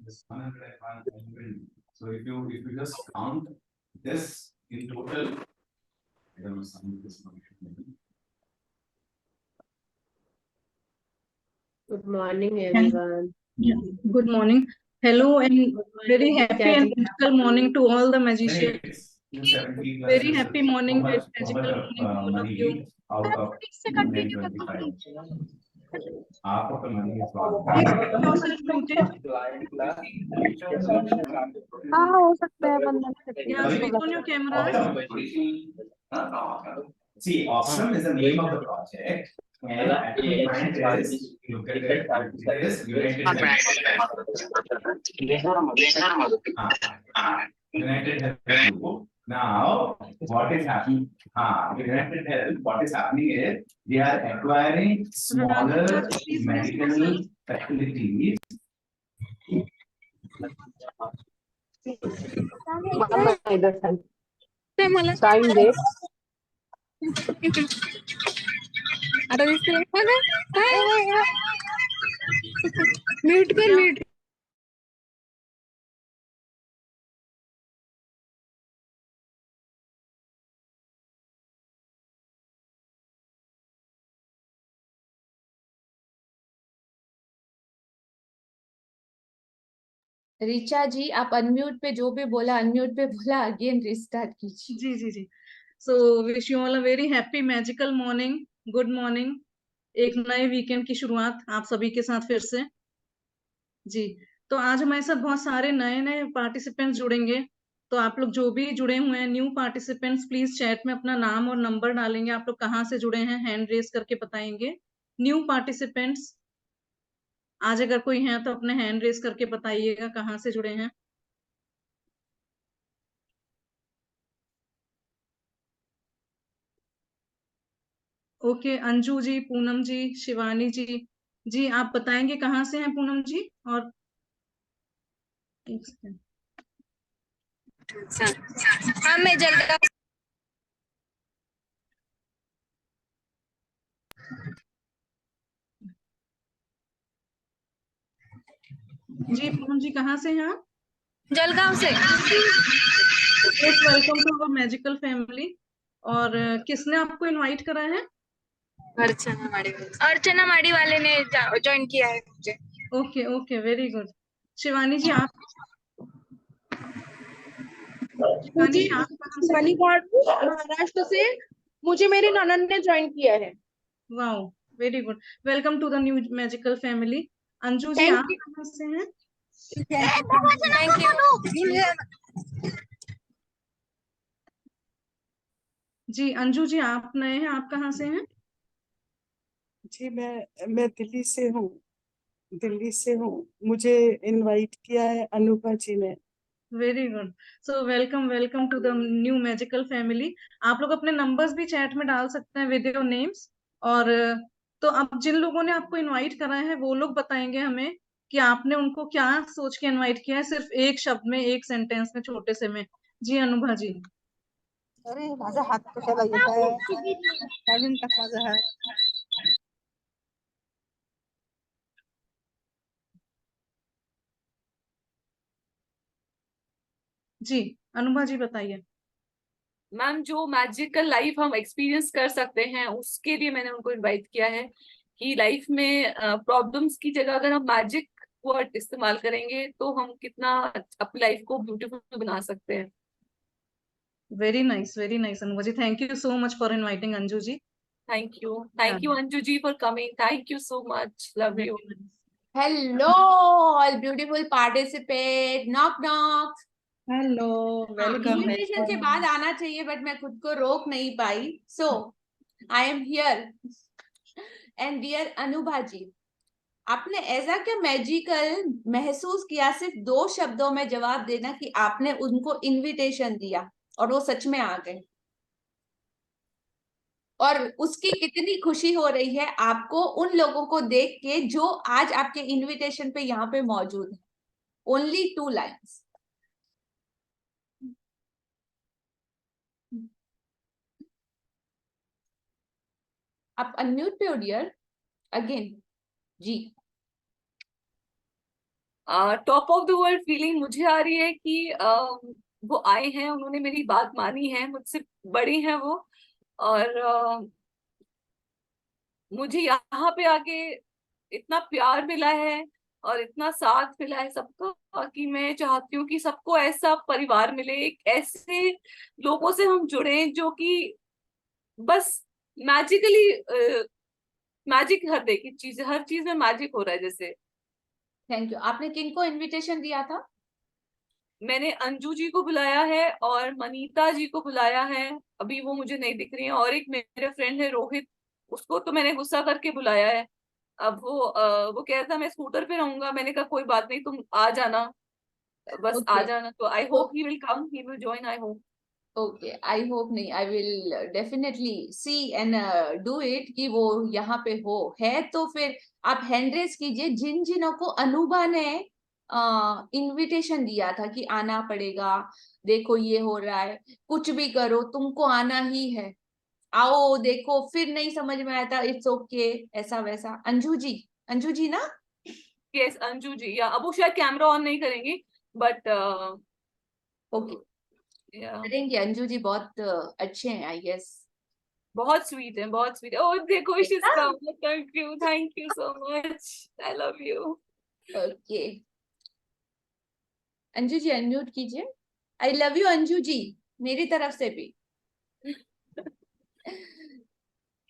this 101 element. So if you just count this in total, I don't know some this function. Good morning, everyone. Yeah. Good morning. Hello and very happy and magical morning to all the magicians. Very happy morning, very magical morning to all of you. Out of 925. Half of the money is gone. हो सकता है बंदा Yeah, switch on your cameras. See, Optum is the name of the project. And at the client is, you look at it is United United Health Group. Now, what is happening? United Health, what is happening is they are acquiring smaller medical facilities. Time दे mute कर mute Richa ji, आप unmute पे जो भी बोला unmute पे बोला, again restart कीजिए। जी जी जी। So wish you all a very happy magical morning. Good morning. एक नए वीकेंड की शुरुआत आप सभी के साथ फिर से। जी, तो आज हमारे साथ बहुत सारे नए नए पार्टिसिपेंट्स जुड़ेंगे। तो आप लोग जो भी जुड़े हुए हैं न्यू पार्टिसिपेंट्स, प्लीज चैट में अपना नाम और नंबर डालेंगे। आप लोग कहाँ से जुड़े हैं हैंड रेज करके बताएंगे। न्यू पार्टिसिपेंट्स आज अगर कोई है तो अपने हैंड रेज करके बताइएगा कहाँ से जुड़े हैं। ओके, अंजू जी, पूनम जी, शिवानी जी, जी आप बताएंगे कहाँ से हैं पूनम जी। और हाँ मैं जल्द जी पूनम जी कहाँ से हैं आप? जलगांव से। Welcome to our magical family. और किसने आपको इनवाइट करा है? अर्चना माड़ी वाले ने ज्वाइन किया है मुझे। Okay okay, very good. Shivani ji आप? शिवानी जी आप कहाँ से? महाराष्ट्र से। मुझे मेरे ननद ने ज्वाइन किया है। Wow, very good. Welcome to the new magical family. Anju ji आप कहाँ से हैं? Thank you. जी अंजू जी आप नए हैं, आप कहाँ से हैं? जी मैं दिल्ली से हूँ। मुझे इनवाइट किया है अनुभा जी ने। Very good. So welcome welcome to the new magical family. आप लोग अपने नंबर्स भी चैट में डाल सकते हैं विद योर नेम्स। और तो अब जिन लोगों ने आपको इनवाइट करा है वो लोग बताएंगे हमें कि आपने उनको क्या सोच के इनवाइट किया है, सिर्फ एक शब्द में, एक सेंटेंस में, छोटे से में। जी अनुभा जी। अरे माझा हात कशाला येत आहे? काढून टाक माझा हात। जी अनुभा जी बताइए। मैम, जो मैजिकल लाइफ हम एक्सपीरियंस कर सकते हैं उसके लिए मैंने उनको इनवाइट किया है कि लाइफ में प्रॉब्लम्स की जगह अगर हम मैजिक वर्ड इस्तेमाल करेंगे तो हम कितना अपनी लाइफ को ब्यूटीफुल बना सकते हैं। Very nice Anubha ji. Thank you so much for inviting Anju ji. Thank you Anju ji for coming. Thank you so much. Love you. Hello all beautiful participate. Knock knock. Hello, welcome. Invitation के बाद आना चाहिए बट मैं खुद को रोक नहीं पाई। So I am here and dear Anubha ji, आपने ऐसा क्या मैजिकल महसूस किया सिर्फ 2 शब्दों में जवाब देना कि आपने उनको इनविटेशन दिया और वो सच में आ गए, और उसकी कितनी खुशी हो रही है आपको उन लोगों को देख के जो आज आपके इनविटेशन पे यहाँ पे मौजूद है। Only 2 lines. आप अनम्यूट पे हो डियर। अगेन जी। Top of the world feeling मुझे आ रही है कि वो आए हैं, उन्होंने मेरी बात मानी है, मुझसे बड़ी हैं वो, और मुझे यहाँ पे आके इतना प्यार मिला है और इतना साथ मिला है सबका कि मैं चाहती हूँ कि सबको ऐसा परिवार मिले, एक ऐसे लोगों से हम जुड़े जो कि बस मैजिकली, मैजिक, हर चीज में मैजिक हो रहा है जैसे। Thank you. आपने किनको इनविटेशन दिया था? मैंने अंजू जी को बुलाया है और मनीता जी को बुलाया है, अभी वो मुझे नहीं दिख रही है, और एक मेरे फ्रेंड है रोहित, उसको तो मैंने गुस्सा करके बुलाया है। अब वो कह रहा था मैं स्कूटर पे रहूंगा, मैंने कहा कोई बात नहीं, तुम आ जाना, बस आ ओके जाना। तो I hope he will come, he will join, I hope. Okay, I hope नहीं, I will definitely see and do it कि वो यहाँ पे है तो फिर आप हैंड रेस कीजिए जिन जिनों को अनुभा ने इनविटेशन दिया था कि आना पड़ेगा, देखो ये हो रहा है, कुछ भी करो तुमको आना ही है, आओ देखो, फिर नहीं समझ में आता इट्स ओके, ऐसा वैसा। अंजू जी ना? यस, अंजू जी, या अब वो शायद कैमरा ऑन नहीं करेंगी, बट ओके, करेंगे। अंजू जी बहुत अच्छे हैं आई गेस। बहुत स्वीट है, बहुत स्वीट है। ओह देखो, she is come, thank you so much, I love you. Okay, Anju ji unmute कीजिए। I love you Anju ji, मेरी तरफ से भी।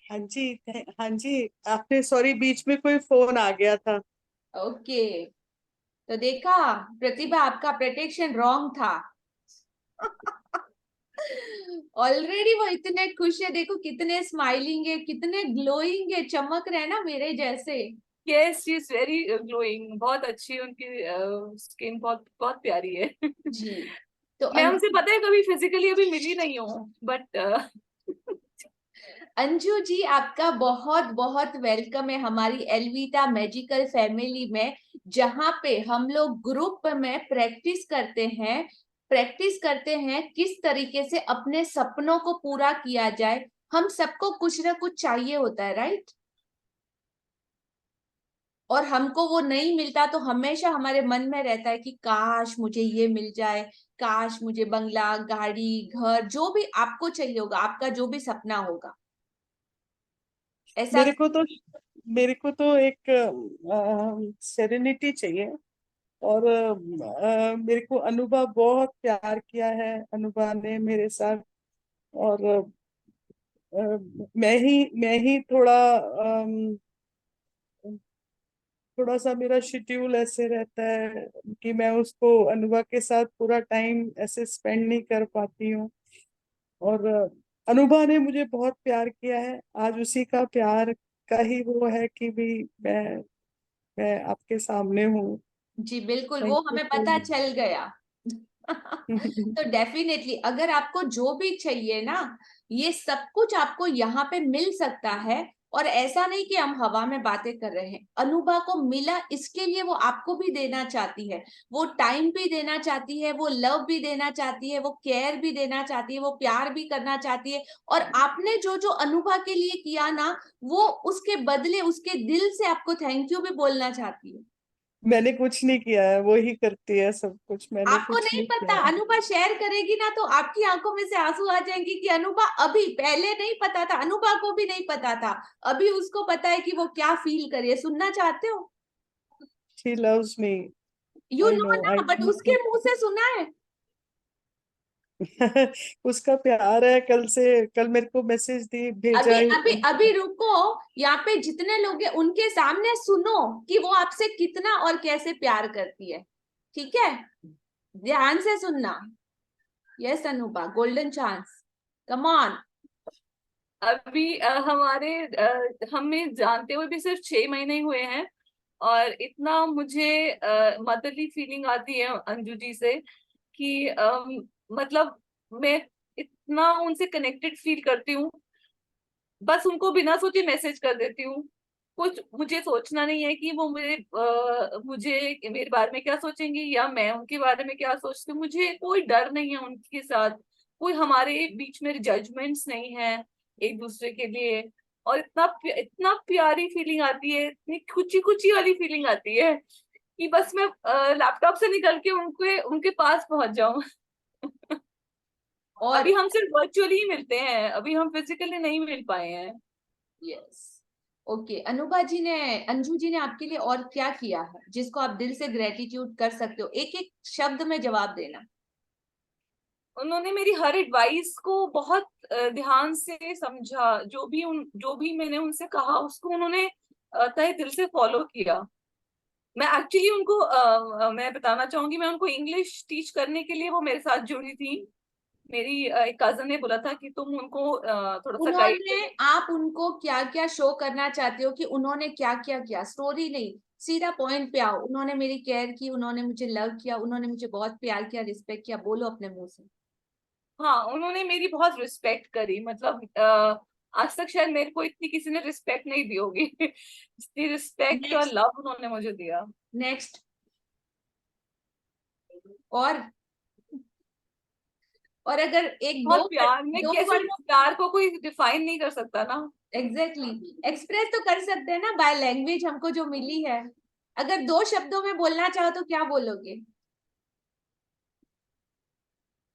हाँ जी, हाँ जी, आपने सॉरी बीच में कोई फोन आ गया था। ओके, तो देखा, प्रतिभा आपका प्रोटेक्शन रॉन्ग था। ऑलरेडी वो इतने खुश है, देखो कितने स्माइलिंग है, कितने ग्लोइंग है, चमक रहे हैं ना मेरे जैसे। Yes, she is very glowing, बहुत अच्छी, उनकी स्किन बहुत बहुत प्यारी है। जी, तो मैं उनसे पता है कभी फिजिकली अभी मिली नहीं हूँ, बट अंजू जी आपका बहुत बहुत वेलकम है हमारी एलविटा मैजिकल फैमिली में, जहां पे हम लोग ग्रुप में प्रैक्टिस करते हैं किस तरीके से अपने सपनों को पूरा किया जाए। हम सबको कुछ ना कुछ चाहिए होता है, राइट? और हमको वो नहीं मिलता तो हमेशा हमारे मन में रहता है कि काश मुझे ये मिल जाए, काश मुझे बंगला, गाड़ी, घर, जो भी आपको चाहिए होगा, आपका जो भी सपना होगा, ऐसा। मेरे को तो एक सेरेनिटी चाहिए। और मेरे को अनुभव बहुत प्यार किया है, अनुभव ने मेरे साथ। और मैं ही थोड़ा सा मेरा शेड्यूल ऐसे रहता है कि मैं उसको अनुभव के साथ पूरा टाइम ऐसे स्पेंड नहीं कर पाती हूँ। और अनुभव ने मुझे बहुत प्यार किया है, आज उसी का प्यार का ही वो है कि भी मैं आपके सामने हूँ। जी बिल्कुल, थैंक वो यू हमें सो पता मच। चल गया। तो डेफिनेटली अगर आपको जो भी चाहिए ना, ये सब कुछ आपको यहाँ पे मिल सकता है। और ऐसा नहीं कि हम हवा में बातें कर रहे हैं, अनुभा को मिला इसके लिए वो आपको भी देना चाहती है, वो टाइम भी देना चाहती है, वो लव भी देना चाहती है, वो केयर भी देना चाहती है, वो प्यार भी करना चाहती है। और आपने जो जो अनुभा के लिए किया ना, वो उसके बदले उसके दिल से आपको थैंक यू भी बोलना चाहती है। मैंने कुछ नहीं किया है, वो ही करती है सब कुछ, मैंने आपको कुछ नहीं नहीं पता, किया है। अनुभा शेयर करेगी ना तो आपकी आंखों में से आंसू आ जाएंगे कि अनुभा, अभी पहले नहीं पता था, अनुभा को भी नहीं पता था, अभी उसको पता है कि वो क्या फील करे। सुनना चाहते हो? She loves me, you I know no, ना, बट उसके मुंह से सुना है। उसका प्यार है। कल मेरे को मैसेज दी भेजा अभी ही। अभी अभी रुको, यहाँ पे जितने लोग हैं उनके सामने सुनो कि वो आपसे कितना और कैसे प्यार करती है। ठीक है, ध्यान से सुनना। Yes Anubha, golden chance, come on. अभी हमें जानते हुए भी सिर्फ 6 महीने ही हुए हैं, और इतना मुझे मदरली फीलिंग आती है अंजू जी से कि मतलब मैं इतना उनसे कनेक्टेड फील करती हूँ, बस उनको बिना सोचे मैसेज कर देती हूँ। कुछ मुझे सोचना नहीं है कि वो मुझे मेरे बारे में क्या सोचेंगी या मैं उनके बारे में क्या सोचती हूँ। मुझे कोई डर नहीं है उनके साथ, कोई हमारे बीच में जजमेंट्स नहीं है एक दूसरे के लिए। और इतना प्यारी फीलिंग आती है, इतनी खुची खुची वाली फीलिंग आती है कि बस मैं लैपटॉप से निकल के उनके पास पहुंच जाऊं। और अभी हम सिर्फ वर्चुअली ही मिलते हैं, अभी हम फिजिकली नहीं मिल पाए हैं। Yes, okay. अनुभा जी ने, अंजू जी ने आपके लिए और क्या किया है जिसको आप दिल से ग्रेटिट्यूड कर सकते हो? एक एक शब्द में जवाब देना। उन्होंने मेरी हर एडवाइस को बहुत ध्यान से समझा, जो भी मैंने उनसे कहा उसको उन्होंने तहे दिल से फॉलो किया। मैं एक्चुअली उनको मैं बताना चाहूंगी, मैं उनको इंग्लिश टीच करने के लिए वो मेरे साथ जुड़ी थी। मेरी एक कजन ने बोला था कि तुम उनको थोड़ा सा गाइड उन्होंने, आप उनको क्या क्या शो करना चाहते हो कि उन्होंने क्या क्या किया? स्टोरी नहीं, सीधा पॉइंट पे आओ। उन्होंने मेरी केयर की, उन्होंने मुझे लव किया, उन्होंने मुझे बहुत प्यार किया, रिस्पेक्ट किया, बोलो अपने मुंह से। हाँ, उन्होंने मेरी बहुत रिस्पेक्ट करी, मतलब आज तक शायद मेरे को इतनी किसी ने रिस्पेक्ट नहीं दी होगी जितनी रिस्पेक्ट और नेक्स्ट, लव उन्होंने मुझे दिया। नेक्स्ट। और अगर एक दो बहुत प्यार में दो कैसे, वर्ड, वो प्यार को कोई डिफाइन नहीं कर सकता ना। एग्जैक्टली एक्सप्रेस तो कर सकते हैं ना बाय लैंग्वेज हमको जो मिली है। अगर दो शब्दों में बोलना चाहो तो क्या बोलोगे?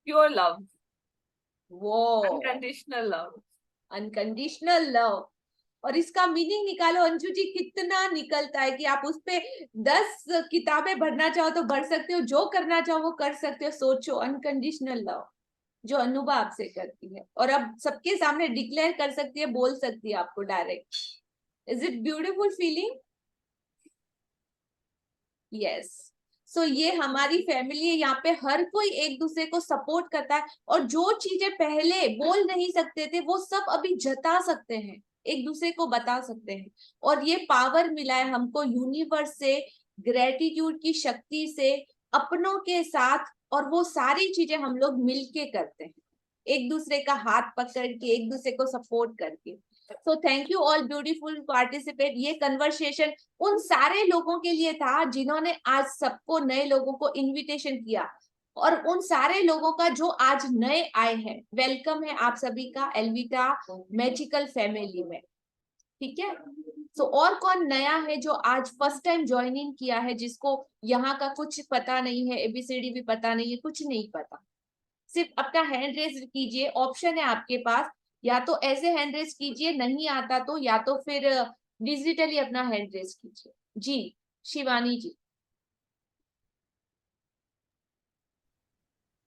प्योर लव, वो अनकंडीशनल लव। Unconditional love. और इसका मीनिंग निकालो अंजू जी, कितना निकलता है कि आप उस पे 10 किताबें भरना चाहो तो भर सकते हो, जो करना चाहो वो कर सकते हो। सोचो, अनकंडीशनल लव जो अनुभव आपसे करती है और अब सबके सामने डिक्लेयर कर सकती है, बोल सकती है आपको direct. Is it beautiful feeling? Yes. So ये हमारी फैमिली है, यहाँ पे हर कोई एक दूसरे को सपोर्ट करता है और जो चीजें पहले बोल नहीं सकते थे वो सब अभी जता सकते हैं, एक दूसरे को बता सकते हैं। और ये पावर मिला है हमको यूनिवर्स से, ग्रेटिट्यूड की शक्ति से, अपनों के साथ। और वो सारी चीजें हम लोग मिलके करते हैं, एक दूसरे का हाथ पकड़ के, एक दूसरे को सपोर्ट करके। So thank you all beautiful participate. ये कन्वर्सेशन उन सारे लोगों के लिए था जिन्होंने आज सबको, नए लोगों को इनविटेशन किया, और उन सारे लोगों का जो आज नए आए हैं, वेलकम है आप सभी का एल्विटा मैजिकल फैमिली में। ठीक है। सो और कौन नया है जो आज फर्स्ट टाइम ज्वाइनिंग किया है, जिसको यहाँ का कुछ पता नहीं है, एबीसीडी भी पता नहीं है, कुछ नहीं पता? सिर्फ अपना हैंड रेज कीजिए, ऑप्शन है आपके पास, या तो ऐसे हैंड रेज कीजिए, नहीं आता तो, या तो फिर डिजिटली अपना हैंड रेज कीजिए। जी Shivani ji,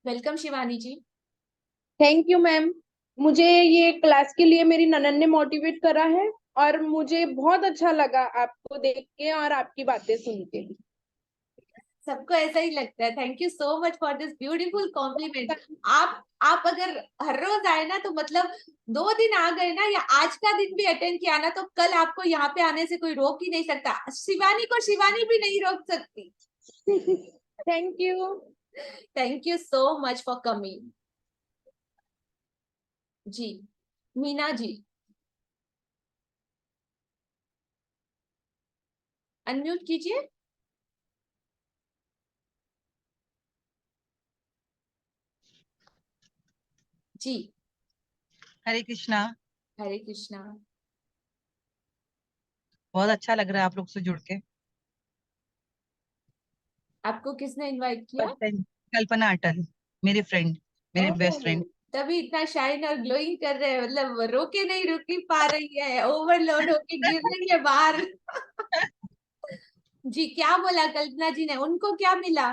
welcome Shivani ji. Thank you ma'am. मुझे ये क्लास के लिए मेरी ननन ने मोटिवेट करा है और मुझे बहुत अच्छा लगा आपको देख के और आपकी बातें सुन के। सबको ऐसा ही लगता है। Thank you so much for this beautiful compliment. आप अगर हर रोज आए ना तो मतलब 2 दिन आ गए ना, या आज का दिन भी अटेंड किया ना, तो कल आपको यहाँ पे आने से कोई रोक ही नहीं सकता। शिवानी को शिवानी भी नहीं रोक सकती। Thank you. Thank you so much for coming. जी मीना जी, अनम्यूट कीजिए। जी हरे कृष्णा। हरे कृष्णा। बहुत अच्छा लग रहा है आप लोग से जुड़ के। आपको किसने इनवाइट किया? First time. कल्पना अटल, मेरी फ्रेंड, मेरी बेस्ट फ्रेंड। तभी इतना शाइन और ग्लोइंग कर रहे हैं, मतलब रोके नहीं, रुक ही पा रही है, ओवरलोड होके गिर रही है बाहर। जी क्या बोला कल्पना जी ने, उनको क्या मिला?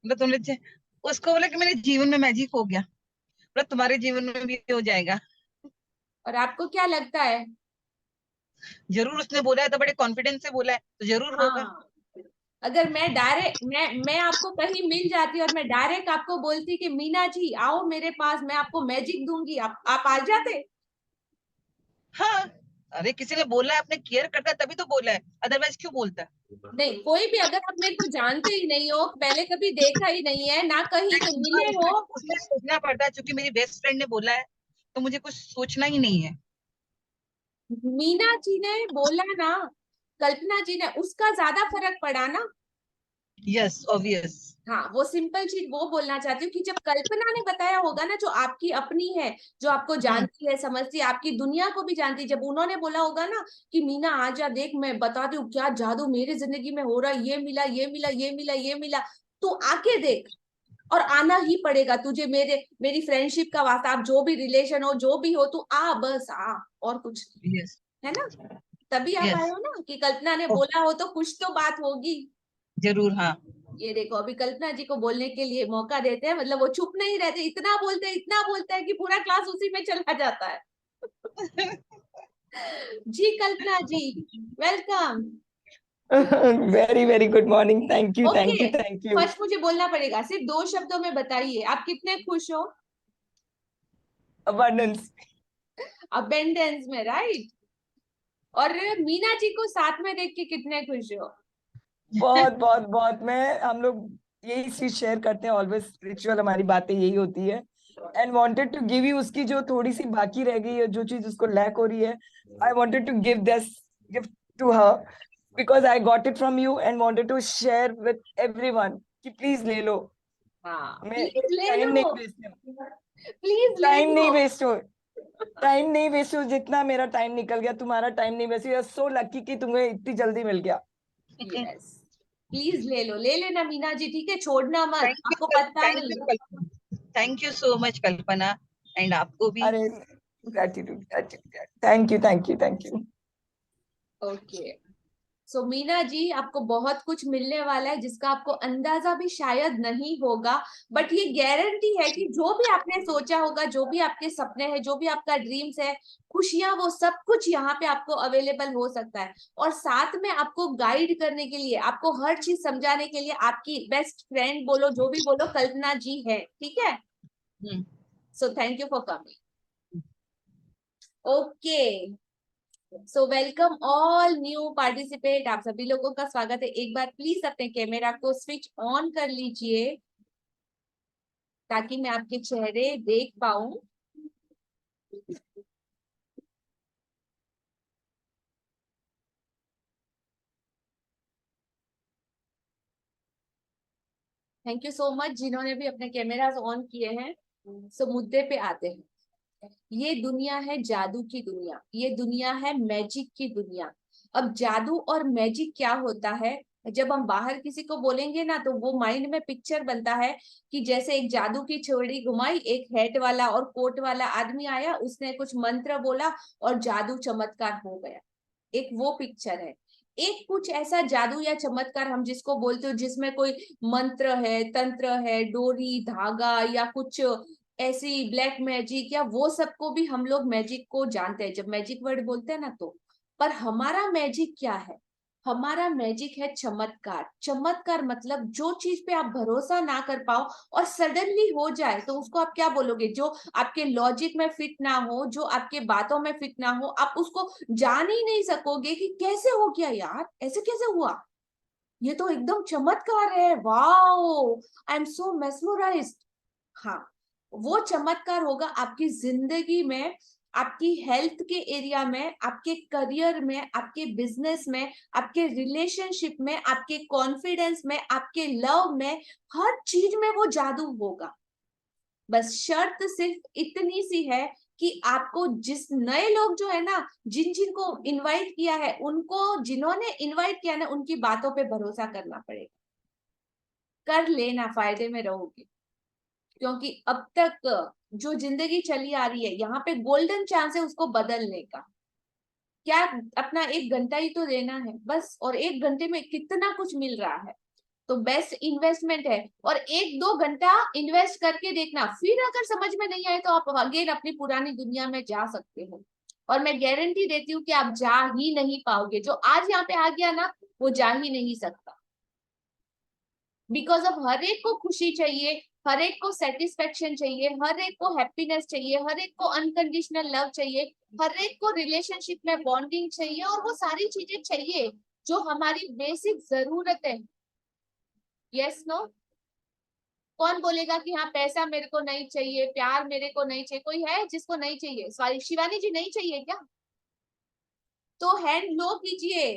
मतलब तुमने उसको बोला कि मेरे जीवन में मैजिक हो गया, मतलब तुम्हारे जीवन में भी हो जाएगा। और आपको क्या लगता है? जरूर, उसने बोला है तो बड़े कॉन्फिडेंस से बोला है तो जरूर होगा। हाँ, अगर मैं डायरेक्ट, मैं आपको कहीं मिल जाती और मैं डायरेक्ट आपको बोलती कि मीना जी आओ मेरे पास, मैं आपको मैजिक दूंगी, आप आ जाते? हाँ, अरे किसी ने बोला है, आपने केयर करता है तभी तो बोला है, अदरवाइज क्यों बोलता है? नहीं, कोई भी, अगर आप मेरे को जानते ही नहीं हो, पहले कभी देखा ही नहीं है ना, कहीं तो मिले हो। उसमें सोचना पड़ता है, क्योंकि मेरी बेस्ट फ्रेंड ने बोला है तो मुझे कुछ सोचना ही नहीं है। मीना जी ने बोला ना, कल्पना जी ने, उसका ज्यादा फर्क पड़ा ना। Yes obvious. हाँ, वो सिंपल चीज वो बोलना चाहती हूँ कि जब कल्पना ने बताया होगा ना, जो आपकी अपनी है, जो आपको जानती है, समझती है, आपकी दुनिया को भी जानती है, जब उन्होंने बोला होगा ना कि मीना आजा देख, मैं बताती हूँ क्या जादू मेरी जिंदगी में हो रहा है, ये मिला, ये मिला, ये मिला, ये मिला, तू आके देख। और आना ही पड़ेगा तुझे, मेरी फ्रेंडशिप का वास्ता, आप जो भी रिलेशन हो, जो भी हो, तू आ, बस आ, और कुछ नहीं, यस है ना? तभी आप आए यस हो ना, कि कल्पना ने बोला हो तो कुछ तो बात होगी। जरूर हाँ ये देखो, अभी कल्पना जी को बोलने के लिए मौका देते हैं, मतलब वो चुप नहीं रहते, इतना बोलते हैं कि पूरा क्लास उसी में चला जाता है। जी Kalpana ji, welcome. Very very good morning, thank you okay, thank you thank you. First मुझे बोलना पड़ेगा, सिर्फ 2 शब्दों में बताइए आप कितने खुश हो? अबंडेंस। अबेंडेंस में, राइट? और मीना जी को साथ में देख के कितने खुश हो? बहुत बहुत बहुत, मैं हम लोग यही चीज शेयर करते हैं ऑलवेज, रिचुअल हमारी बातें यही होती है। And wanted to give you, उसकी जो थोड़ी सी बाकी रह गई है, जो चीज उसको लैक हो रही है, I wanted to give this gift to her because I got it from you and wanted to share with everyone कि प्लीज ले लो। हाँ, मैं प्लीज ले टाइम नहीं लो, वेस्ट, प्लीज ले टाइम नहीं लो। वेस्ट हो, टाइम नहीं वेस्ट हो, जितना मेरा टाइम निकल गया तुम्हारा टाइम नहीं वेस्ट हुआ। सो लकी कि तुम्हें इतनी जल्दी मिल गया। यस, प्लीज ले लो, ले लेना मीना जी, ठीक है? छोड़ना मत, आपको पता थैंक नहीं। You Kalpana, thank you so much Kalpana, and आपको भी। अरे gratitude gratitude, thank you thank you thank you. Okay, so Meena ji, आपको बहुत कुछ मिलने वाला है जिसका आपको अंदाजा भी शायद नहीं होगा, बट ये गारंटी है कि जो भी आपने सोचा होगा, जो भी आपके सपने हैं, जो भी आपका ड्रीम्स है, खुशियां, वो सब कुछ यहाँ पे आपको अवेलेबल हो सकता है। और साथ में आपको गाइड करने के लिए, आपको हर चीज समझाने के लिए आपकी बेस्ट फ्रेंड बोलो, जो भी बोलो, कल्पना जी है, ठीक है? So thank you for coming. Okay, so welcome all new participate, आप सभी लोगों का स्वागत है। एक बार प्लीज अपने कैमरा को स्विच ऑन कर लीजिए ताकि मैं आपके चेहरे देख पाऊं। थैंक यू सो मच जिन्होंने भी अपने कैमरास ऑन किए हैं। सो मुद्दे पे आते हैं। ये दुनिया है जादू की दुनिया, ये दुनिया है मैजिक की दुनिया। अब जादू और मैजिक क्या होता है, जब हम बाहर किसी को बोलेंगे ना, तो वो माइंड में पिक्चर बनता है कि जैसे एक जादू की छड़ी घुमाई, एक हैट वाला और कोट वाला आदमी आया, उसने कुछ मंत्र बोला और जादू चमत्कार हो गया। एक वो पिक्चर है। एक कुछ ऐसा जादू या चमत्कार हम जिसको बोलते हो, जिसमें कोई मंत्र है, तंत्र है, डोरी धागा या कुछ ऐसी ब्लैक मैजिक, या वो सबको भी हम लोग मैजिक को जानते हैं जब मैजिक वर्ड बोलते हैं ना तो। पर हमारा मैजिक क्या है? हमारा मैजिक है चमत्कार। चमत्कार मतलब जो चीज पे आप भरोसा ना कर पाओ और सडनली हो जाए, तो उसको आप क्या बोलोगे? जो आपके लॉजिक में फिट ना हो, जो आपके बातों में फिट ना हो, आप उसको जान ही नहीं सकोगे कि कैसे हो गया यार, ऐसे कैसे हुआ, ये तो एकदम चमत्कार है, wow, I am so mesmerised. हाँ, वो चमत्कार होगा आपकी जिंदगी में, आपकी हेल्थ के एरिया में, आपके करियर में, आपके बिजनेस में, आपके रिलेशनशिप में, आपके कॉन्फिडेंस में, आपके लव में, हर चीज में वो जादू होगा। बस शर्त सिर्फ इतनी सी है कि आपको जिस नए लोग जो है ना, जिन जिनको इनवाइट किया है, उनको, जिन्होंने इनवाइट किया ना, उनकी बातों पे भरोसा करना पड़ेगा। कर लेना, फायदे में रहोगे। क्योंकि अब तक जो जिंदगी चली आ रही है, यहाँ पे गोल्डन चांस है उसको बदलने का। क्या, अपना 1 घंटा ही तो देना है बस, और 1 घंटे में कितना कुछ मिल रहा है। तो बेस्ट इन्वेस्टमेंट है। और 1-2 घंटा इन्वेस्ट करके देखना, फिर अगर समझ में नहीं आए तो आप अगेन अपनी पुरानी दुनिया में जा सकते हो। और मैं गारंटी देती हूँ कि आप जा ही नहीं पाओगे। जो आज यहाँ पे आ गया ना, वो जा ही नहीं सकता। बिकॉज अब हर एक को खुशी चाहिए, हर एक को सेटिस्फेक्शन चाहिए, हर एक को हैप्पीनेस चाहिए, हर एक को अनकंडीशनल लव चाहिए, हर एक को रिलेशनशिप में बॉन्डिंग चाहिए, और वो सारी चीजें चाहिए जो हमारी बेसिक जरूरत है। Yes no? कौन बोलेगा कि हाँ पैसा मेरे को नहीं चाहिए, प्यार मेरे को नहीं चाहिए? कोई है जिसको नहीं चाहिए? सॉरी, शिवानी जी नहीं चाहिए क्या? तो हैंड लो कीजिए।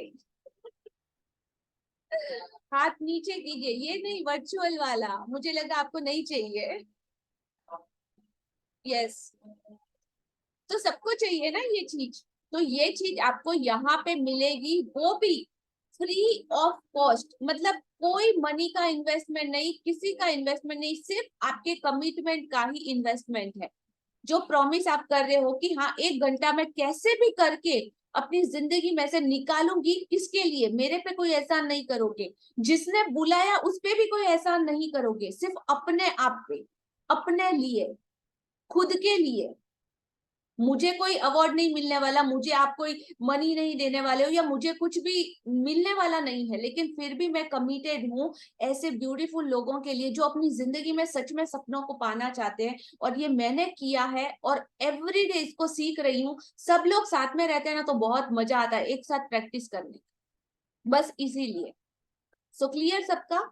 हाथ नीचे कीजिए, ये नहीं वर्चुअल वाला, मुझे लगा आपको नहीं चाहिए। यस, तो सबको चाहिए ना ये चीज, तो ये चीज आपको यहाँ पे मिलेगी, वो भी फ्री ऑफ कॉस्ट। मतलब कोई मनी का इन्वेस्टमेंट नहीं, किसी का इन्वेस्टमेंट नहीं, सिर्फ आपके कमिटमेंट का ही इन्वेस्टमेंट है। जो प्रॉमिस आप कर रहे हो कि हाँ 1 घंटा मैं कैसे भी करके अपनी जिंदगी में से निकालूंगी, किसके लिए? मेरे पे कोई एहसान नहीं करोगे, जिसने बुलाया उस पे भी कोई एहसान नहीं करोगे, सिर्फ अपने आप पे, अपने लिए, खुद के लिए। मुझे कोई अवार्ड नहीं मिलने वाला, मुझे आप कोई मनी नहीं देने वाले हो, या मुझे कुछ भी मिलने वाला नहीं है, लेकिन फिर भी मैं कमिटेड हूँ ऐसे ब्यूटीफुल लोगों के लिए जो अपनी जिंदगी में सच में सपनों को पाना चाहते हैं। और ये मैंने किया है और एवरीडे इसको सीख रही हूँ। सब लोग साथ में रहते हैं ना तो बहुत मजा आता है एक साथ प्रैक्टिस करने, बस इसीलिए। सो क्लियर सबका?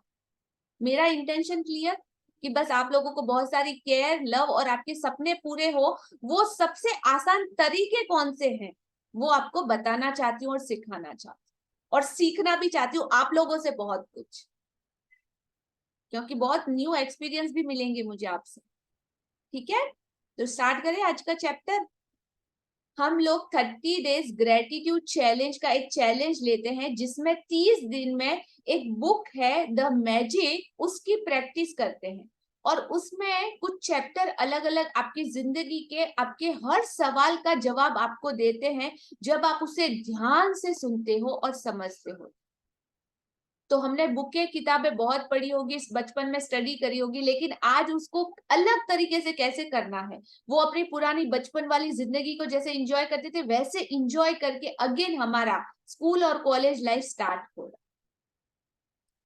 मेरा इंटेंशन क्लियर कि बस आप लोगों को बहुत सारी केयर, लव और आपके सपने पूरे हो। वो सबसे आसान तरीके कौन से हैं वो आपको बताना चाहती हूँ और सिखाना चाहती हूँ, और सीखना भी चाहती हूँ आप लोगों से बहुत कुछ, क्योंकि बहुत न्यू एक्सपीरियंस भी मिलेंगे मुझे आपसे। ठीक है, तो स्टार्ट करें आज का चैप्टर। हम लोग 30 डेज ग्रेटिट्यूड चैलेंज का एक चैलेंज लेते हैं, जिसमें 30 दिन में एक बुक है द मैजिक, उसकी प्रैक्टिस करते हैं। और उसमें कुछ चैप्टर अलग अलग आपकी जिंदगी के, आपके हर सवाल का जवाब आपको देते हैं जब आप उसे ध्यान से सुनते हो और समझते हो। तो हमने बुकें किताबें बहुत पढ़ी होगी, बचपन में स्टडी करी होगी, लेकिन आज उसको अलग तरीके से कैसे करना है, वो अपनी पुरानी बचपन वाली जिंदगी को जैसे एंजॉय करते थे वैसे एंजॉय करके अगेन हमारा स्कूल और कॉलेज लाइफ स्टार्ट हो रहा।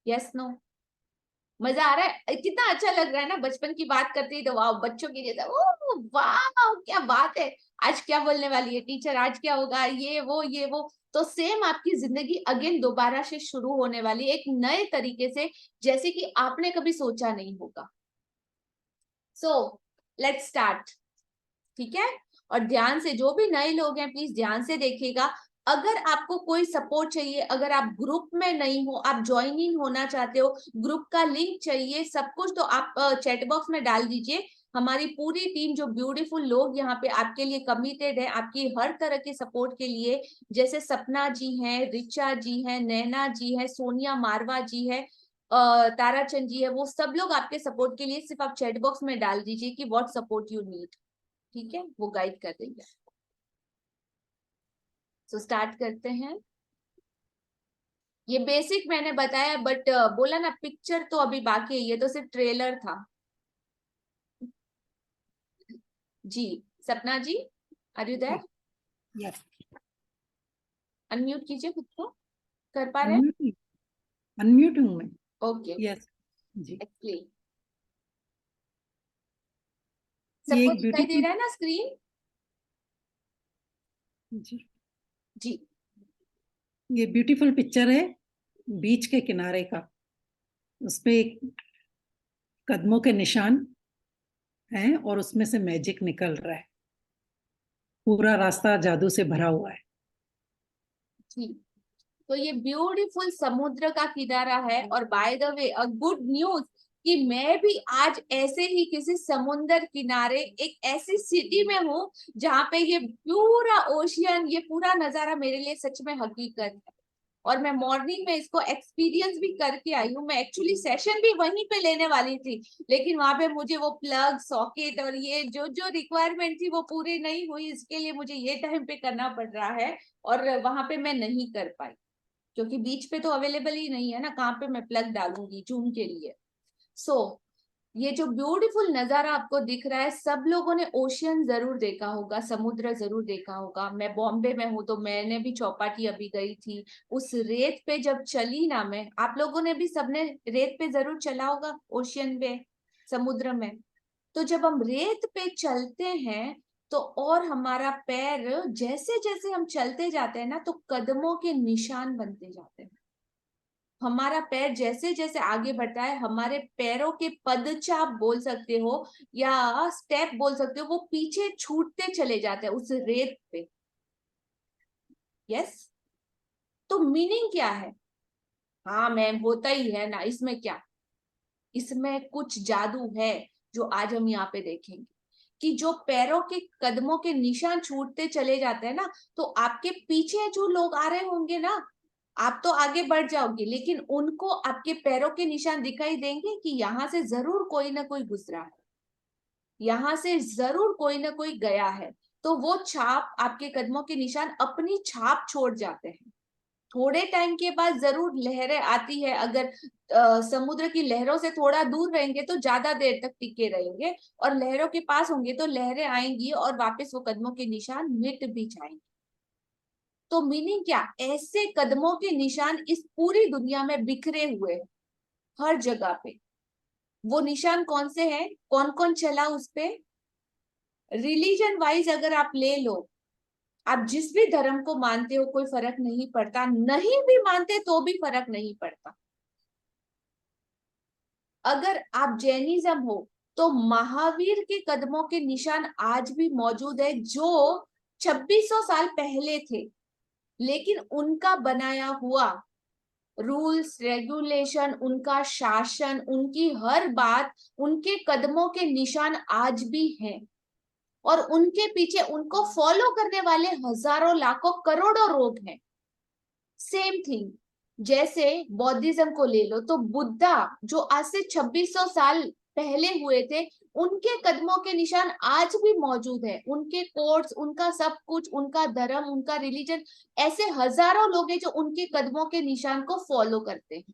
Yes no? मजा आ रहा है? कितना अच्छा लग रहा है ना बचपन की बात करते ही, तो वाह, बच्चों की जैसा, ओ वाह क्या बात है, आज क्या बोलने वाली है टीचर, आज क्या होगा, ये वो। तो सेम आपकी जिंदगी अगेन दोबारा से शुरू होने वाली एक नए तरीके से, जैसे कि आपने कभी सोचा नहीं होगा। So let's start. ठीक है, और ध्यान से, जो भी नए लोग हैं प्लीज ध्यान से देखिएगा। अगर आपको कोई सपोर्ट चाहिए, अगर आप ग्रुप में नहीं हो, आप ज्वाइन इन होना चाहते हो, ग्रुप का लिंक चाहिए, सब कुछ, तो आप चैट बॉक्स में डाल दीजिए। हमारी पूरी टीम, जो ब्यूटीफुल लोग यहाँ पे आपके लिए कमिटेड है, आपकी हर तरह के सपोर्ट के लिए, जैसे सपना जी हैं, रिचा जी हैं, नैना जी है, सोनिया मारवा जी है, ताराचंद जी है, वो सब लोग आपके सपोर्ट के लिए, सिर्फ आप चैट बॉक्स में डाल दीजिए कि व्हाट सपोर्ट यू नीड। ठीक है, वो गाइड कर देंगे। सो स्टार्ट करते हैं। ये बेसिक मैंने बताया, बट बोला ना पिक्चर तो अभी बाकी है, ये तो सिर्फ ट्रेलर था। जी Sapna ji, are you there? Yes, unmute कीजिए खुद को, कर पा रहे हैं? अनम्यूट हूँ मैं। ओके, यस जी। एक्सप्लेन। ये सबको एक दिखाई दे ब्यूटीफुल रहा है ना स्क्रीन? जी, जी, ये ब्यूटीफुल पिक्चर है बीच के किनारे का। उसपे एक कदमों के निशान हैं और उसमें से मैजिक निकल रहा है। पूरा रास्ता जादू से भरा हुआ है। जी। तो ये ब्यूटीफुल समुद्र का किनारा है, और by the way a good news कि मैं भी आज ऐसे ही किसी समुद्र किनारे एक ऐसी सिटी में हूँ जहाँ पे ये पूरा ओशियन, ये पूरा नजारा मेरे लिए सच में हकीकत है। और मैं मॉर्निंग में इसको एक्सपीरियंस भी करके आई हूँ। मैं एक्चुअली सेशन भी वहीं पे लेने वाली थी, लेकिन वहां पे मुझे वो प्लग सॉकेट और ये जो जो रिक्वायरमेंट थी वो पूरी नहीं हुई, इसके लिए मुझे ये टाइम पे करना पड़ रहा है, और वहां पे मैं नहीं कर पाई क्योंकि बीच पे तो अवेलेबल ही नहीं है ना, कहाँ पे मैं प्लग डालूंगी जूम के लिए। सो ये जो ब्यूटीफुल नजारा आपको दिख रहा है, सब लोगों ने ओशियन जरूर देखा होगा, समुद्र जरूर देखा होगा। मैं बॉम्बे में हूँ तो मैंने भी चौपाटी अभी गई थी, उस रेत पे जब चली ना मैं, आप लोगों ने भी सबने रेत पे जरूर चला होगा, ओशियन पे, समुद्र में। तो जब हम रेत पे चलते हैं तो और हमारा पैर, जैसे जैसे हम चलते जाते हैं ना, तो कदमों के निशान बनते जाते हैं। हमारा पैर जैसे जैसे आगे बढ़ता है, हमारे पैरों के पदचाप बोल सकते हो या स्टेप बोल सकते हो, वो पीछे छूटते चले जाते हैं उस रेत पे। यस, तो मीनिंग क्या है? हाँ मैम होता ही है ना, इसमें क्या, इसमें कुछ जादू है जो आज हम यहाँ पे देखेंगे कि जो पैरों के कदमों के निशान छूटते चले जाते हैं ना, तो आपके पीछे जो लोग आ रहे होंगे ना, आप तो आगे बढ़ जाओगे, लेकिन उनको आपके पैरों के निशान दिखाई देंगे कि यहाँ से जरूर कोई ना कोई गुजरा है, यहाँ से जरूर कोई ना कोई गया है। तो वो छाप, आपके कदमों के निशान अपनी छाप छोड़ जाते हैं। थोड़े टाइम के बाद जरूर लहरें आती है, अगर समुद्र की लहरों से थोड़ा दूर रहेंगे तो ज्यादा देर तक टिके रहेंगे, और लहरों के पास होंगे तो लहरें आएंगी और वापस वो कदमों के निशान मिट भी जाएंगे। तो मीनिंग क्या, ऐसे कदमों के निशान इस पूरी दुनिया में बिखरे हुए हैं, हर जगह पे। वो निशान कौन से हैं, कौन कौन चला उस पे, रिलीजन वाइज अगर आप ले लो, आप जिस भी धर्म को मानते हो कोई फर्क नहीं पड़ता, नहीं भी मानते तो भी फर्क नहीं पड़ता। अगर आप जैनिज्म हो तो महावीर के कदमों के निशान आज भी मौजूद है, जो 2600 साल पहले थे, लेकिन उनका बनाया हुआ रूल्स रेगुलेशन, उनका शासन, उनकी हर बात, उनके कदमों के निशान आज भी हैं, और उनके पीछे उनको फॉलो करने वाले हजारों लाखों करोड़ों लोग हैं। सेम थिंग, जैसे बौद्धिज्म को ले लो तो बुद्धा जो आज से 2600 साल पहले हुए थे, उनके कदमों के निशान आज भी मौजूद है, उनके कोड्स, उनका सब कुछ, उनका धर्म, उनका रिलीजन, ऐसे हजारों लोग हैं जो उनके कदमों के निशान को फॉलो करते हैं।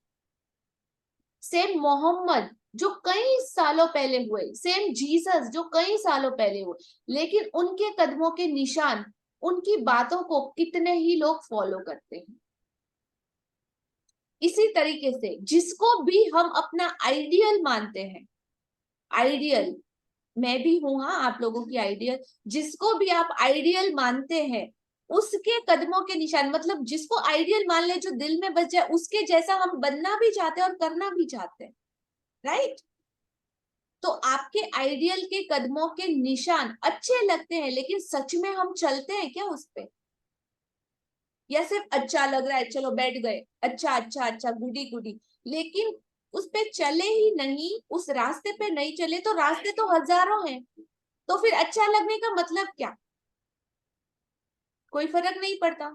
सेम मोहम्मद जो कई सालों पहले हुए, सेम जीसस जो कई सालों पहले हुए, लेकिन उनके कदमों के निशान, उनकी बातों को कितने ही लोग फॉलो करते हैं। इसी तरीके से जिसको भी हम अपना आइडियल मानते हैं, आइडियल मैं भी हूं, हाँ आप लोगों की आइडियल, जिसको भी आप आइडियल मानते हैं उसके कदमों के निशान, मतलब जिसको आइडियल मान ले, जो दिल में बस जाए, उसके जैसा हम बनना भी चाहते हैं और करना भी चाहते हैं, राइट। तो आपके आइडियल के कदमों के निशान अच्छे लगते हैं, लेकिन सच में हम चलते हैं क्या उस पे, या सिर्फ अच्छा लग रहा है, चलो बैठ गए, अच्छा अच्छा अच्छा गुडी गुडी, लेकिन उस पे चले ही नहीं, उस रास्ते पे नहीं चले, तो रास्ते तो हजारों हैं, तो फिर अच्छा लगने का मतलब क्या, कोई फर्क नहीं पड़ता।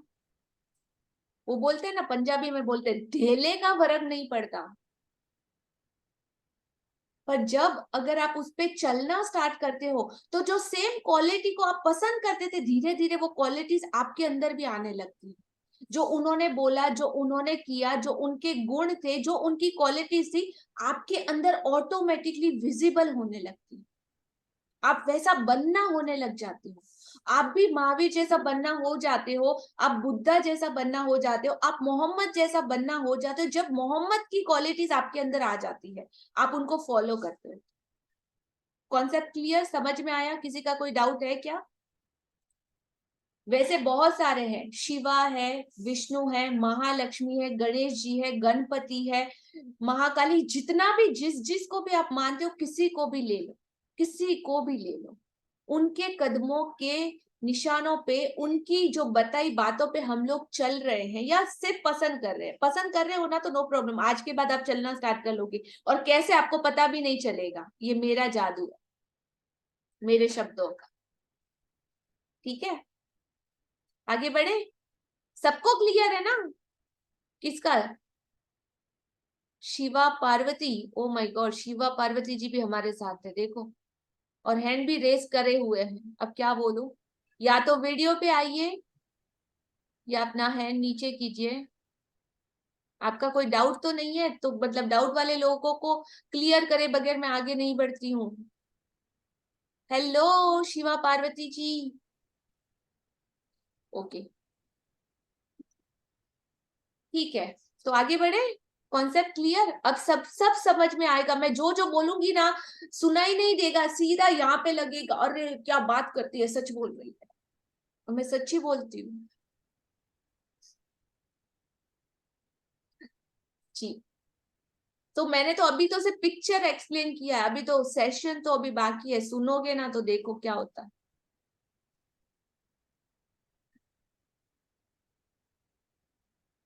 वो बोलते हैं ना, पंजाबी में बोलते हैं ढेले का फर्क नहीं पड़ता। पर जब अगर आप उस पे चलना स्टार्ट करते हो, तो जो सेम क्वालिटी को आप पसंद करते थे, धीरे धीरे वो क्वालिटीज आपके अंदर भी आने लगती है। जो उन्होंने बोला, जो उन्होंने किया, जो उनके गुण थे, जो उनकी क्वालिटीज थी, आपके अंदर ऑटोमेटिकली विजिबल होने लगती है। आप वैसा बनना होने लग जाते हो, आप भी महावीर जैसा बनना हो जाते हो, आप बुद्धा जैसा बनना हो जाते हो, आप मोहम्मद जैसा बनना हो जाते हो। जब मोहम्मद की क्वालिटीज आपके अंदर आ जाती है, आप उनको फॉलो करते हो। कॉन्सेप्ट क्लियर, समझ में आया? किसी का कोई डाउट है क्या? वैसे बहुत सारे हैं, शिवा है, विष्णु है, महालक्ष्मी है, गणेश जी है, गणपति है, महाकाली, जितना भी जिसको भी आप मानते हो, किसी को भी ले लो, किसी को भी ले लो, उनके कदमों के निशानों पे, उनकी जो बताई बातों पे हम लोग चल रहे हैं, या सिर्फ पसंद कर रहे हैं। पसंद कर रहे हो ना तो नो प्रॉब्लम, आज के बाद आप चलना स्टार्ट कर लोगे, और कैसे आपको पता भी नहीं चलेगा। ये मेरा जादू है, मेरे शब्दों का, ठीक है। आगे बढ़े, सबको क्लियर है ना? किसका? Shiva Parvati, oh my God, Shiva Parvati ji भी हमारे साथ है, देखो, और हैंड भी रेस करे हुए हैं। अब क्या बोलूं, या तो वीडियो पे आइए या अपना हैंड नीचे कीजिए। आपका कोई डाउट तो नहीं है? तो मतलब डाउट वाले लोगों को क्लियर करे बगैर मैं आगे नहीं बढ़ती हूँ। हेलो शिवा पार्वती जी, ओके ठीक है, तो आगे बढ़े। Concept clear? अब सब समझ में आएगा। मैं जो जो बोलूंगी ना, सुनाई नहीं देगा, सीधा यहाँ पे लगेगा, अरे क्या बात करती है, सच बोल रही है। और मैं सच्ची बोलती हूँ जी। तो मैंने तो अभी तो सिर्फ पिक्चर एक्सप्लेन किया है, अभी तो सेशन तो अभी बाकी है, सुनोगे ना तो देखो क्या होता है।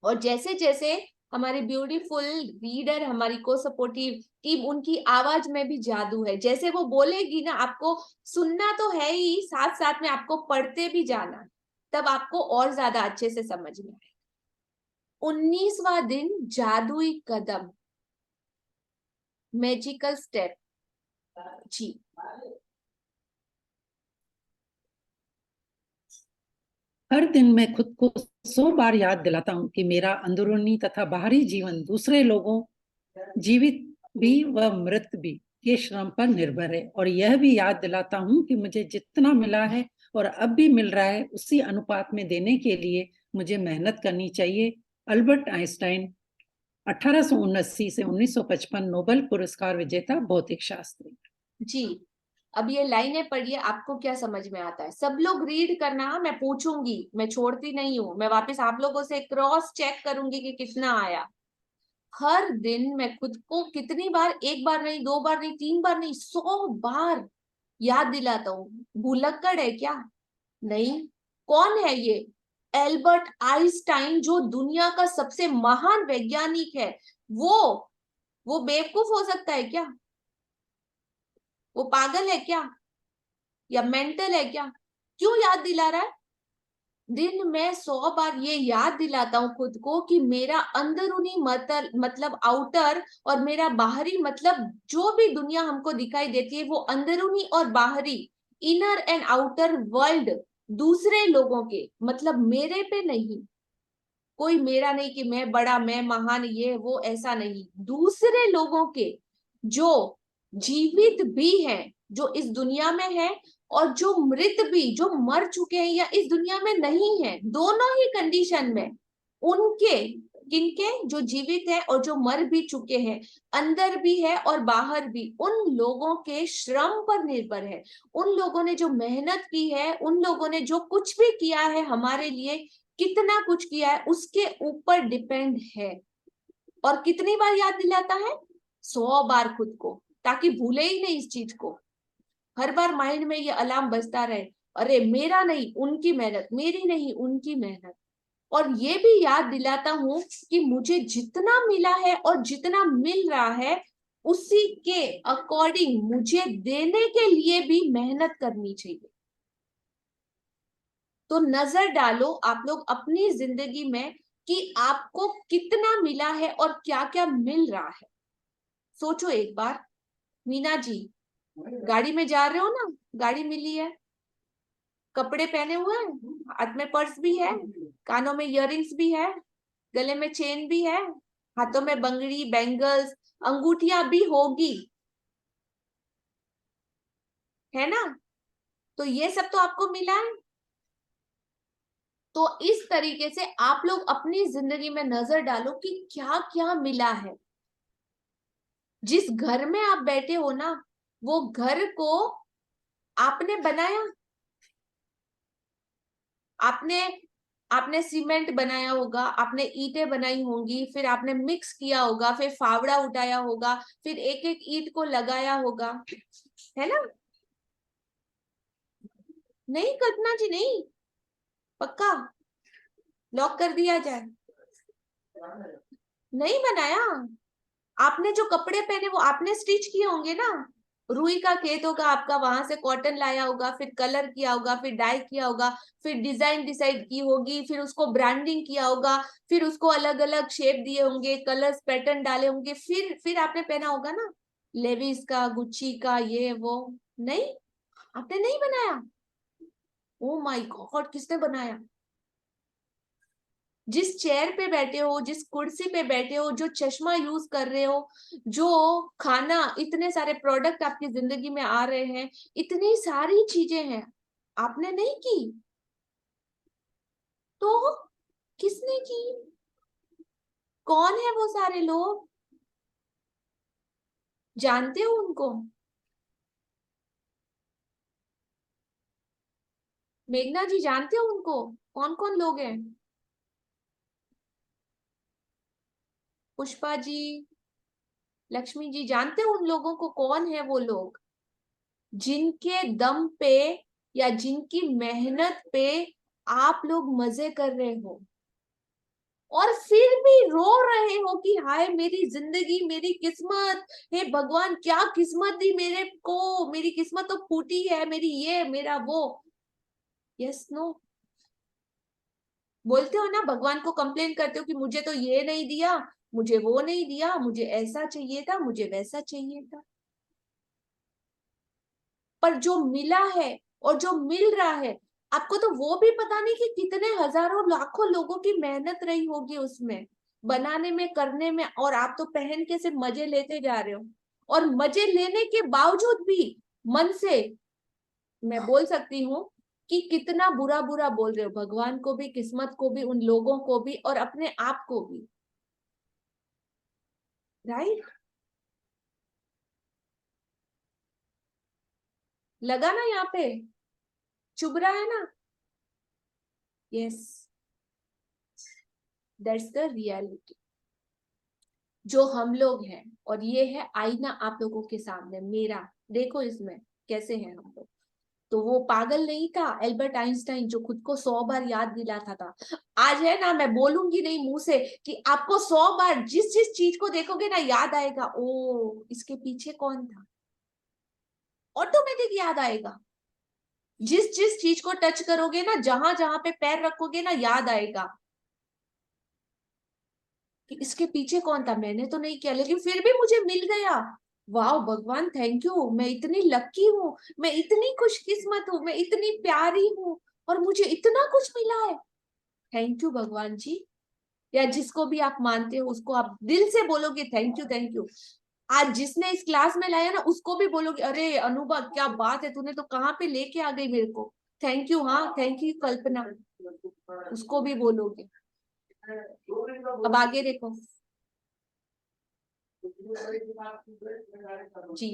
और जैसे जैसे हमारे ब्यूटीफुल रीडर, हमारी को सपोर्टिव टीम, उनकी आवाज में भी जादू है। जैसे वो बोलेगी ना, आपको सुनना तो है ही, साथ साथ में आपको पढ़ते भी जाना, तब आपको और ज्यादा अच्छे से समझ में आएगा। 19वां दिन, जादुई कदम, मैजिकल स्टेप। जी हर दिन मैं खुद को 100 बार याद दिलाता हूँ कि मेरा अंदरूनी तथा बाहरी जीवन दूसरे लोगों, जीवित भी व मृत भी, के श्रम पर निर्भर है। और यह भी याद दिलाता हूँ कि मुझे जितना मिला है और अब भी मिल रहा है, उसी अनुपात में देने के लिए मुझे मेहनत करनी चाहिए। अल्बर्ट आइंस्टाइन, 1879 से 1955 नोबेल पुरस्कार विजेता भौतिक शास्त्री। जी, अब ये लाइनें पढ़िए, आपको क्या समझ में आता है? सब लोग रीड करना, मैं पूछूंगी, मैं छोड़ती नहीं हूँ, मैं वापस आप लोगों से क्रॉस चेक करूंगी कि कितना आया। हर दिन मैं खुद को कितनी बार, एक बार नहीं, 2 बार नहीं, 3 बार नहीं, 100 बार याद दिलाता हूँ। भुलक्कड़ है क्या? नहीं। कौन है ये? एल्बर्ट आइंस्टाइन, जो दुनिया का सबसे महान वैज्ञानिक है। वो बेवकूफ हो सकता है क्या? वो पागल है क्या, या मेंटल है क्या? क्यों याद दिला रहा है? दिन में 100 बार ये याद दिलाता हूँ खुद को कि मेरा अंदरूनी मतलब आउटर, और मेरा बाहरी मतलब जो भी दुनिया हमको दिखाई देती है, वो अंदरूनी और बाहरी, इनर एंड आउटर वर्ल्ड, दूसरे लोगों के, मतलब मेरे पे नहीं। कोई मेरा नहीं कि मैं बड़ा, मैं महान, ये वो, ऐसा नहीं। दूसरे लोगों के, जो जीवित भी हैं, जो इस दुनिया में है, और जो मृत भी, जो मर चुके हैं या इस दुनिया में नहीं है, दोनों ही कंडीशन में उनके, किनके? जो जीवित है और जो मर भी चुके हैं, अंदर भी है और बाहर भी, उन लोगों के श्रम पर निर्भर है। उन लोगों ने जो मेहनत की है, उन लोगों ने जो कुछ भी किया है हमारे लिए, कितना कुछ किया है, उसके ऊपर डिपेंड है। और कितनी बार याद दिलाता है? 100 बार खुद को, ताकि भूले ही नहीं इस चीज को। हर बार माइंड में ये अलार्म बजता रहे, अरे मेरा नहीं, उनकी मेहनत, मेरी नहीं, उनकी मेहनत। और ये भी याद दिलाता हूं कि मुझे जितना मिला है और जितना मिल रहा है, उसी के अकॉर्डिंग मुझे देने के लिए भी मेहनत करनी चाहिए। तो नजर डालो आप लोग अपनी जिंदगी में कि आपको कितना मिला है और क्या क्या मिल रहा है। सोचो एक बार। मीना जी, गाड़ी में जा रहे हो ना, गाड़ी मिली है, कपड़े पहने हुए हैं, हाथ में पर्स भी है, कानों में इयररिंग्स भी है, गले में चेन भी है, हाथों में बंगड़ी, बैंगल्स, अंगूठियां भी होगी, है ना? तो ये सब तो आपको मिला है। तो इस तरीके से आप लोग अपनी जिंदगी में नजर डालो कि क्या क्या मिला है। जिस घर में आप बैठे हो ना, वो घर को आपने बनाया, आपने आपने सीमेंट बनाया होगा, आपने ईंटें बनाई होंगी, फिर आपने मिक्स किया होगा, फिर फावड़ा उठाया होगा, फिर एक एक ईंट को लगाया होगा, है ना? नहीं कल्पना जी, नहीं, पक्का लॉक कर दिया जाए? नहीं बनाया। आपने जो कपड़े पहने वो आपने स्टिच किए होंगे ना। रुई का खेत होगा आपका, वहां से कॉटन लाया होगा, फिर कलर किया होगा, फिर डाई किया होगा, फिर डिजाइन डिसाइड की होगी, फिर उसको ब्रांडिंग किया होगा, फिर उसको अलग अलग शेप दिए होंगे, कलर्स पैटर्न डाले होंगे, फिर आपने पहना होगा ना, लेविस का, गुच्ची का, ये वो। नहीं, आपने नहीं बनाया। ओ माय गॉड, किसने बनाया? जिस चेयर पे बैठे हो, जिस कुर्सी पे बैठे हो, जो चश्मा यूज कर रहे हो, जो खाना, इतने सारे प्रोडक्ट आपकी जिंदगी में आ रहे हैं, इतनी सारी चीजें हैं, आपने नहीं की तो किसने की? कौन है वो सारे लोग? जानते हो उनको? मेघना जी, जानते हो उनको? कौन कौन लोग हैं? पुष्पा जी, लक्ष्मी जी, जानते हो उन लोगों को? कौन है वो लोग जिनके दम पे या जिनकी मेहनत पे आप लोग मजे कर रहे हो? और फिर भी रो रहे हो कि हाय मेरी जिंदगी, मेरी किस्मत, हे भगवान क्या किस्मत दी मेरे को, मेरी किस्मत तो फूटी है, मेरी ये मेरा वो। यस नो, बोलते हो ना, भगवान को कंप्लेन करते हो कि मुझे तो ये नहीं दिया, मुझे वो नहीं दिया, मुझे ऐसा चाहिए था, मुझे वैसा चाहिए था। पर जो मिला है और जो मिल रहा है, आपको तो वो भी पता नहीं कि कितने हजारों लाखों लोगों की मेहनत रही होगी उसमें बनाने में, करने में, और आप तो पहन के सिर्फ मजे लेते जा रहे हो। और मजे लेने के बावजूद भी मन से मैं बोल सकती हूँ कि कितना बुरा बुरा बोल रहे हो भगवान को भी, किस्मत को भी, उन लोगों को भी, और अपने आप को भी। राइट? लगा ना यहाँ पे? चुभ रहा है ना? यस, दैट्स द रियलिटी जो हम लोग हैं। और ये है आईना आप लोगों के सामने मेरा, देखो इसमें कैसे हैं हम लोग। तो वो पागल नहीं था एल्बर्ट आइंस्टाइन जो खुद को 100 बार याद दिलाता था, आज है ना, मैं बोलूंगी नहीं मुंह से कि आपको 100 बार जिस जिस चीज को देखोगे ना याद आएगा, ओ इसके पीछे कौन था, ऑटोमेटिक याद आएगा। जिस जिस चीज को टच करोगे ना, जहां जहां पे पैर रखोगे ना, याद आएगा कि इसके पीछे कौन था, मैंने तो नहीं किया लेकिन फिर भी मुझे मिल गया। वाह भगवान थैंक यू, मैं इतनी लकी हूँ, मैं इतनी खुशकिस्मत हूँ, मैं इतनी प्यारी हूँ, और मुझे इतना कुछ मिला है। थैंक यू भगवान जी। या जिसको भी आप मानते हो उसको आप दिल से बोलोगे थैंक यू थैंक यू। आज जिसने इस क्लास में लाया ना उसको भी बोलोगे अरे अनुभव क्या बात है, तूने तो कहाँ पे लेके आ गई मेरे को, थैंक यू। हाँ थैंक यू कल्पना, उसको भी बोलोगे। अब आगे देखो जी।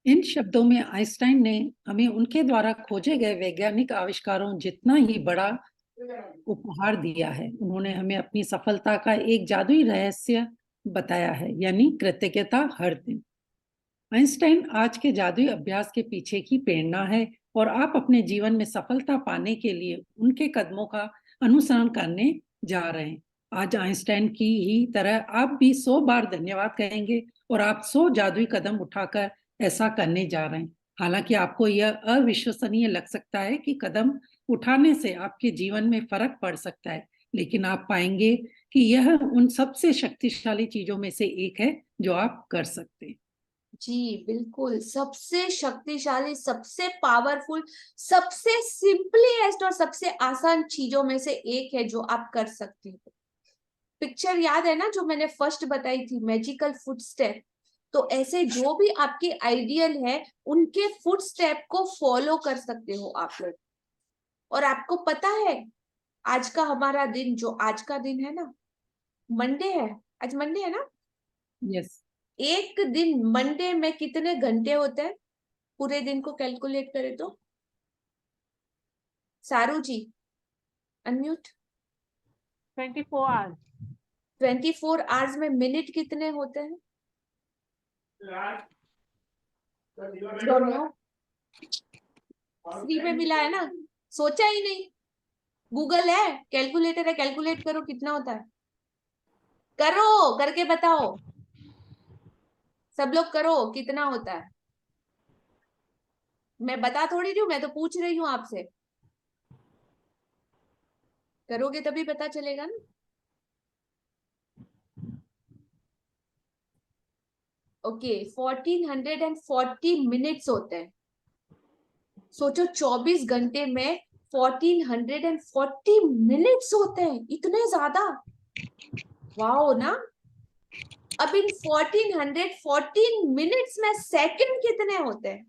इन शब्दों में आइंस्टाइन ने हमें उनके द्वारा खोजे गए वैज्ञानिक आविष्कारों जितना ही बड़ा उपहार दिया है। उन्होंने हमें अपनी सफलता का एक जादुई रहस्य बताया है, यानी कृतज्ञता हर दिन। आइंस्टाइन आज के जादुई अभ्यास के पीछे की प्रेरणा है और आप अपने जीवन में सफलता पाने के लिए उनके कदमों का अनुसरण करने जा रहे हैं। आज आइंस्टाइन की ही तरह आप भी 100 बार धन्यवाद कहेंगे और आप 100 जादुई कदम उठाकर ऐसा करने जा रहे हैं। हालांकि आपको यह अविश्वसनीय लग सकता है कि कदम उठाने से आपके जीवन में फर्क पड़ सकता है, लेकिन आप पाएंगे कि यह उन सबसे शक्तिशाली चीजों में से एक है जो आप कर सकते हैं। जी बिल्कुल, सबसे शक्तिशाली, सबसे पावरफुल, सबसे सिंपलीएस्ट और सबसे आसान चीजों में से एक है जो आप कर सकते हो। पिक्चर याद है ना जो मैंने फर्स्ट बताई थी, मैजिकल फुटस्टेप। तो ऐसे जो भी आपके आइडियल है उनके फुटस्टेप को फॉलो कर सकते हो आप लोग। और आपको पता है आज का हमारा दिन, जो आज का दिन है ना, मंडे है, आज मंडे है ना। यस। एक दिन मंडे में कितने घंटे होते हैं पूरे दिन को कैलकुलेट करें तो? सारू जी अनम्यूट। 24 आवर्स। 24 आवर्स में मिनट कितने होते हैं? दोनों फ्री में मिला है ना, सोचा ही नहीं। गूगल है, कैलकुलेटर है, कैलकुलेट करो कितना होता है, करो, करके बताओ, सब लोग करो कितना होता है। मैं बता थोड़ी रही हूँ, मैं तो पूछ रही हूँ आपसे, करोगे तभी पता चलेगा ना। ओके 1440 मिनट्स होते हैं। सोचो 24 घंटे में 1440 मिनट्स होते हैं, इतने ज्यादा। वाओ ना। अब इन 1414 मिनट्स में सेकंड कितने होते हैं?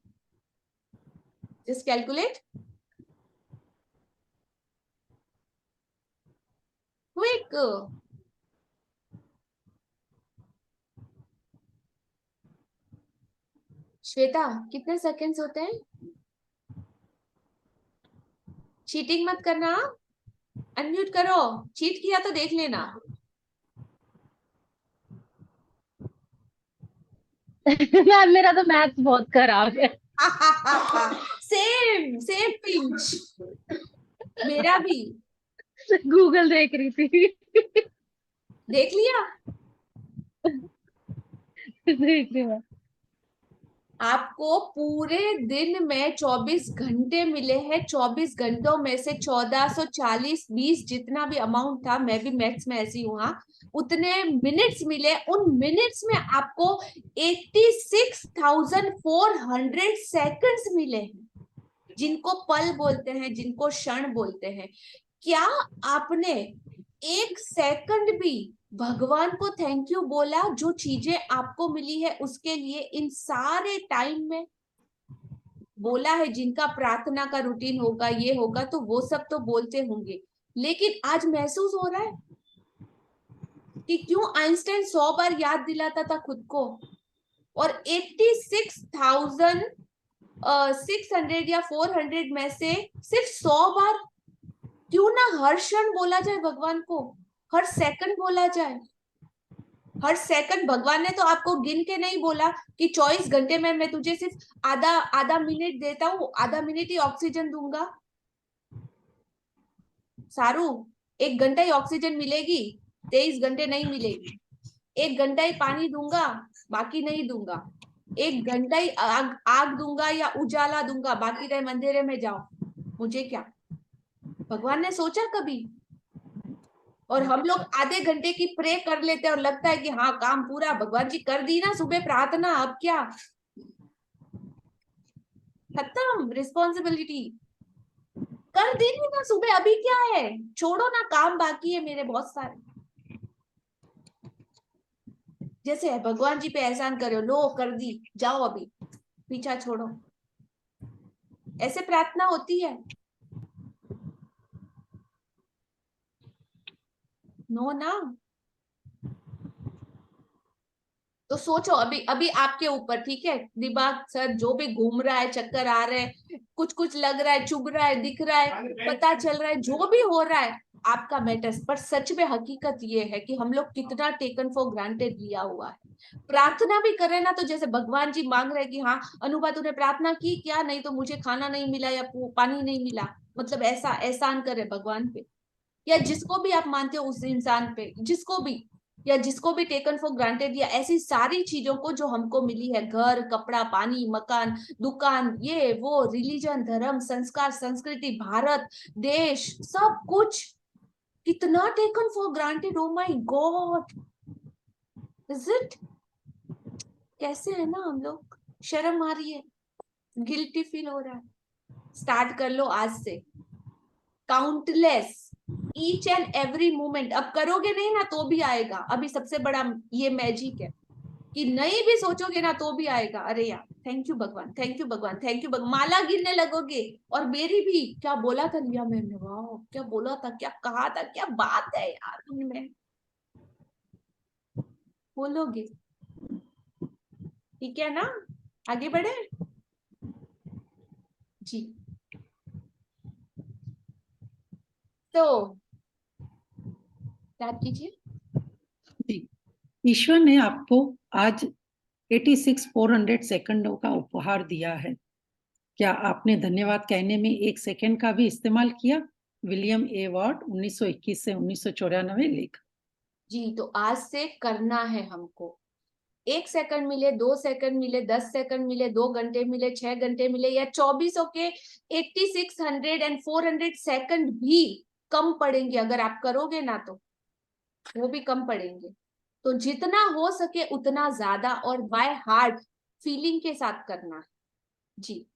Just calculate quick. श्वेता कितने सेकंड्स होते हैं? चीटिंग मत करना, अनम्यूट करो, चीट किया तो देख लेना। मैम मेरा तो मैथ्स बहुत खराब है। Same same pinch. मेरा भी गूगल देख रही थी। देख लिया। देख रही हूँ। आपको पूरे दिन में 24 घंटे मिले हैं। 24 घंटों में से 1440 20 जितना भी अमाउंट था, मैं भी मैथ्स में ऐसी हूँ, हाँ, उतने मिनट्स मिले। उन मिनट्स में आपको 86,400 सेकंड्स मिले हैं, जिनको पल बोलते हैं, जिनको क्षण बोलते हैं। क्या आपने एक सेकंड भी भगवान को थैंक यू बोला जो चीजें आपको मिली है उसके लिए? इन सारे टाइम में बोला है, जिनका प्रार्थना का रूटीन होगा, ये होगा, तो वो सब तो बोलते होंगे, लेकिन आज महसूस हो रहा है कि क्यों आइंस्टाइन 100 बार याद दिलाता था खुद को, और 86,600 या 400 में से सिर्फ 100 बार क्यों ना हर क्षण बोला जाए भगवान को, हर सेकंड बोला जाए। हर सेकंड भगवान ने तो आपको गिन के नहीं बोला कि 24 घंटे में मैं तुझे सिर्फ आधा मिनट देता हूँ, आधा मिनट ही ऑक्सीजन दूंगा। सारू, 1 घंटा ही ऑक्सीजन मिलेगी, 23 घंटे नहीं मिलेगी। 1 घंटा ही पानी दूंगा, बाकी नहीं दूंगा। 1 घंटा ही आग दूंगा या उजाला दूंगा, बाकी रहे अंधेरे में जाओ, मुझे क्या। भगवान ने सोचा कभी? और हम लोग आधे घंटे की प्रे कर लेते हैं और लगता है कि हाँ काम पूरा, भगवान जी कर दी ना सुबह प्रार्थना, अब क्या, खत्म रिस्पॉन्सिबिलिटी, कर दी नहीं ना सुबह, अभी क्या है, छोड़ो ना, काम बाकी है मेरे बहुत सारे। जैसे है भगवान जी पे एहसान करो, लो कर दी, जाओ अभी, पीछा छोड़ो, ऐसे प्रार्थना होती है? नो ना। तो सोचो, अभी अभी आपके ऊपर, ठीक है, दिमाग सर जो भी घूम रहा है, चक्कर आ रहे हैं, कुछ कुछ लग रहा है, चुभ रहा है, दिख रहा है, पता चल रहा है, जो भी हो रहा है आपका मैटर्स। पर सच में हकीकत ये है कि हम लोग कितना टेकन फॉर ग्रांटेड लिया हुआ है। प्रार्थना भी करें ना, तो जैसे भगवान जी मांग रहे हैं कि हाँ अनुभा तूने प्रार्थना की क्या, नहीं तो मुझे खाना नहीं मिला या पानी नहीं मिला, मतलब ऐसा एहसान करे भगवान पे, या जिसको भी आप मानते हो उस इंसान पे, जिसको भी, या जिसको भी टेकन फॉर ग्रांटेड, या ऐसी सारी चीजों को जो हमको मिली है, घर, कपड़ा, पानी, मकान, दुकान, ये वो, रिलीजन, धर्म, संस्कार, संस्कृति, भारत देश, सब कुछ कितना taken for granted. O my God, is it? कैसे है ना हम लोग, शर्म आ रही है, गिल्टी फील हो रहा है। स्टार्ट कर लो आज से, countless, each and every moment. अब करोगे नहीं ना तो भी आएगा, अभी सबसे बड़ा ये मैजिक है कि नहीं भी सोचोगे ना तो भी आएगा। अरे यार थैंक यू भगवान, थैंक यू भगवान, थैंक यू भगवान, माला गिनने लगोगे। और मेरी भी, क्या बोला था लिया मैंने, वाह क्या बोला था, क्या कहा था, क्या बात है यार उनमें, बोलोगे। ठीक है ना, आगे बढ़े जी। तो याद कीजिए, ईश्वर ने आपको आज 86,400 सेकंडों का उपहार दिया है। क्या आपने धन्यवाद कहने में 1 सेकंड का भी इस्तेमाल किया? विलियम ए वॉर्ड 1921 से 1994 लेख। जी, तो आज से करना है हमको। 1 सेकंड मिले, 2 सेकंड मिले, 10 सेकंड मिले, 2 घंटे मिले, 6 घंटे मिले, या 24 के 8600 एंड 400 सेकंड भी कम पड़ेंगे अगर आप करोगे ना, तो वो भी कम पड़ेंगे। तो जितना हो सके उतना ज्यादा और बाय हार्ट फीलिंग के साथ करना है जी।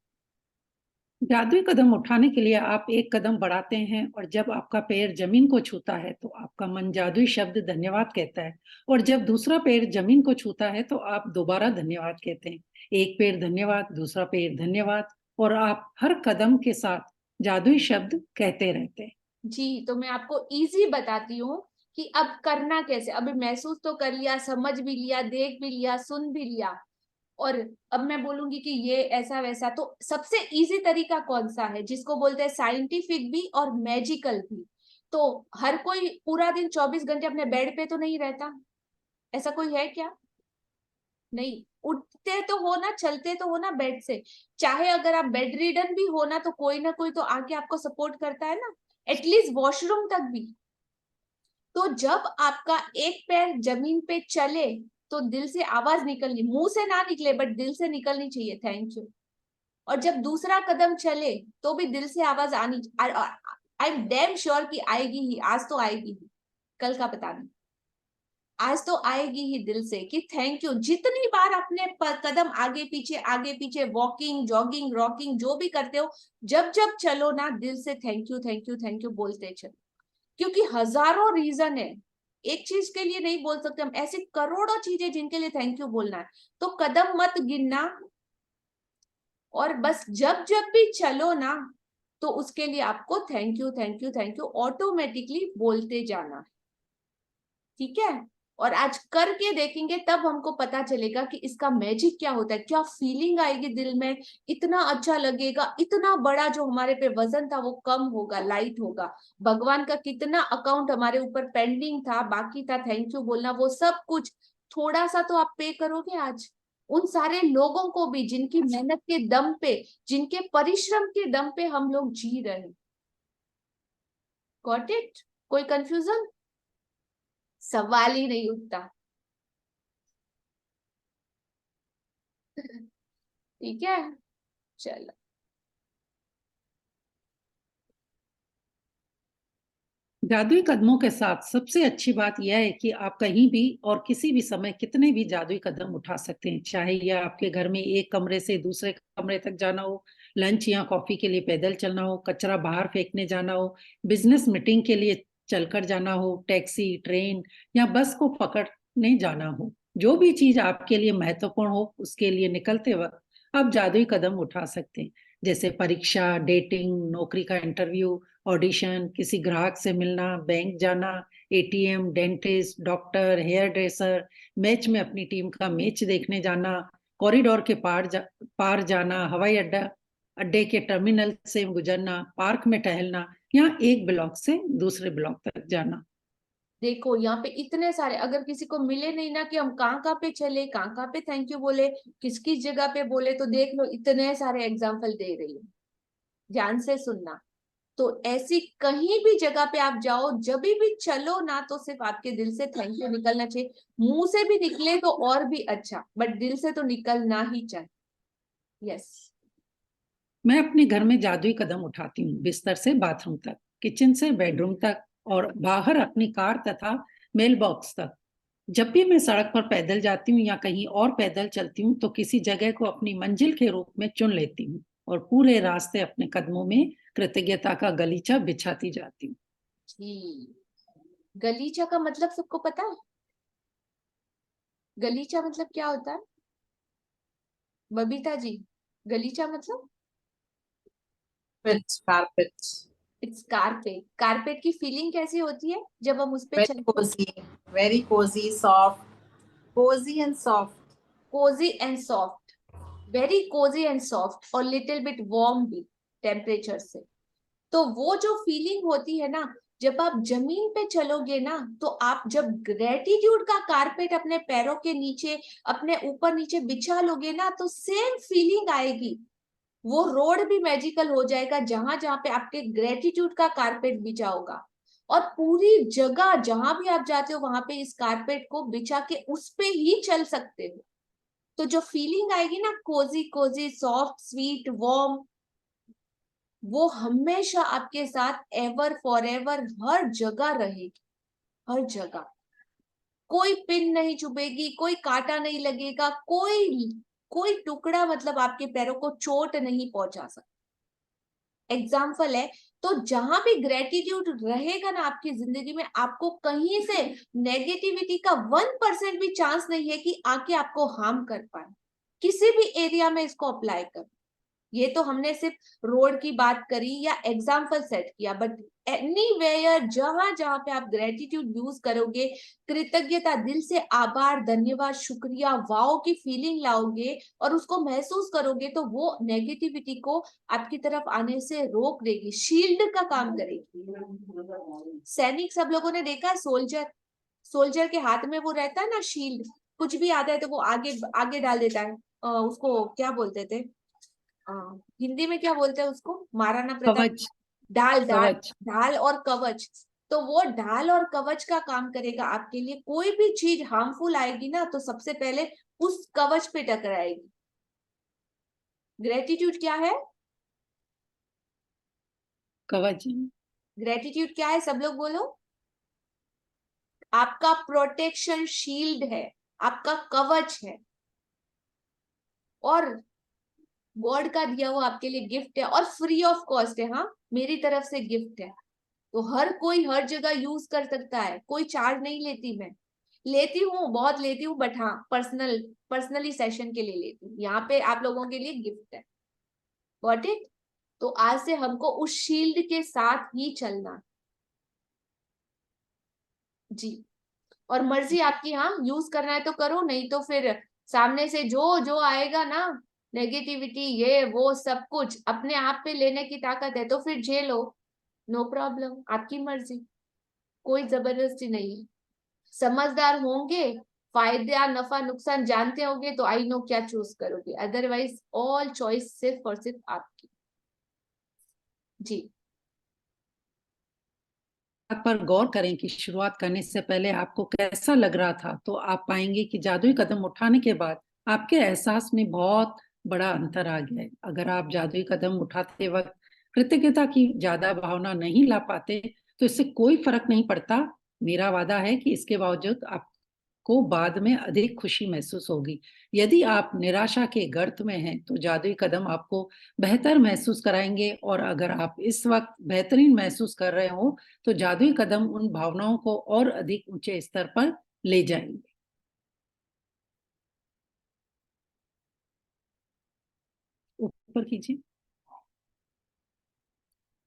जादुई कदम उठाने के लिए आप 1 कदम बढ़ाते हैं और जब आपका पैर जमीन को छूता है तो आपका मन जादुई शब्द धन्यवाद कहता है, और जब दूसरा पैर जमीन को छूता है तो आप दोबारा धन्यवाद कहते हैं। एक पैर धन्यवाद, दूसरा पैर धन्यवाद, और आप हर कदम के साथ जादुई शब्द कहते रहते हैं। जी, तो मैं आपको इजी बताती हूँ कि अब करना कैसे। अभी महसूस तो कर लिया, समझ भी लिया, देख भी लिया, सुन भी लिया, और अब मैं बोलूंगी कि ये ऐसा वैसा। तो सबसे इजी तरीका कौन सा है, जिसको बोलते हैं साइंटिफिक भी और मैजिकल भी। तो हर कोई पूरा दिन 24 घंटे अपने बेड पे तो नहीं रहता, ऐसा कोई है क्या? नहीं, उठते तो हो ना, चलते तो हो ना बेड से। चाहे अगर आप बेड रिडन भी हो ना, तो कोई ना कोई तो आके आपको सपोर्ट करता है ना। एटलीस्ट वॉशरूम तक भी। तो जब आपका एक पैर जमीन पे चले तो दिल से आवाज निकलनी, मुंह से ना निकले बट दिल से निकलनी चाहिए थैंक यू। और जब दूसरा कदम चले तो भी दिल से आवाज आनी, आई एम डैम श्योर कि आएगी ही, आज तो आएगी ही, कल का पता नहीं, आज तो आएगी ही दिल से कि थैंक यू। जितनी बार अपने कदम आगे पीछे वॉकिंग जॉगिंग रॉकिंग जो भी करते हो, जब जब चलो ना दिल से thank you thank you thank you बोलते चलो, क्योंकि हजारों रीजन है, एक चीज के लिए नहीं बोल सकते हम, ऐसे करोड़ों चीजें जिनके लिए थैंक यू बोलना है। तो कदम मत गिनना, और बस जब जब भी चलो ना तो उसके लिए आपको thank you thank you thank you automatically बोलते जाना है, ठीक है। और आज करके देखेंगे तब हमको पता चलेगा कि इसका मैजिक क्या होता है, क्या फीलिंग आएगी दिल में, इतना अच्छा लगेगा, इतना बड़ा जो हमारे पे वजन था वो कम होगा, लाइट होगा। भगवान का कितना अकाउंट हमारे ऊपर पेंडिंग था, बाकी था थैंक यू बोलना, वो सब कुछ थोड़ा सा तो आप पे करोगे आज। उन सारे लोगों को भी जिनकी मेहनत के दम पे, जिनके परिश्रम के दम पे हम लोग जी रहे हैं। Got it? कोई कंफ्यूजन? सवाल ही नहीं उठता। ठीक है, चलो। जादुई कदमों के साथ सबसे अच्छी बात यह है कि आप कहीं भी और किसी भी समय कितने भी जादुई कदम उठा सकते हैं, चाहे यह आपके घर में एक कमरे से दूसरे कमरे तक जाना हो, लंच या कॉफी के लिए पैदल चलना हो, कचरा बाहर फेंकने जाना हो, बिजनेस मीटिंग के लिए चलकर जाना हो, टैक्सी ट्रेन या बस को पकड़ने जाना हो। जो भी चीज आपके लिए महत्वपूर्ण हो उसके लिए निकलते वक्त आप जादुई कदम उठा सकते हैं, जैसे परीक्षा, डेटिंग, नौकरी का इंटरव्यू, ऑडिशन, किसी ग्राहक से मिलना, बैंक जाना, ATM, dentist, doctor, hairdresser, match में अपनी टीम का मैच देखने जाना, कॉरिडोर के पार जाना, हवाई अड्डे के टर्मिनल से गुजरना, पार्क में टहलना या एक ब्लॉक से दूसरे ब्लॉक तक जाना। देखो यहाँ पे इतने सारे, अगर किसी को मिले नहीं ना कि हम कहाँ पे चले, कहाँ पे थैंक यू बोले, किस किस जगह पे बोले, तो देख लो इतने सारे एग्जाम्पल दे रही हूँ, ध्यान से सुनना। तो ऐसी कहीं भी जगह पे आप जाओ, जब भी चलो ना तो सिर्फ आपके दिल से थैंक यू निकलना चाहिए। मुंह से भी निकले तो और भी अच्छा, बट दिल से तो निकलना ही चाहिए। यस। मैं अपने घर में जादुई कदम उठाती हूँ, बिस्तर से बाथरूम तक, किचन से बेडरूम तक और बाहर अपनी कार तथा मेल बॉक्स तक। जब भी मैं सड़क पर पैदल जाती हूँ या कहीं और पैदल चलती हूँ तो किसी जगह को अपनी मंजिल के रूप में चुन लेती हूँ और पूरे रास्ते अपने कदमों में कृतज्ञता का गलीचा बिछाती जाती हूँ। जी, गलीचा का मतलब सबको पता है? गलीचा मतलब क्या होता है बबीता जी? गलीचा मतलब कारपेट। It's carpet. कारपेट की फीलिंग कैसी होती है जब हम उस पे very Cozi, very Cozi, soft, Cozi and soft. Cozi and soft, very Cozi and soft और लिटिल बिट वार्म भी टेम्परेचर से। तो वो जो फीलिंग होती है ना, जब आप जमीन पे चलोगे ना, तो आप जब ग्रेटिट्यूड का कारपेट अपने पैरों के नीचे, अपने ऊपर नीचे बिछा लोगे ना, तो सेम फीलिंग आएगी। वो रोड भी मैजिकल हो जाएगा जहां जहां पे आपके ग्रेटिट्यूड का कारपेट बिछा होगा, और पूरी जगह जहां भी आप जाते हो वहां पे इस कारपेट को बिछा के उस पे ही चल सकते हो। तो जो फीलिंग आएगी ना, cosy cosy soft sweet warm, वो हमेशा आपके साथ एवर फॉर एवर हर जगह रहेगी, हर जगह। कोई पिन नहीं चुभेगी, कोई कांटा नहीं लगेगा, कोई टुकड़ा मतलब आपके पैरों को चोट नहीं पहुंचा सकता। एग्जाम्पल है, तो जहां भी ग्रेटिट्यूड रहेगा ना आपकी जिंदगी में, आपको कहीं से नेगेटिविटी का 1% भी चांस नहीं है कि आके आपको हार्म कर पाए। किसी भी एरिया में इसको अप्लाई कर। ये तो हमने सिर्फ रोड की बात करी या एग्जाम्पल सेट किया, बट एनीवेयर जहां जहां पे आप ग्रेटिट्यूड यूज करोगे, कृतज्ञता, दिल से आभार, धन्यवाद, शुक्रिया, वाओ की फीलिंग लाओगे और उसको महसूस करोगे, तो वो नेगेटिविटी को आपकी तरफ आने से रोक देगी, शील्ड का काम करेगी। सैनिक सब लोगों ने देखा है, सोल्जर के हाथ में वो रहता है ना शील्ड, कुछ भी आता है तो वो आगे आगे डाल देता है, उसको क्या बोलते थे, हिंदी में क्या बोलते हैं उसको, महाराणा प्रताप। कवच। ढाल ढाल कवच। ढाल और कवच। तो वो ढाल और कवच का काम करेगा आपके लिए। कोई भी चीज हार्मफुल आएगी ना तो सबसे पहले उस कवच पे टकराएगी। ग्रेटिट्यूड क्या है? कवच। ग्रेटिट्यूड क्या है? सब लोग बोलो। आपका प्रोटेक्शन शील्ड है, आपका कवच है, और गॉड का दिया हुआ आपके लिए गिफ्ट है, और फ्री ऑफ कॉस्ट है। हाँ, मेरी तरफ से गिफ्ट है, तो हर कोई हर जगह यूज कर सकता है। कोई चार्ज नहीं लेती। मैं लेती हूँ, बहुत लेती हूँ, बट हाँ पर्सनली सेशन के लिए लेती हूँ। यहाँ पे आप लोगों के लिए गिफ्ट है। Got it? तो आज से हमको उस शील्ड के साथ ही चलना जी। और मर्जी आपकी, हाँ यूज करना है तो करो, नहीं तो फिर सामने से जो जो आएगा ना, नेगेटिविटी ये वो सब कुछ अपने आप पे लेने की ताकत है, तो फिर झेलो, नो प्रॉब्लम, आपकी मर्जी, कोई जबरदस्ती नहीं है। समझदार होंगे, फायदा नफा नुकसान जानते होंगे, तो आई नो क्या चूज करोगे, अदरवाइज ऑल चॉइस सिर्फ और सिर्फ आपकी जी। बात पर गौर करें कि शुरुआत करने से पहले आपको कैसा लग रहा था, तो आप पाएंगे कि जादुई कदम उठाने के बाद आपके एहसास में बहुत बड़ा अंतर आ गया है। अगर आप जादुई कदम उठाते वक्त कृतज्ञता की ज्यादा भावना नहीं ला पाते तो इससे कोई फर्क नहीं पड़ता। मेरा वादा है कि इसके बावजूद आपको बाद में अधिक खुशी महसूस होगी। यदि आप निराशा के गर्त में हैं तो जादुई कदम आपको बेहतर महसूस कराएंगे, और अगर आप इस वक्त बेहतरीन महसूस कर रहे हो तो जादुई कदम उन भावनाओं को और अधिक ऊंचे स्तर पर ले जाएंगे। ऊपर कीजिए।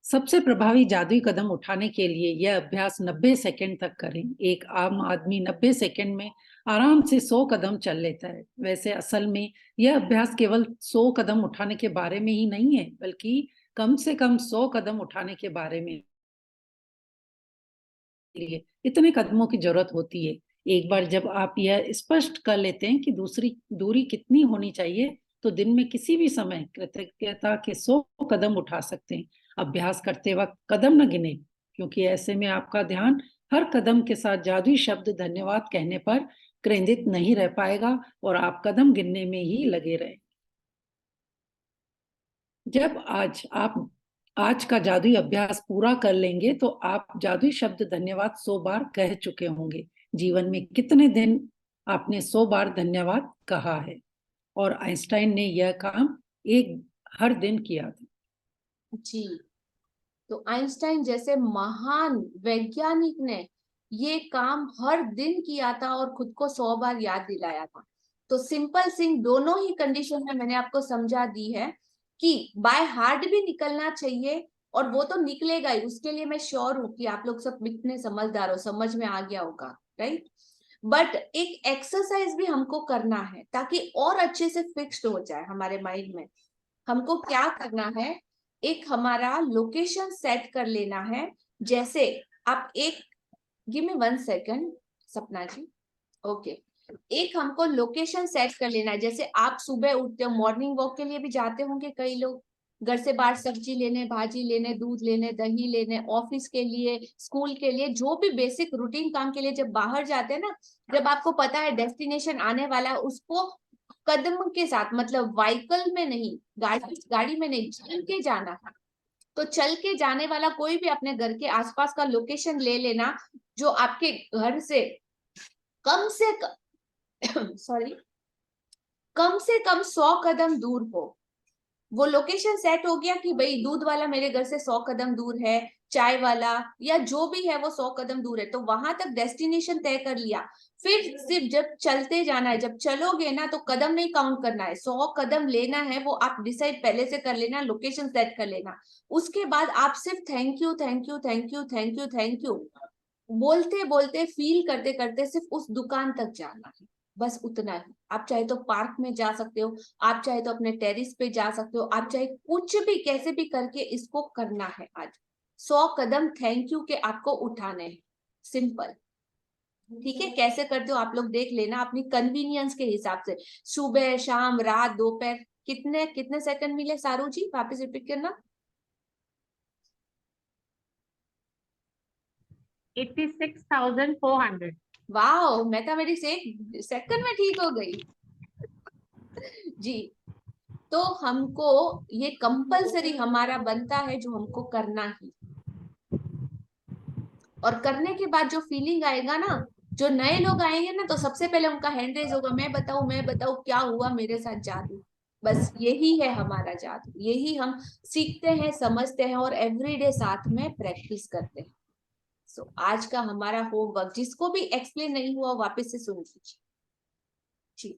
सबसे प्रभावी जादुई कदम उठाने के लिए यह अभ्यास 90 सेकंड तक करें। एक आम आदमी 90 सेकंड में आराम से 100 कदम चल लेता है। वैसे असल में यह अभ्यास केवल 100 कदम उठाने के बारे में ही नहीं है, बल्कि कम से कम 100 कदम उठाने के बारे में लिए इतने कदमों की जरूरत होती है। एक बार जब आप यह स्पष्ट कर लेते हैं कि दूसरी दूरी कितनी होनी चाहिए, तो दिन में किसी भी समय कृतज्ञता के 100 कदम उठा सकते हैं। अभ्यास करते वक्त कदम न गिने, क्योंकि ऐसे में आपका ध्यान हर कदम के साथ जादुई शब्द धन्यवाद कहने पर केंद्रित नहीं रह पाएगा और आप कदम गिनने में ही लगे रहे। जब आज का जादुई अभ्यास पूरा कर लेंगे तो आप जादुई शब्द धन्यवाद 100 बार कह चुके होंगे। जीवन में कितने दिन आपने 100 बार धन्यवाद कहा है? और आइंस्टाइन ने यह काम हर दिन किया था जी। तो आइंस्टाइन जैसे महान वैज्ञानिक ने ये काम हर दिन किया था और खुद को 100 बार याद दिलाया था। तो सिंपल सिंह दोनों ही कंडीशन में मैंने आपको समझा दी है कि बाय हार्ट भी निकलना चाहिए, और वो तो निकलेगा ही, उसके लिए मैं श्योर हूं कि आप लोग सब इतने समझदार हो, समझ में आ गया होगा, राइट। बट एक एक्सरसाइज भी हमको करना है ताकि और अच्छे से फिक्स्ड हो जाए हमारे माइंड में। हमको क्या करना है, एक हमारा लोकेशन सेट कर लेना है। जैसे आप गिव मी 1 सेकंड सपना जी, ओके। एक हमको लोकेशन सेट कर लेना है। जैसे आप सुबह उठते हो, मॉर्निंग वॉक के लिए भी जाते होंगे कई लोग, घर से बाहर सब्जी लेने, भाजी लेने, दूध लेने, दही लेने, ऑफिस के लिए, स्कूल के लिए, जो भी बेसिक रूटीन काम के लिए जब बाहर जाते हैं ना, जब आपको पता है डेस्टिनेशन आने वाला है, उसको कदम के साथ, मतलब व्हीकल में नहीं, गाड़ी में नहीं, चल के जाना है। तो चल के जाने वाला कोई भी अपने घर के आसपास का लोकेशन ले लेना, जो आपके घर से कम से कम से कम 100 कदम दूर हो। वो लोकेशन सेट हो गया कि भाई दूध वाला मेरे घर से 100 कदम दूर है, चाय वाला या जो भी है वो 100 कदम दूर है, तो वहां तक डेस्टिनेशन तय कर लिया। फिर सिर्फ जब चलते जाना है, जब चलोगे ना तो कदम नहीं काउंट करना है, 100 कदम लेना है, वो आप डिसाइड पहले से कर लेना, लोकेशन सेट कर लेना। उसके बाद आप सिर्फ thank you thank you thank you thank you thank you बोलते बोलते, फील करते करते सिर्फ उस दुकान तक जाना है, बस उतना ही। आप चाहे तो पार्क में जा सकते हो, आप चाहे तो अपने टेरिस पे जा सकते हो, आप चाहे कुछ भी कैसे भी करके इसको करना है। आज 100 कदम थैंक यू के आपको उठाने हैं, सिंपल। ठीक है, कैसे करते हो आप लोग देख लेना अपनी कन्वीनियंस के हिसाब से। सुबह, शाम, रात, दोपहर, कितने कितने सेकंड मिले सारू जी, वापस रिपीट करना। 86,400. वाओ, मैथमेटिक्स एक सेकंड में ठीक हो गई जी। तो हमको ये कंपलसरी हमारा बनता है, जो हमको करना ही, और करने के बाद जो फीलिंग आएगा ना, जो नए लोग आएंगे ना, तो सबसे पहले उनका हैंड रेज होगा, मैं बताऊं क्या हुआ मेरे साथ जादू। बस यही है हमारा जादू, यही हम सीखते हैं, समझते हैं और एवरीडे साथ में प्रैक्टिस करते हैं। सो आज का हमारा होमवर्क, जिसको भी एक्सप्लेन नहीं हुआ वापस से सुन लीजिए जी।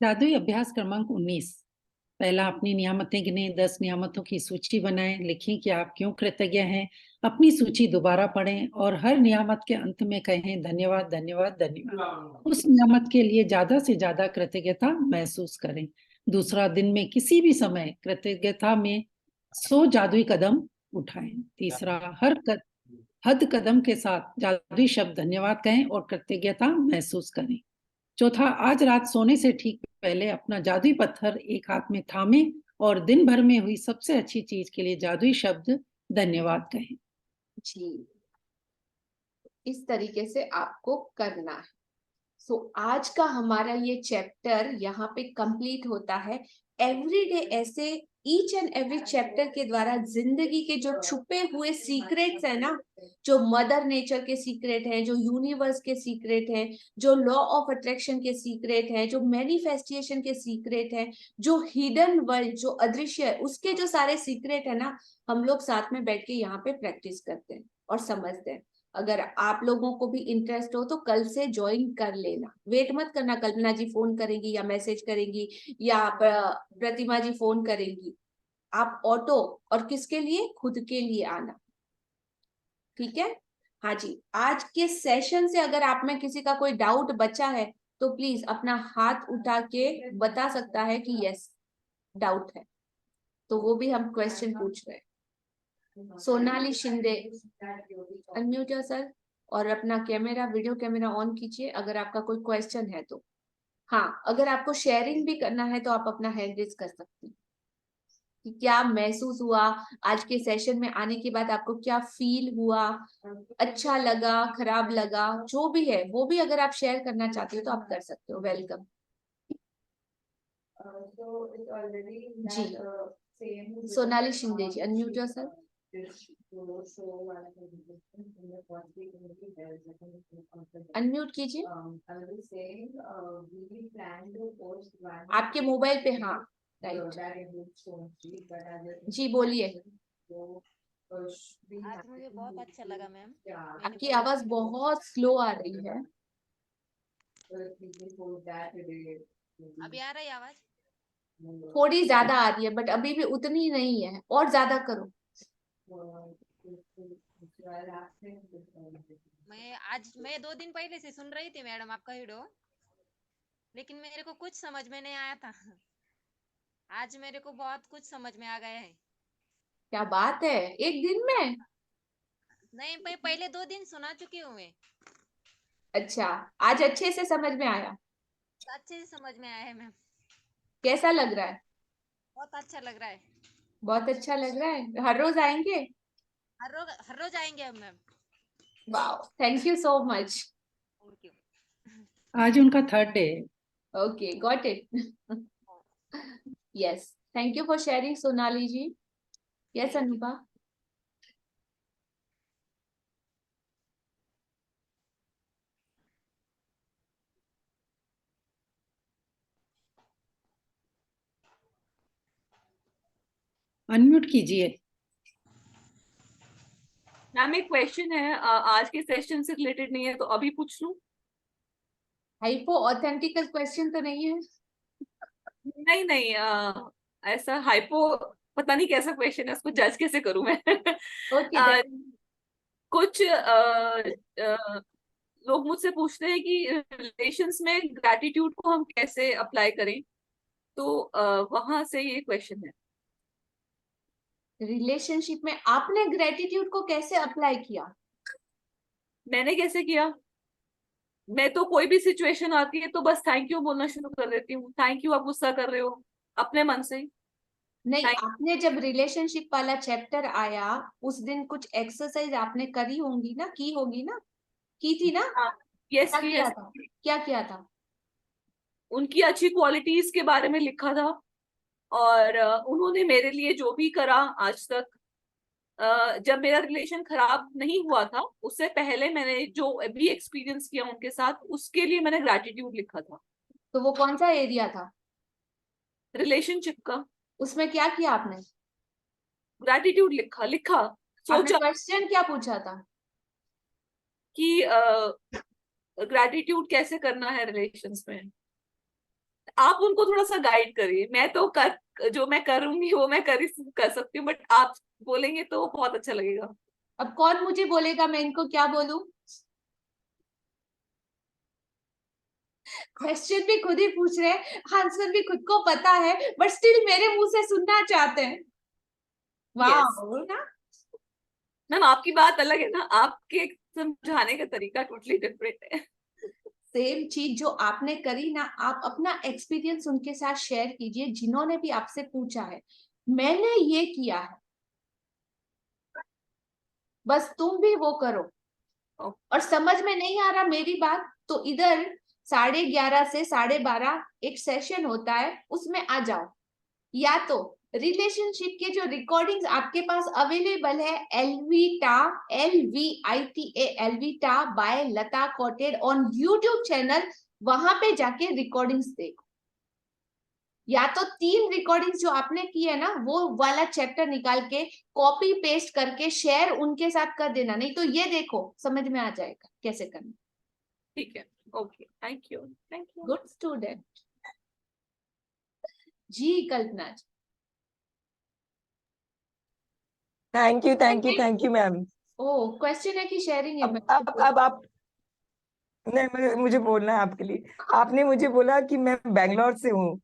जादुई अभ्यास क्रमांक 19। पहला, अपनी नियामतें गिने, 10 नियामतों की सूची बनाएं, लिखें कि आप क्यों कृतज्ञ हैं। अपनी सूची दोबारा पढ़ें और हर नियामत के अंत में कहें धन्यवाद धन्यवाद धन्यवाद। उस नियामत के लिए ज्यादा से ज्यादा कृतज्ञता महसूस करें। दूसरा, दिन में किसी भी समय कृतज्ञता में 100 जादुई कदम उठाएं। तीसरा, हद कदम के साथ जादुई शब्द धन्यवाद कहें और कृतज्ञता महसूस करें। चौथा, आज रात सोने से ठीक पहले अपना जादुई पत्थर एक हाथ में थामे और दिन भर में हुई सबसे अच्छी चीज के लिए जादुई शब्द धन्यवाद कहें जी। इस तरीके से आपको करना है। सो आज का हमारा ये चैप्टर यहाँ पे कंप्लीट होता है। एवरीडे ऐसे ईच एंड एवरी चैप्टर के द्वारा जिंदगी के जो छुपे हुए सीक्रेट्स है ना, जो मदर नेचर के सीक्रेट है, जो यूनिवर्स के सीक्रेट है, जो लॉ ऑफ अट्रैक्शन के सीक्रेट है, जो मैनिफेस्टेशन के सीक्रेट है, जो हिडन वर्ल्ड, जो अदृश्य है, उसके जो सारे सीक्रेट है ना, हम लोग साथ में बैठ के यहाँ पे प्रैक्टिस करते हैं और समझते हैं। अगर आप लोगों को भी इंटरेस्ट हो तो कल से ज्वाइन कर लेना, वेट मत करना कल्पना जी फोन करेंगी या मैसेज करेंगी या प्रतिमा जी फोन करेंगी। आप ऑटो, और किसके लिए, खुद के लिए आना, ठीक है। हाँ जी, आज के सेशन से अगर आप में किसी का कोई डाउट बचा है तो प्लीज अपना हाथ उठा के बता सकता है कि यस डाउट है, तो वो भी हम क्वेश्चन पूछ रहे हैं। सोनाली शिंदे, अनम्यूट योरसेल्फ और अपना कैमरा, वीडियो कैमरा ऑन कीजिए अगर आपका कोई क्वेश्चन है तो। हाँ, अगर आपको शेयरिंग भी करना है तो आप अपना हैंड रेज कर सकते हैं कि क्या महसूस हुआ आज के सेशन में आने के बाद, आपको क्या फील हुआ, अच्छा लगा, खराब लगा, जो भी है वो भी अगर आप शेयर करना चाहते हो तो आप कर सकते हो। वेलकम जी। सोनाली शिंदे जी, अनम्यूट योरसेल्फ। अनम्यूट कीजिए आपके मोबाइल पे। हाँ राइट जी, बोलिए। आज मुझे बहुत अच्छा लगा मैम। आपकी आवाज बहुत स्लो आ रही है। अभी आ रही है आवाज? थोड़ी ज्यादा आ रही है बट अभी भी उतनी नहीं है, और ज्यादा करो। मैं 2 दिन पहले से सुन रही थी मैडम आपका वीडियो, लेकिन मेरे को कुछ समझ में नहीं आया था। आज मेरे को बहुत कुछ समझ में आ गया है। क्या बात है, एक दिन में? नहीं, मैं पहले 2 दिन सुना चुकी हूँ मैं। अच्छा, आज अच्छे से समझ में आया? अच्छे से समझ में आया है मैम। कैसा लग रहा है? बहुत अच्छा लग रहा है। बहुत अच्छा लग रहा है। हर रोज आएंगे? हर रोज आएंगे ma'am. Wow, thank you so much. Thank you. आज उनका 3rd day. Okay, got it. Yes, thank you for sharing Sonali ji. Yes Anubha. Unmute कीजिए। मैम एक क्वेश्चन है, आज के सेशन से रिलेटेड नहीं है तो अभी पूछ लूं? हाइपो ऑथेंटिकल क्वेश्चन तो नहीं है? नहीं नहीं, ऐसा हाइपो पता नहीं कैसा क्वेश्चन है, उसको जज कैसे करूं मैं? ओके, कुछ लोग मुझसे पूछते हैं कि रिलेशंस में ग्रैटिट्यूड को हम कैसे अप्लाई करें, तो वहां से ये क्वेश्चन है। रिलेशनशिप में आपने ग्रेटिट्यूड को कैसे अप्लाई किया? मैंने कैसे किया? मैं तो कोई भी सिचुएशन आती है तो बस थैंक यू बोलना शुरू कर देती हूँ। थैंक यू, आप गुस्सा कर रहे हो, अपने मन से ही। नहीं, आपने जब रिलेशनशिप वाला चैप्टर आया उस दिन कुछ एक्सरसाइज आपने करी होंगी ना, की होगी ना, की थी ना? यस क्या किया यस, था? क्या किया था? उनकी अच्छी क्वालिटीज के बारे में लिखा था, और उन्होंने मेरे लिए जो भी करा आज तक, जब मेरा रिलेशन खराब नहीं हुआ था उससे पहले मैंने जो भी एक्सपीरियंस किया उनके साथ, उसके लिए मैंने ग्रैटिट्यूड लिखा था। तो वो कौन सा एरिया था रिलेशनशिप का उसमें? क्या किया आपने? ग्रैटिट्यूड लिखा आपने सोचा क्वेश्चन क्या पूछा था? कि ग्रैटिट्यूड कैसे करना है रिलेशंस में। आप उनको थोड़ा सा गाइड करिए, मैं तो जो मैं करूंगी वो मैं कर सकती हूँ, बट आप बोलेंगे तो बहुत अच्छा लगेगा। अब कौन मुझे बोलेगा मैं इनको क्या बोलूं? क्वेश्चन भी खुद ही पूछ रहे हैं, आंसर भी खुद को पता है, बट स्टिल मेरे मुंह से सुनना चाहते हैं। वाह ना। मैम आपकी बात अलग है ना, आपके समझाने का तरीका टोटली डिफरेंट है। सेम चीज जो आपने करी ना, आप अपना एक्सपीरियंस उनके साथ शेयर कीजिए जिन्होंने भी आपसे पूछा है मैंने ये किया है, बस तुम भी वो करो। और समझ में नहीं आ रहा मेरी बात तो इधर 11:30 से 12:30 एक सेशन होता है, उसमें आ जाओ। या तो रिलेशनशिप के जो रिकॉर्डिंग्स आपके पास अवेलेबल है, एलवीटा एलवीटा बाय लता कॉटेड ऑन यूट्यूब चैनल, वहां पे जाके रिकॉर्डिंग्स देखो। या तो 3 रिकॉर्डिंग्स जो आपने की है ना, वो वाला चैप्टर निकाल के कॉपी पेस्ट करके शेयर उनके साथ कर देना, नहीं तो ये देखो समझ में आ जाएगा कैसे करना। ठीक है, okay, thank you. Good student जी। Kalpana ji, thank you ma'am. ओ क्वेश्चन है कि शेयरिंग है? अब आप नहीं, मुझे बोलना है आपके लिए। आपने मुझे बोला कि मैं बैंगलोर से हूँ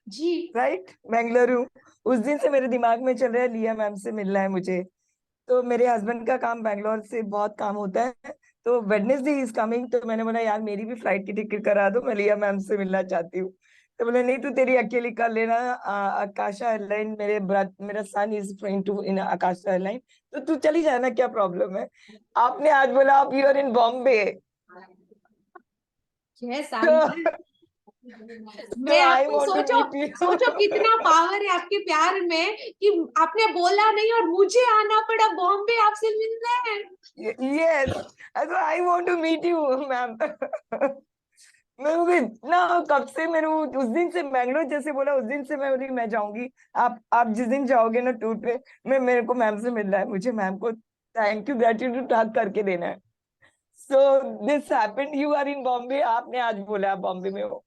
जी, राइट, बेंगलुरु। उस दिन से मेरे दिमाग में चल रहा है लिया मैम से मिलना है मुझे। तो मेरे हस्बैंड का काम बैंगलोर से बहुत काम होता है, तो वेडनेसडे इज कमिंग, तो मैंने बोला यार मेरी भी फ्लाइट की टिकट करा दो, मैं लिया मैम से मिलना चाहती हूँ। तो बोले नहीं तू तेरी अकेली कर लेना, आकाशा एयरलाइन, मेरा son is flying to in Akasa airline, तो तू चली जाना, क्या प्रॉब्लम है। आपने आज बोला आप यू आर इन बॉम्बे। मैं आपको सोचो कितना पावर है आपके प्यार में कि आपने बोला नहीं और मुझे आना पड़ा बॉम्बे आपसे मिलने। Yes, I want to meet you ma'am. मैं इतना कब से मेरे उस दिन से बैंगलोर जैसे बोला, उस दिन से मैं बोली मैं जाऊंगी। आप जिस दिन जाओगे ना टूर पे, मेरे को मैम से मिलना है, मुझे मैम को थैंक यू ग्रेटिट्यूड टास्क करके देना है। So this happened, you are in Bombay, आपने आज बोला आप बॉम्बे में हो।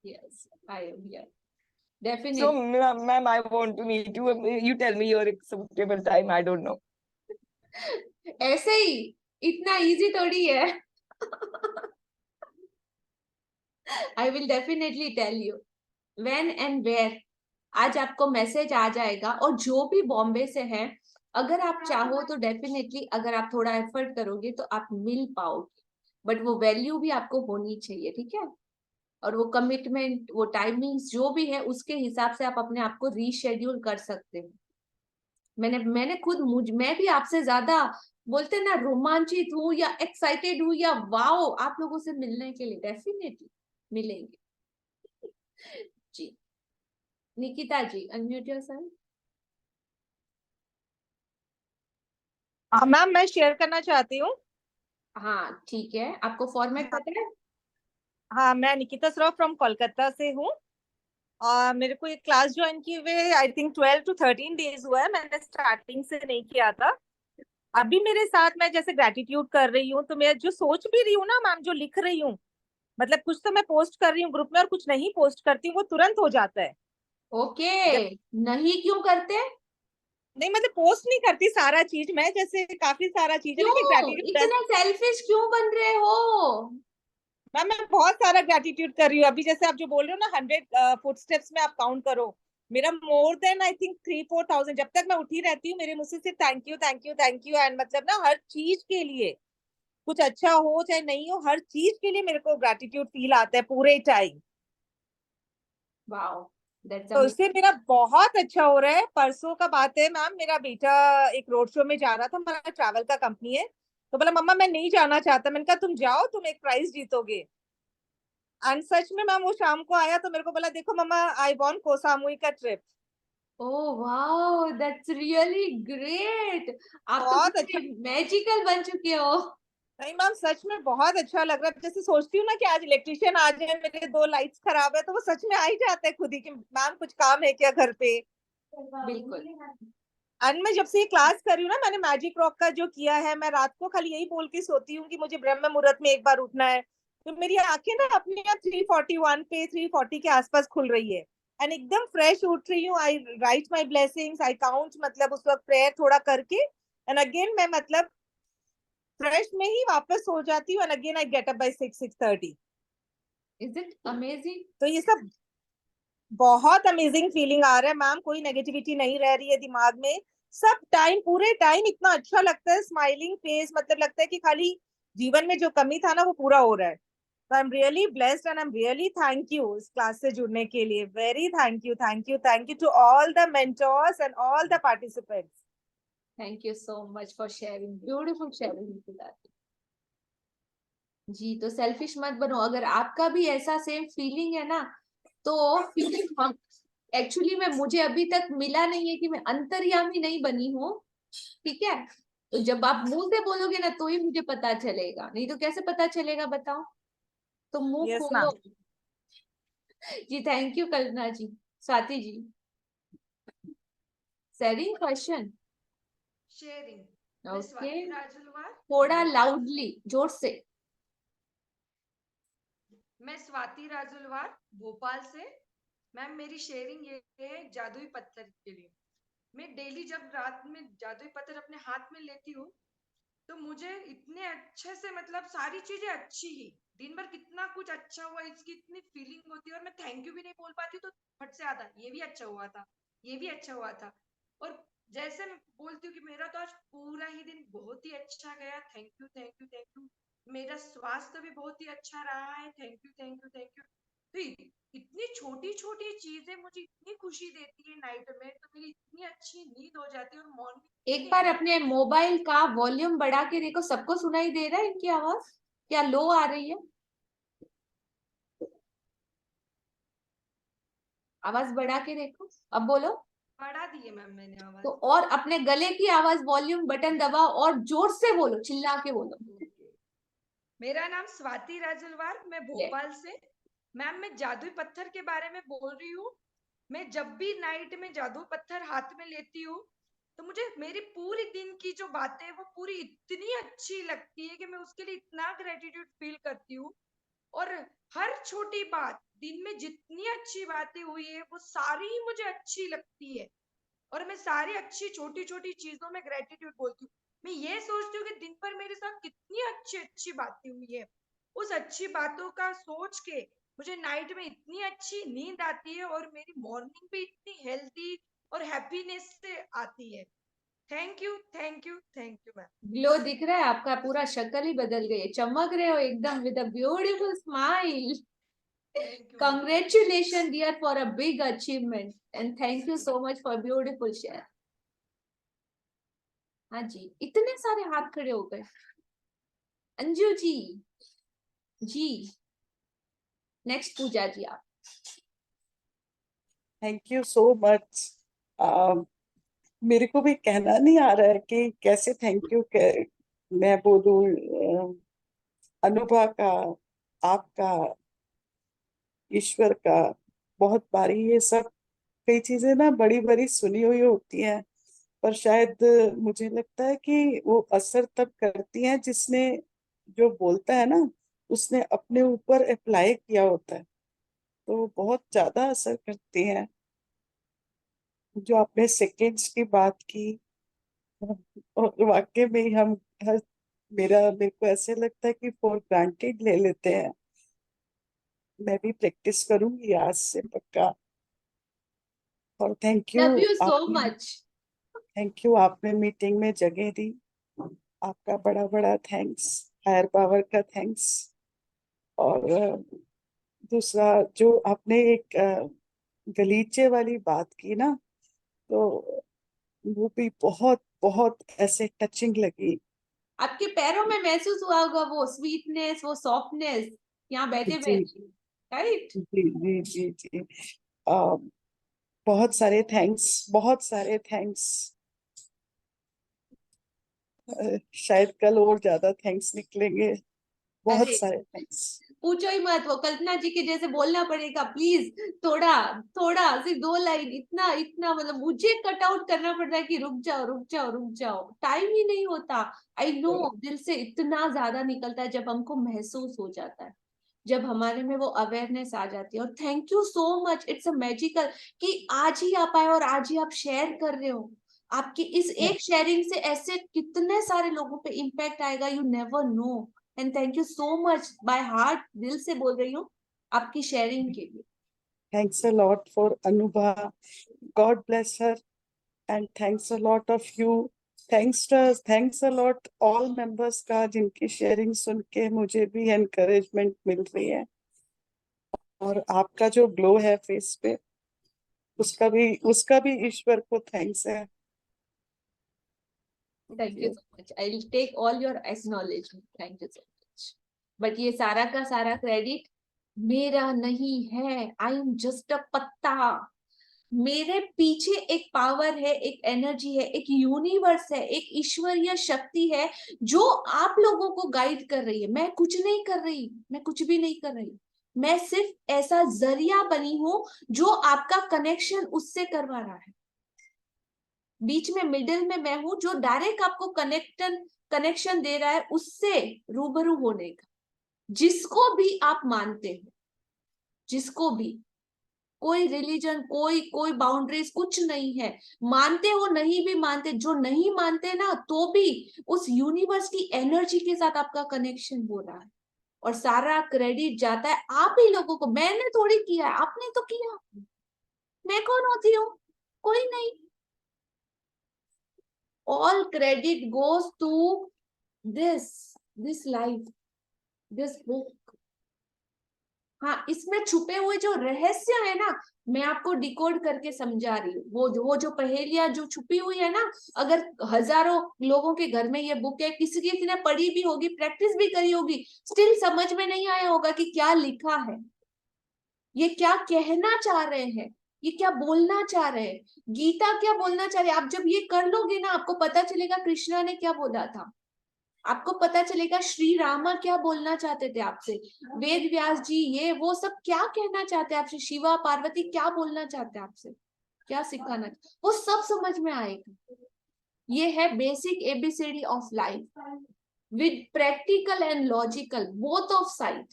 Yes I am here definitely. So ma'am I want to meet you, you tell me your suitable time, I don't know. ऐसे ही इतना इजी थोड़ी है। I will definitely tell you when and where. आज आपको मैसेज आ जाएगा, और जो भी बॉम्बे से है अगर आप चाहो तो डेफिनेटली अगर आप थोड़ा एफर्ट करोगे तो आप मिल पाओगे, बट वो वैल्यू भी आपको होनी चाहिए, ठीक है। और वो कमिटमेंट, वो टाइमिंग्स जो भी है उसके हिसाब से आप अपने आप को रीशेड्यूल कर सकते हो। मैंने खुद मैं भी आपसे ज्यादा बोलते ना रोमांचित हूँ या एक्साइटेड हूँ या वाओ आप लोगों से मिलने के लिए। डेफिनेटली मिलेंगे जी। निकिता जी अनम्यूट योरसेल्फ। मैम मैं शेयर करना चाहती हूँ। हाँ ठीक है, आपको फॉर्मेट पता है? हाँ, मैं निकिता श्रॉफ फ्रॉम कोलकाता से हूँ। मेरे को ये क्लास ज्वाइन किए हुए आई थिंक 12 to 13 डेज हुआ है, मैंने स्टार्टिंग से नहीं किया था। अभी मेरे साथ मैं जैसे ग्रेटिट्यूड कर रही हूँ, तो मैं जो सोच भी रही हूँ ना मैम, जो लिख रही हूँ, मतलब कुछ तो मैं पोस्ट कर रही हूँ ग्रुप में और कुछ नहीं पोस्ट करती हूँ, वो तुरंत हो जाता है। ओके, नहीं क्यों करते? नहीं मतलब पोस्ट नहीं करती सारा चीज मैं, जैसे काफी सारा चीज है ना कि क्यों ग्रेटिट्यूड। इतने सेल्फिश क्यों बन रहे हो? मैम मैं बहुत सारा ग्रेटिट्यूड कर रही हूँ। अभी जैसे आप जो बोल रहे हो ना 100 फुटस्टेप्स में आप काउंट करो, मेरा मोर देन आई थिंक 3-4 जब तक मैं उठी रहती हूँ मेरे मुंह से सिर्फ thank you thank you thank you. And मतलब ना हर चीज के लिए, कुछ अच्छा हो चाहे नहीं हो, हर चीज के लिए मेरे को ग्रेटिट्यूड फील आता है पूरे टाइम। वाओ That's तो उससे मेरा बहुत अच्छा हो रहा है। परसों का बात है मैम, मेरा बेटा एक रोड शो में जा रहा था, हमारा ट्रैवल का कंपनी है, तो बोला मम्मा मैं नहीं जाना चाहता। मैंने कहा तुम जाओ, तुम एक प्राइज जीतोगे। एंड सच में मैम वो शाम को आया तो मेरे को बोला देखो मम्मा आई वॉन्ट कोसामुई का trip. Oh wow, that's really great. आप तो बहुत अच्छा। मैजिकल बन चुके हो। नहीं मैम सच में बहुत अच्छा लग रहा है। जैसे सोचती हूँ ना कि आज इलेक्ट्रिशियन आ जाए, मेरे 2 लाइट्स खराब है, तो वो सच में आ ही जाता है खुद ही कि मैम कुछ काम है क्या घर पे। बिल्कुल। एंड मैं जब से ये क्लास कर रही हूँ ना, मैंने मैजिक रॉक का जो किया है, मैं रात को खाली यही बोल के सोती हूँ कि मुझे ब्रह्म मुहूर्त में एक बार उठना है, तो मेरी आंखें ना अपने आप 341 पे 340 के आसपास खुल रही है एंड एकदम फ्रेश उठ रही हूँ। I write my blessings, I count, मतलब उस वक्त प्रेयर थोड़ा करके एंड अगेन मैं मतलब फ्रेश में ही वापस हो जाती हूँ and again I get up by 6:30। Is it amazing? तो ये सब बहुत अमेजिंग फीलिंग आ रहा है मैम। कोई नेगेटिविटी नहीं रह रही है दिमाग में। सब टाइम, पूरे टाइम इतना अच्छा लगता है, स्माइलिंग फेस, मतलब लगता है कि खाली जीवन में जो कमी था ना वो पूरा हो रहा है। तो I am really blessed and I am really thank you इस क्लास से जुड़ने के लिए। Very thank you, thank you, thank you to all the mentors and all the participants. Thank you so much for sharing. Beautiful sharing, Nikita. जी, तो selfish मत बनो। अगर आपका भी ऐसा सेम फीलिंग है ना, तो हम एक्चुअली में मुझे अभी तक मिला नहीं है कि मैं अंतर्यामी नहीं बनी हूँ, ठीक है। तो जब आप मुंह से बोलोगे ना तो ही मुझे पता चलेगा, नहीं तो कैसे पता चलेगा बताओ। तो मुंह Yes, खोलो। ma'am. जी thank you Kalpana ji. Swati ji, sharing question. Sharing. Okay, Rajalwar, थोड़ा लाउडली, जोर से। मैं स्वाति राजुलवार भोपाल से। मैम मेरी शेयरिंग ये है जादुई पत्थर के लिए। मैं डेली जब रात में जादुई पत्थर अपने हाथ में लेती हूँ तो मुझे इतने अच्छे से, मतलब सारी चीजें अच्छी ही, दिन भर कितना कुछ अच्छा हुआ इसकी इतनी फीलिंग होती है, और मैं थैंक यू भी नहीं बोल पाती तो फट से आता ये भी अच्छा हुआ था, ये भी अच्छा हुआ था। और जैसे मैं बोलती हूँ कि मेरा तो आज पूरा ही दिन बहुत ही अच्छा गया, thank you thank you thank you. मेरा स्वास्थ्य भी बहुत ही अच्छा रहा है, thank you thank you thank you. तो इतनी छोटी छोटी चीजें मुझे इतनी खुशी देती है नाइट में, तो मेरी इतनी अच्छी नींद हो जाती है और मॉर्निंग। एक बार अपने मोबाइल का वॉल्यूम बढ़ा के देखो, सबको सुनाई दे रहा है इनकी आवाज, क्या लो आ रही है? आवाज बढ़ा के देखो, अब बोलो। बढ़ा दिए मैम मैंने आवाज। तो और अपने गले की आवाज वॉल्यूम बटन दबाओ और जोर से बोलो, चिल्ला के बोलो। मेरा नाम स्वाति राजुलवार, मैं भोपाल से। मैम मैं जादुई पत्थर के बारे में बोल रही हूँ। मैं जब भी नाइट में जादुई पत्थर हाथ में लेती हूँ तो मुझे मेरी पूरी दिन की जो बातें वो पूरी इतनी अच्छी लगती है कि मैं उसके लिए इतना ग्रेटिट्यूड फील करती हूँ। और हर छोटी बात, दिन में जितनी अच्छी बातें हुई है वो सारी ही मुझे अच्छी लगती है, और मैं सारी अच्छी छोटी छोटी चीजों में ग्रेटिट्यूड बोलती हूँ। मैं ये सोचती हूँ कि दिन भर मेरे साथ कितनी अच्छी अच्छी बातें हुई है, उस अच्छी बातों का सोच के मुझे नाइट में इतनी अच्छी नींद आती है और मेरी मॉर्निंग भी इतनी हेल्दी और हैप्पीनेस से आती है। Thank you thank you thank you ma'am. Glow दिख रहा है आपका, पूरा शक्ल ही बदल गई है, चमक रहे हो एकदम with a beautiful smile. Congratulations dear for a big achievement and thank you so much for beautiful share. हाँ जी, इतने सारे हाथ खड़े हो गए। अंजू जी, जी नेक्स्ट पूजा जी आप। Thank you so much. मेरे को भी कहना नहीं आ रहा है कि कैसे थैंक यू मैं बोलूं। अनुभा का, आपका, ईश्वर का, बहुत बारी ये सब कई चीजें ना बड़ी बड़ी सुनी हुई होती हैं, पर शायद मुझे लगता है कि वो असर तब करती हैं जिसने, जो बोलता है ना, उसने अपने ऊपर अप्लाई किया होता है, तो बहुत ज्यादा असर करती हैं। जो आपने सेकेंड्स की बात की, और वाकई में ही हम हर, मेरे को ऐसे लगता है कि फॉर ग्रांटेड ले लेते हैं। मैं भी प्रैक्टिस करूंगी आज से पक्का। और thank you, love you so आपने, मच। थैंक यू, आपने मीटिंग में जगह दी, आपका बड़ा बड़ा थैंक्स, हायर पावर का थैंक्स। और दूसरा जो आपने एक गलीचे वाली बात की ना, तो वो भी बहुत बहुत ऐसे टचिंग लगी। आपके पैरों में महसूस हुआ होगा वो स्वीटनेस, वो सॉफ्टनेस यहाँ बैठे जी बैठे, राइट? जी जी जी जी। बहुत सारे थैंक्स, बहुत सारे थैंक्स। शायद कल और ज्यादा थैंक्स निकलेंगे। बहुत अरे सारे थैंक्स। पूछो ही मत, वो कल्पना जी के जैसे बोलना पड़ेगा प्लीज, थोड़ा थोड़ा, सिर्फ 2 लाइन, इतना इतना, मतलब मुझे कट आउट करना पड़ता है कि रुक जाओ रुक जाओ रुक जाओ, टाइम ही नहीं होता। आई नो, दिल से इतना ज्यादा निकलता है जब हमको महसूस हो जाता है, जब हमारे में वो अवेयरनेस आ जाती है। और thank you so much, it's a magical कि आज ही आप आए और आज ही आप शेयर कर रहे हो। आपकी इस एक शेयरिंग से ऐसे कितने सारे लोगों पे इम्पैक्ट आएगा, you never know. And thank you so much, by heart, दिल से बोल रही हूँ आपकी शेयरिंग के लिए। Thanks a lot for Anubha. God bless her. And thanks a lot of you. Thanks a lot all members का, जिनकी शेयरिंग सुन के मुझे भी एनकरेजमेंट मिल रही है। और आपका जो ग्लो है फेस पे, उसका भी ईश्वर को थैंक्स है। Thank you so much, I will take all your acknowledgement, thank you so much. But ये सारा का सारा क्रेडिट मेरा नहीं है, आई एम जस्ट अ पत्ता। मेरे पीछे एक पावर है, एक एनर्जी है, एक यूनिवर्स है, एक ईश्वरीय शक्ति है जो आप लोगों को गाइड कर रही है। मैं कुछ नहीं कर रही, मैं कुछ भी नहीं कर रही, मैं सिर्फ ऐसा जरिया बनी हूं जो आपका कनेक्शन उससे करवा रहा है। बीच में मिडिल में मैं हूं जो डायरेक्ट आपको कनेक्शन दे रहा है उससे रूबरू होने का। जिसको भी आप मानते हो, जिसको भी, कोई रिलीजन, कोई बाउंड्रीज कुछ नहीं है। मानते हो नहीं भी मानते, जो नहीं मानते ना, तो भी उस यूनिवर्स की एनर्जी के साथ आपका कनेक्शन हो रहा है। और सारा क्रेडिट जाता है आप ही लोगों को, मैंने थोड़ी किया है, आपने तो किया। मैं कौन होती हूँ? कोई नहीं। All credit goes to this life, this book. हाँ, इसमें छुपे हुए जो रहस्य है ना, मैं आपको डिकोड करके समझा रही हूँ। वो जो पहेलियां जो छुपी हुई है ना, अगर हजारों लोगों के घर में ये बुक है, किसी ने पढ़ी भी होगी, प्रैक्टिस भी करी होगी, स्टिल समझ में नहीं आया होगा कि क्या लिखा है, ये क्या कहना चाह रहे हैं, ये क्या बोलना चाह रहे हैं, गीता क्या बोलना चाह रहे हैं। आप जब ये कर लोगे ना, आपको पता चलेगा कृष्णा ने क्या बोला था, आपको पता चलेगा श्री रामा क्या बोलना चाहते थे आपसे, वेद व्यास जी ये वो सब क्या कहना चाहते हैं आपसे, शिवा पार्वती क्या बोलना चाहते हैं आपसे, क्या सिखाना, वो सब समझ में आएगा। ये है basic ABCD of life with practical and logical both of side,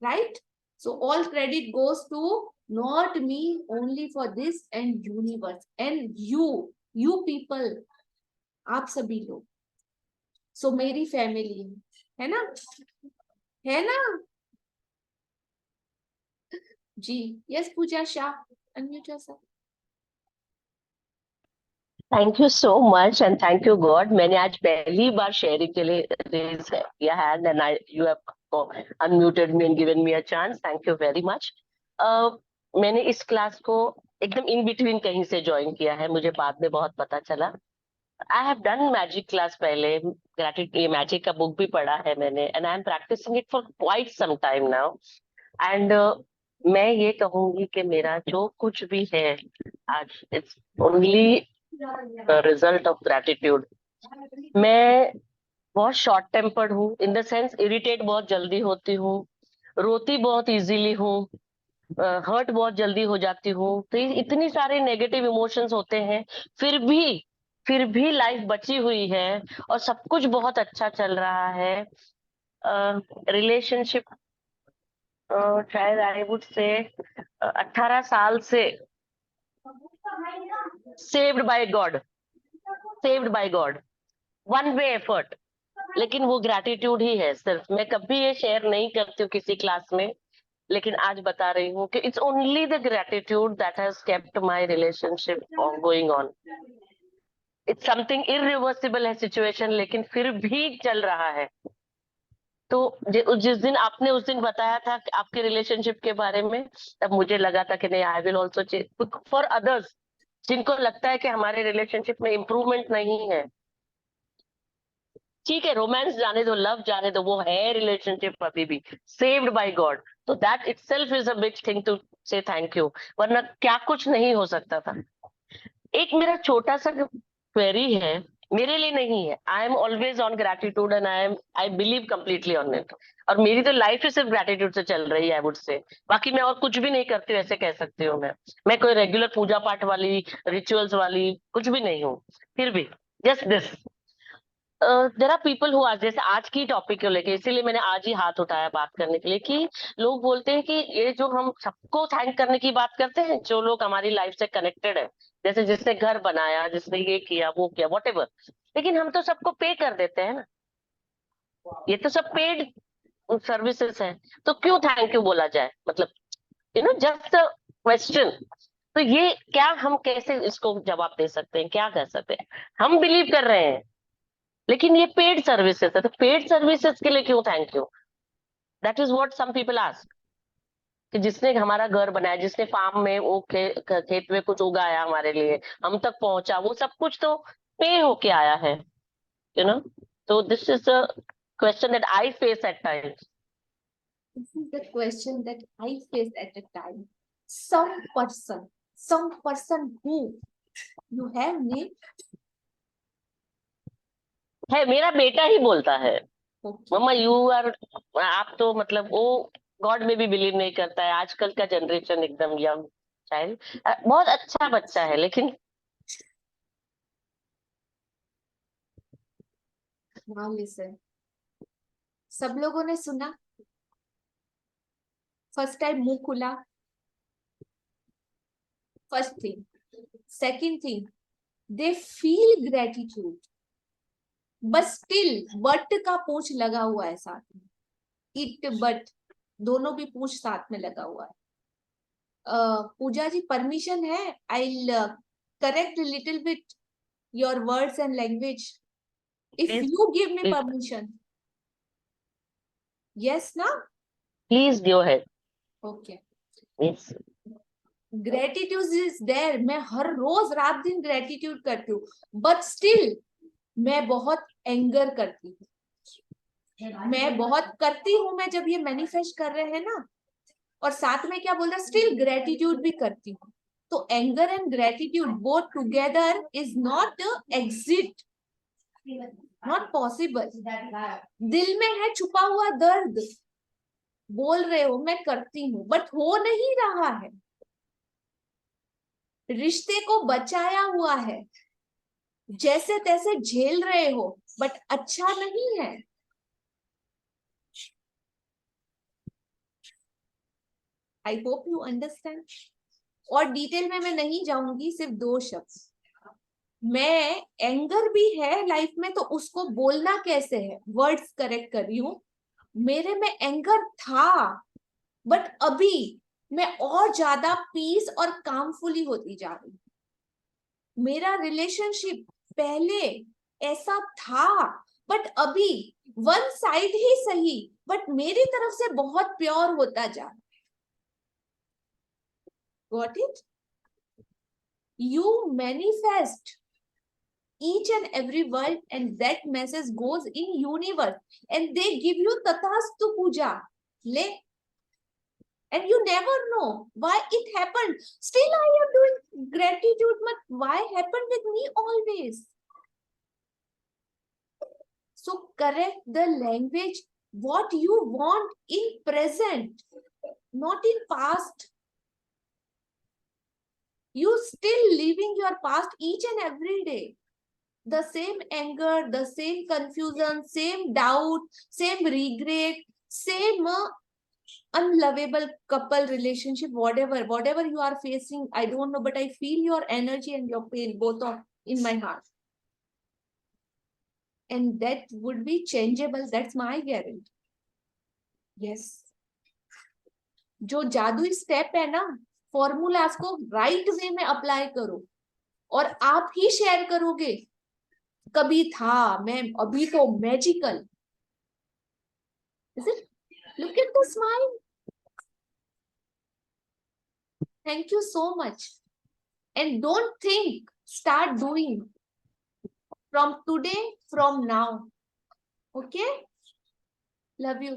right? So all credit goes to not me, only for this and universe and you people, आप सभी लोग। सो मेरी फैमिली है ना, है ना जी? Yes Pooja Shah, unmute yourself. Thank you so much and thank you God. मैंने आज पहली बार शेयरिंग के लिए रेज किया hand and you have unmuted me and given me a chance. Thank you very much. मैंने इस क्लास को एकदम इन बिटवीन कहीं से ज्वाइन किया है, मुझे बाद में बहुत पता चला। I have done magic class पहले, ग्रेटिट्यूड, ये मैजिक का बुक भी पढ़ा है मैंने, and I am practising it for quite some time now. And मैं ये कहूंगी कि मेरा जो कुछ भी है आज, it's only result of gratitude. मैं बहुत शॉर्ट टेम्पर्ड हूँ, इन द सेंस इरिटेट बहुत जल्दी होती हूँ, रोती बहुत इजीली हूँ, हर्ट बहुत जल्दी हो जाती हूँ। तो इतनी सारे नेगेटिव इमोशंस होते हैं, फिर भी लाइफ बची हुई है और सब कुछ बहुत अच्छा चल रहा है। रिलेशनशिप शायद आई वुड से 18 साल से saved by God, one way effort. लेकिन वो ग्रैटिट्यूड ही है सिर्फ। मैं कभी ये शेयर नहीं करती हूँ किसी क्लास में, लेकिन आज बता रही हूँ कि it's only the gratitude that has kept my relationship going on. It's something irreversible है सिचुएशन, लेकिन फिर भी चल रहा है। तो जिस दिन आपने उस दिन बताया था कि आपके रिलेशनशिप के बारे में, तब मुझे लगा था कि नहीं, I will also change for others जिनको लगता है कि हमारे रिलेशनशिप में इम्प्रूवमेंट नहीं है। ठीक है, रोमांस जाने दो, लव जाने दो, वो है रिलेशनशिप अभी भी सेव्ड बाय गॉड, तो that itself is a big thing to say thank you, वरना क्या कुछ नहीं हो सकता था। एक मेरा छोटा सा क्वेरी है, मेरे लिए नहीं है, I am always on gratitude and I believe completely on it, और मेरी तो लाइफ ही सिर्फ ग्रेटिट्यूड से चल रही है, आई वुड से। बाकी मैं और कुछ भी नहीं करती हूँ, ऐसे कह सकती हूँ मैं कोई रेगुलर पूजा पाठ वाली, रिचुअल्स वाली कुछ भी नहीं हूँ, फिर भी just this there are people who are, जैसे आज की टॉपिक को लेके, इसीलिए मैंने आज ही हाथ उठाया बात करने के लिए, कि लोग बोलते हैं कि ये जो हम सबको थैंक करने की बात करते हैं, जो लोग हमारी लाइफ से कनेक्टेड है, जैसे जिसने घर बनाया, जिसने ये किया वो किया व्हाटएवर, लेकिन हम तो सबको पे कर देते हैं ना, ये तो सब पेड सर्विसेज है, तो क्यों थैंक यू बोला जाए, मतलब जस्ट अ क्वेश्चन। तो ये क्या हम कैसे इसको जवाब दे सकते हैं, क्या कर सकते हैं? हम बिलीव कर रहे हैं, लेकिन ये पेड सर्विसेज है, तो पेड सर्विसेज के लिए क्यों thank you? That is what some people ask, कि जिसने हमारा घर बनाया, जिसने फार्म में वो खेत में कुछ उगाया हमारे लिए, हम तक पहुंचा, वो सब कुछ तो पे होके आया है, तो this is a question that I face at times. This is the question that I face at a time. Some person who you have name? है, मेरा बेटा ही बोलता है, मम्मा यू आर, आप तो मतलब वो गॉड में भी बिलीव नहीं करता है, आजकल का जनरेशन एकदम यंग चाइल्ड, बहुत अच्छा बच्चा है, लेकिन Now listen. सब लोगों ने सुना, फर्स्ट टाइम मुंह खुला, first thing, second thing, they feel gratitude, बस स्टिल बट का पूछ लगा हुआ है साथ में, इट बट दोनों भी पूछ साथ में लगा हुआ है। पूजा जी परमिशन है, I correct little bit your words and language, if you give me permission. Yes ना? Please go ahead. Okay, yes, gratitude is there, मैं हर रोज रात दिन ग्रेटिट्यूड करती हूँ, बट स्टिल मैं बहुत एंगर करती हूँ, मैं बहुत करती हूँ, मैं जब ये मैनिफेस्ट कर रहे हैं ना, और साथ में क्या बोल रहा, स्टिल ग्रेटिट्यूड भी करती हूँ, तो anger and gratitude both together is not exit, not possible. दिल में है छुपा हुआ दर्द, बोल रहे हो मैं करती हूँ, बट हो नहीं रहा है, रिश्ते को बचाया हुआ है, जैसे तैसे झेल रहे हो, बट अच्छा नहीं है। I hope you understand. और डिटेल में मैं नहीं जाऊंगी, सिर्फ 2 शब्द, मैं एंगर भी है लाइफ में, तो उसको बोलना कैसे है, वर्ड्स करेक्ट कर रही हूँ, मेरे में एंगर था, बट अभी मैं और ज्यादा पीस और कामफुली होती जा रही हूँ। मेरा रिलेशनशिप पहले ऐसा था, बट अभी वन साइड ही सही, बट मेरी तरफ से बहुत प्योर होता जा रहा है। Got it? You manifest each and every word, and that message goes in universe, and they give you tathastu puja. Le, and you never know why it happened. Still, I am doing gratitude, but why happened with me always? So correct the language, what you want in present, not in past. You still living your past each and every day. The same anger, the same confusion, same doubt, same regret, same unlovable couple relationship, whatever you are facing, I don't know, but I feel your energy and your pain both are in my heart. And that would be changeable, that's my guarantee. Yes. जो जादुई step है ना, formulas को right way में apply करो, और आप ही share करोगे, कभी था मैं, अभी तो magical. Is it? Look at the smile. Thank you so much. And don't think, start doing. From today, from now. Okay? Love you.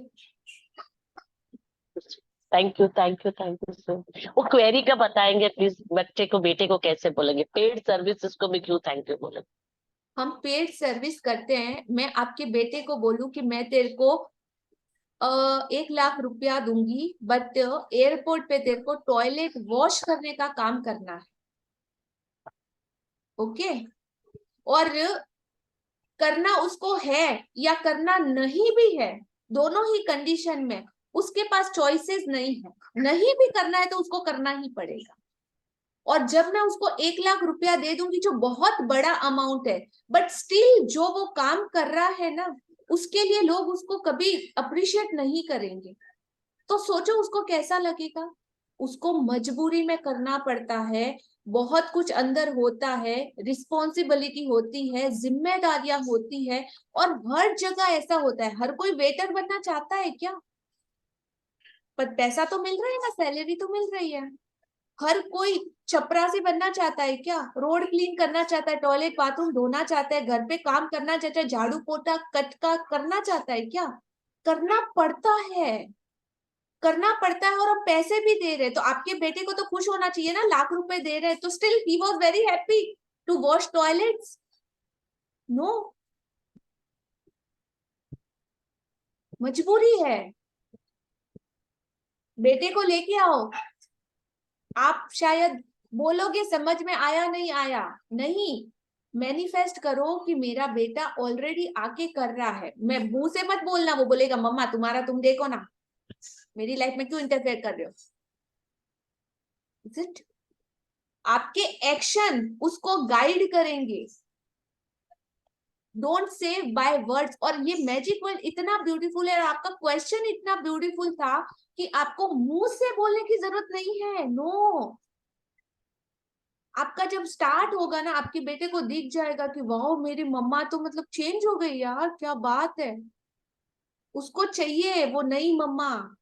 Thank you thank you thank you सो। वो क्वेरी का बताएंगे please, बच्चे को बेटे को कैसे बोलेंगे, paid services को भी क्यों थैंक यू बोलेंगे? हम पेड सर्विस करते हैं। मैं आपके बेटे को बोलूं कि मैं तेरे को 1 लाख रुपया दूंगी, बट एयरपोर्ट पे तेरे को टॉयलेट वॉश करने का काम करना है। ओके? और करना उसको है या करना नहीं भी है, दोनों ही कंडीशन में उसके पास चॉइसेस नहीं है। नहीं भी करना है तो उसको करना ही पड़ेगा। और जब मैं उसको 1 लाख रुपया दे दूंगी, जो बहुत बड़ा अमाउंट है, बट स्टिल जो वो काम कर रहा है ना, उसके लिए लोग उसको कभी अप्रिशिएट नहीं करेंगे। तो सोचो उसको कैसा लगेगा। उसको मजबूरी में करना पड़ता है, बहुत कुछ अंदर होता है, रिस्पॉन्सिबिलिटी होती है, जिम्मेदारियां होती है, और हर जगह ऐसा होता है। हर कोई वेटर बनना चाहता है क्या? पर पैसा तो मिल रहा है ना, सैलरी तो मिल रही है। हर कोई चपरासी बनना चाहता है क्या? रोड क्लीन करना चाहता है, टॉयलेट बाथरूम धोना चाहता है, घर पे काम करना चाहता है, झाड़ू पोछा कटका करना चाहता है क्या? करना पड़ता है, करना पड़ता है। और हम पैसे भी दे रहे हैं, तो आपके बेटे को तो खुश होना चाहिए ना, लाख रुपए दे रहे हैं तो। Still he was very happy to wash toilets. No, मजबूरी है। बेटे को लेके आओ। आप शायद बोलोगे समझ में आया नहीं आया, नहीं, मैनिफेस्ट करो कि मेरा बेटा ऑलरेडी आके कर रहा है। मैं मुंह से मत बोलना, वो बोलेगा मम्मा तुम्हारा तुम देखो ना, मेरी लाइफ में क्यों इंटरफेयर कर रहे हो। Is it? आपके एक्शन उसको गाइड करेंगे। Don't say by words. और ये मैजिक वर्ड इतना ब्यूटीफुल है, और आपका क्वेश्चन इतना ब्यूटीफुल था कि आपको मुंह से बोलने की जरूरत नहीं है। नो, आपका जब स्टार्ट होगा ना, आपके बेटे को दिख जाएगा कि वाह मेरी मम्मा तो मतलब चेंज हो गई यार, क्या बात है। उसको चाहिए वो नई मम्मा,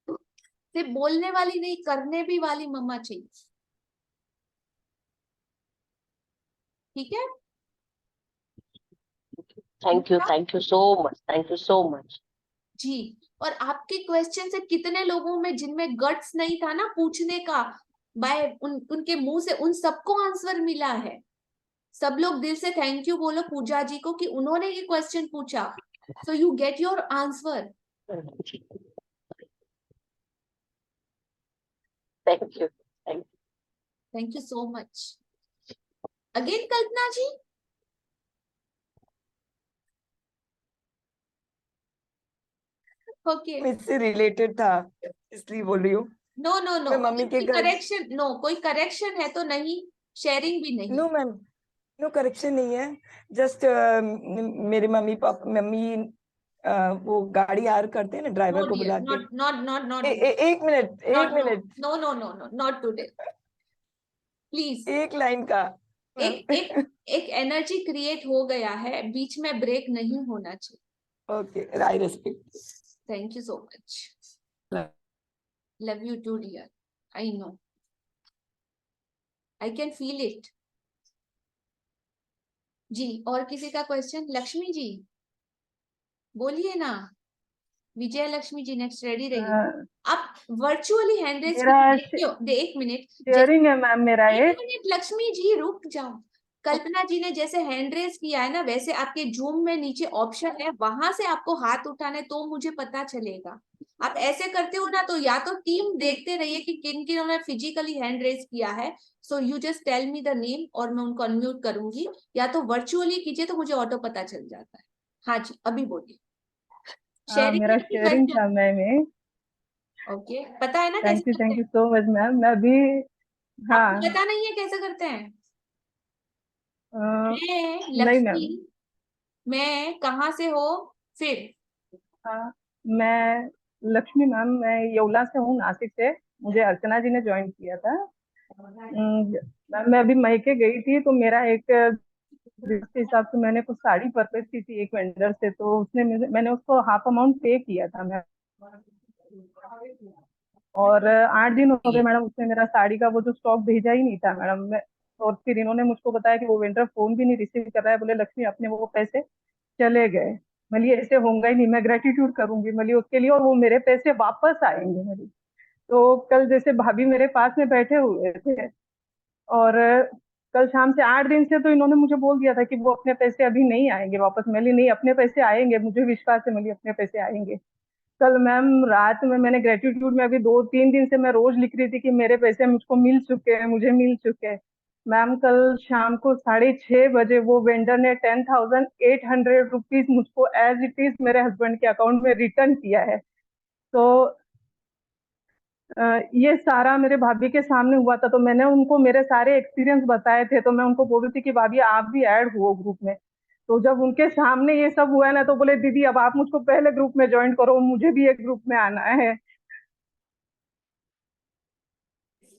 सिर्फ बोलने वाली नहीं, करने भी वाली मम्मा चाहिए। ठीक है? Thank you so much, thank you so much जी। और आपके क्वेश्चन से कितने लोगों में जिनमें गट्स नहीं था ना पूछने का, उनके मुंह से उन सबको आंसर मिला है। सब लोग दिल से थैंक यू बोलो पूजा जी को कि उन्होंने ये क्वेश्चन पूछा। So you get your answer. Thank you so much again. Kalpana ji, okay, इससे रिलेटेड था इसलिए बोल रही हूँ। नो नो नो, मैं मम्मी के घर, करेक्शन, नो कोई करेक्शन है तो नहीं, शेयरिंग भी नहीं। नो मैम, नो करेक्शन नहीं है। जस्ट मेरे मम्मी वो गाड़ी हायर करते हैं ना, ड्राइवर को बुला के। नॉट एक minute no no no no, not today please. एक लाइन का एक एनर्जी क्रिएट हो गया है, बीच में ब्रेक नहीं होना चाहिए। Okay, I respect. Thank you so much. Love you too dear. I know, I can feel it. जी, और किसी का क्वेश्चन? लक्ष्मी जी बोलिए ना। विजय लक्ष्मी जी नेक्स्ट रेडी रहिए। आप वर्चुअली हैंड रेज दे। एक मिनट, शेयरिंग है मैम मेरा। एक मिनट लक्ष्मी जी रुक जाओ। कल्पना जी ने जैसे हैंड रेज किया है ना, वैसे आपके जूम में नीचे ऑप्शन है, वहां से आपको हाथ उठाना है तो मुझे पता चलेगा। आप ऐसे करते हो ना, तो या तो टीम देखते रहिए कि किन किन ने फिजिकली हैंड रेज किया है। So you just tell me the name और मैं उनको अनम्यूट करूंगी, या तो वर्चुअली कीजिए तो मुझे ऑटो पता चल जाता है। हाँ जी, अभी बोलिए। मेरा शेयरिंग था मैम। ओके, पता है ना थैंक कैसे करते यू हैं? सो मच मैम। मैं अभी, हाँ आपको पता नहीं है कैसे करते हैं? नहीं लक्ष्मी, मैम। मैं कहाँ से हो फिर? हाँ, मैं लक्ष्मी मैम, मैं येवला से हूँ, नासिक से। मुझे अर्चना जी ने ज्वाइन किया था। मैम मैं अभी मैके गई थी, तो मेरा एक जिसके हिसाब से मैंने कुछ साड़ी परचेज की थी एक वेंडर से, तो उसने मैंने उसको हाफ अमाउंट पे किया था मैम। और 8 दिन हो गए मैडम, उसने मेरा साड़ी का वो जो स्टॉक भेजा ही नहीं था मैडम। मैं और फिर इन्होंने मुझको बताया कि वो वेंडर फोन भी नहीं रिसीव कर रहा है। बोले लक्ष्मी अपने वो पैसे चले गए। बोलिए ऐसे होगा ही नहीं, मैं ग्रेटिट्यूड करूंगी बोलिए उसके लिए, और वो मेरे पैसे वापस आएंगे मेरे। तो कल जैसे भाभी मेरे पास में बैठे हुए थे, और कल शाम से 8 दिन से तो इन्होंने मुझे बोल दिया था कि वो अपने पैसे अभी नहीं आएंगे वापस। मैंने नहीं, अपने पैसे आएंगे, मुझे विश्वास है मेरी अपने पैसे आएंगे। कल मैम रात में मैंने ग्रेटिट्यूड में अभी 2-3 दिन से मैं रोज लिख रही थी कि मेरे पैसे मुझको मिल चुके हैं, मुझे मिल चुके हैं। मैम कल शाम को 6:30 बजे वो वेंडर ने 10,800 रुपीज मुझको एज इट इज मेरे हस्बैंड के अकाउंट में रिटर्न किया है। तो ये सारा मेरे भाभी के सामने हुआ था। तो मैंने उनको मेरे सारे एक्सपीरियंस बताए थे। तो मैं उनको बोल रही थी कि भाभी आप भी ऐड हुओ ग्रुप में। तो जब उनके सामने ये सब हुआ ना, तो बोले दीदी अब आप मुझको पहले ग्रुप में ज्वाइन करो, मुझे भी एक ग्रुप में आना है।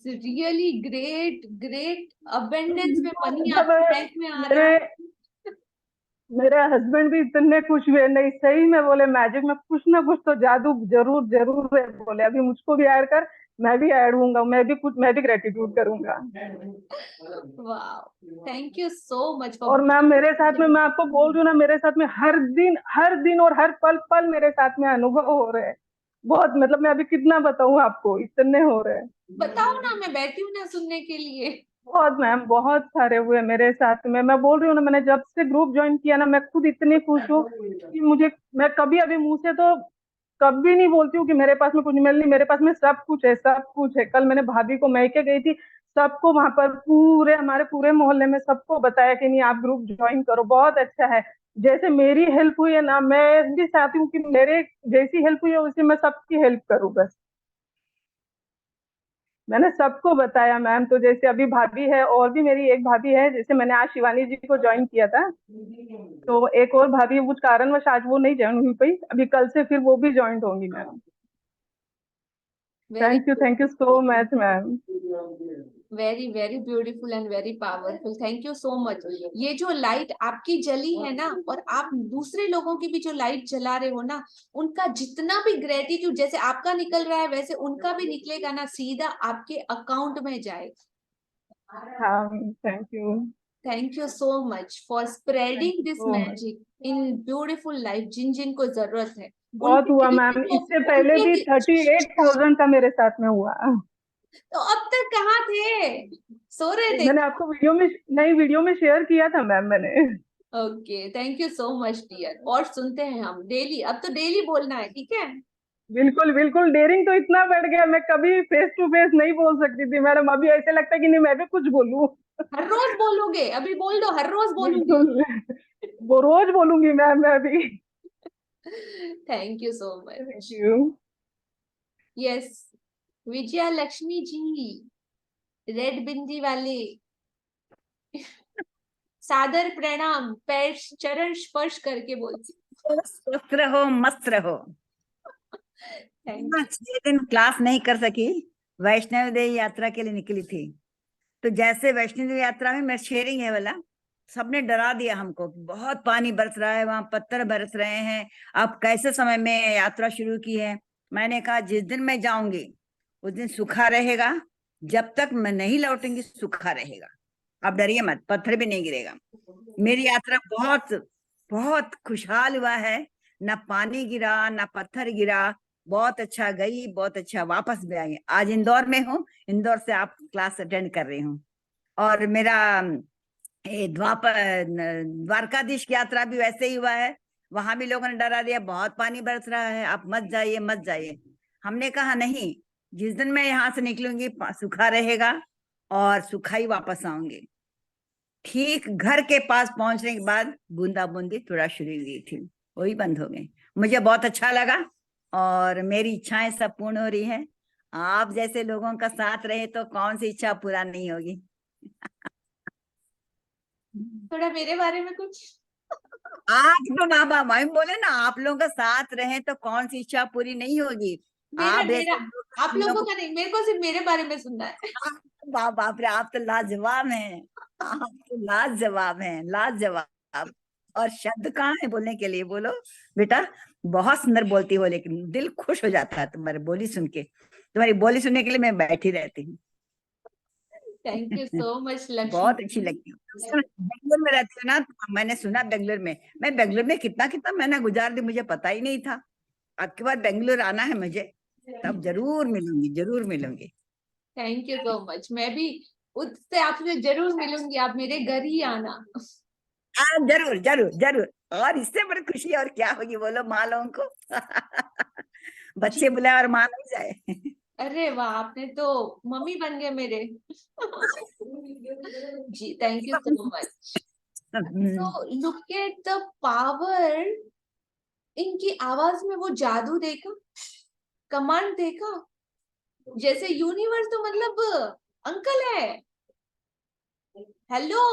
रियली ग्रेट ग्रेट अबेंडेंस में मनी जब आपके बैंक में आ रहा है। मेरे हस्बैंड भी इतने खुश हुए, नहीं सही में बोले मैजिक में कुछ ना कुछ तो जादू जरूर जरूर है। बोले अभी मुझको भी ऐड कर, मैं भी ऐड हूँगा, मैं भी ग्रेटिट्यूड करूंगा। वाह, थैंक यू सो मच। और मैम मेरे साथ में, मैं आपको बोल रही हूँ ना, मेरे साथ में हर दिन और हर पल पल मेरे साथ में अनुभव हो रहे हैं बहुत। मतलब मैं अभी कितना बताऊँ आपको, इतने हो रहे हैं। बताओ ना, मैं बैठी हूँ ना सुनने के लिए। बहुत मैम, बहुत सारे हुए मेरे साथ में। मैं बोल रही हूँ ना, मैंने जब से ग्रुप ज्वाइन किया ना, मैं खुद इतनी खुश हूँ कि मैं कभी अभी मुंह से तो कभी नहीं बोलती हूँ कि मेरे पास में कुछ मिल नहीं। मेरे पास में सब कुछ है, सब कुछ है। कल मैंने भाभी को मैके गई थी, सबको वहां पर हमारे पूरे मोहल्ले में सबको बताया कि नहीं आप ग्रुप ज्वाइन करो, बहुत अच्छा है। जैसे मेरी हेल्प हुई है ना, मैं भी चाहती हूँ कि मेरे जैसी हेल्प हुई है वैसे मैं सबकी हेल्प करूँ बस। मैंने सबको बताया मैम। तो जैसे अभी भाभी है, और भी मेरी एक भाभी है, जैसे मैंने आज शिवानी जी को ज्वाइन किया था, तो एक और भाभी कुछ कारणवश आज वो नहीं ज्वाइन हुई पाई, अभी कल से फिर वो भी ज्वाइन होंगी ma'am. Thank you so much ma'am. Very very beautiful and very powerful, thank you so much. ये जो लाइट आपकी जली है ना, और आप दूसरे लोगों की भी जो लाइट जला रहे हो ना, उनका जितना भी ग्रेटिट्यूड जैसे आपका निकल रहा है वैसे उनका भी निकलेगा ना, सीधा आपके अकाउंट में जाएगा। हाँ, thank you so much for spreading this magic in beautiful life. जिन जिन को जरूरत है बहुत हुआ मैम, इससे पहले भी 38,000 का मेरे साथ में हुआ। तो अब तक कहाँ थे, सो रहे थे? मैंने आपको वीडियो में शेयर किया था मैम मैंने। Okay, thank you so much dear. और सुनते हैं हम डेली, अब तो डेली बोलना है, ठीक है? बिल्कुल बिल्कुल, डेयरिंग तो इतना बढ़ गया, मैं कभी फेस टू फेस नहीं बोल सकती थी मैडम, अभी ऐसे लगता है कि नहीं मैं भी कुछ बोलूं। हर रोज बोलोगे? अभी बोल दो, हर रोज बोलूंगी। वो रोज बोलूंगी मैम मैं अभी। Thank you so much. Thank you. Yes, Vijaya Lakshmi ji, red bindi वाले, सादर प्रणाम, पैर चरण स्पर्श करके बोलती। स्वस्थ रहो, मस्त रहो। 6 दिन क्लास नहीं कर सकी, वैष्णव देवी यात्रा के लिए निकली थी। तो जैसे वैष्णव देवी यात्रा में मैं शेयरिंग है वाला, सबने डरा दिया हमको, बहुत पानी बरस रहा है, वहां पत्थर बरस रहे हैं, अब कैसे समय में यात्रा शुरू की है। मैंने कहा जिस दिन मैं जाऊंगी उस दिन सूखा रहेगा, जब तक मैं नहीं लौटूंगी सूखा रहेगा, आप डरिए मत, पत्थर भी नहीं गिरेगा। मेरी यात्रा बहुत बहुत खुशहाल हुआ है, ना पानी गिरा ना पत्थर गिरा, बहुत अच्छा गई, बहुत अच्छा वापस भी आई। आज इंदौर में हूँ, इंदौर से आप क्लास अटेंड कर रही हूँ। और मेरा द्वारकाधीश की यात्रा भी वैसे ही हुआ है, वहां भी लोगों ने डरा दिया, बहुत पानी बरस रहा है, आप मत जाइए मत जाइए। हमने कहा नहीं, जिस दिन मैं यहाँ से निकलूंगी सूखा रहेगा और सूखा ही वापस आऊंगी। ठीक घर के पास पहुंचने के बाद बूंदा बूंदी थोड़ा शुरू हुई थी, वही बंद हो गई। मुझे बहुत अच्छा लगा और मेरी इच्छाएं सब पूर्ण हो रही है। आप जैसे लोगों का साथ रहे तो कौन सी इच्छा पूरा नहीं होगी। थोड़ा मेरे बारे में कुछ। आज तो बाबा मैम बोले ना, आप लोगों का साथ रहे तो कौन सी इच्छा पूरी नहीं होगी। मेरा आप लोगों का नहीं, मेरे को सिर्फ मेरे बारे में सुनना है। बाप रे, आप तो लाजवाब हैं। आप तो लाजवाब हैं, लाजवाब। और शब्द कहाँ है बोलने के लिए? बोलो बेटा, बहुत सुंदर बोलती हो, लेकिन दिल खुश हो जाता है तुम्हारी बोली सुन के। तुम्हारी बोली सुनने के लिए मैं बैठी रहती हूँ। Thank you so much Lakshmi. बहुत अच्छी लगती हूँ। बेंगलोर में रहती हूँ ना, तो मैंने सुना बेंगलोर में, मैं बेंगलोर में कितना कितना महीना गुजार दी, मुझे पता ही नहीं था। आपके बाद बेंगलोर आना है मुझे, तब जरूर मिलूंगी, जरूर मिलूंगी। Thank you so much. मैं भी उससे आपसे जरूर मिलूंगी, आप मेरे घर ही आना। हाँ जरूर जरूर जरूर। और इससे बड़ी खुशी और क्या होगी बोलो माँ लोगों को। बच्चे बुलाए और माँ नहीं जाए। अरे वाह, आपने तो मम्मी बन गए मेरे। जी thank you so much. So look at the power, इनकी आवाज में वो जादू देखा, कमांड देखा, जैसे यूनिवर्स तो मतलब अंकल है। हेलो,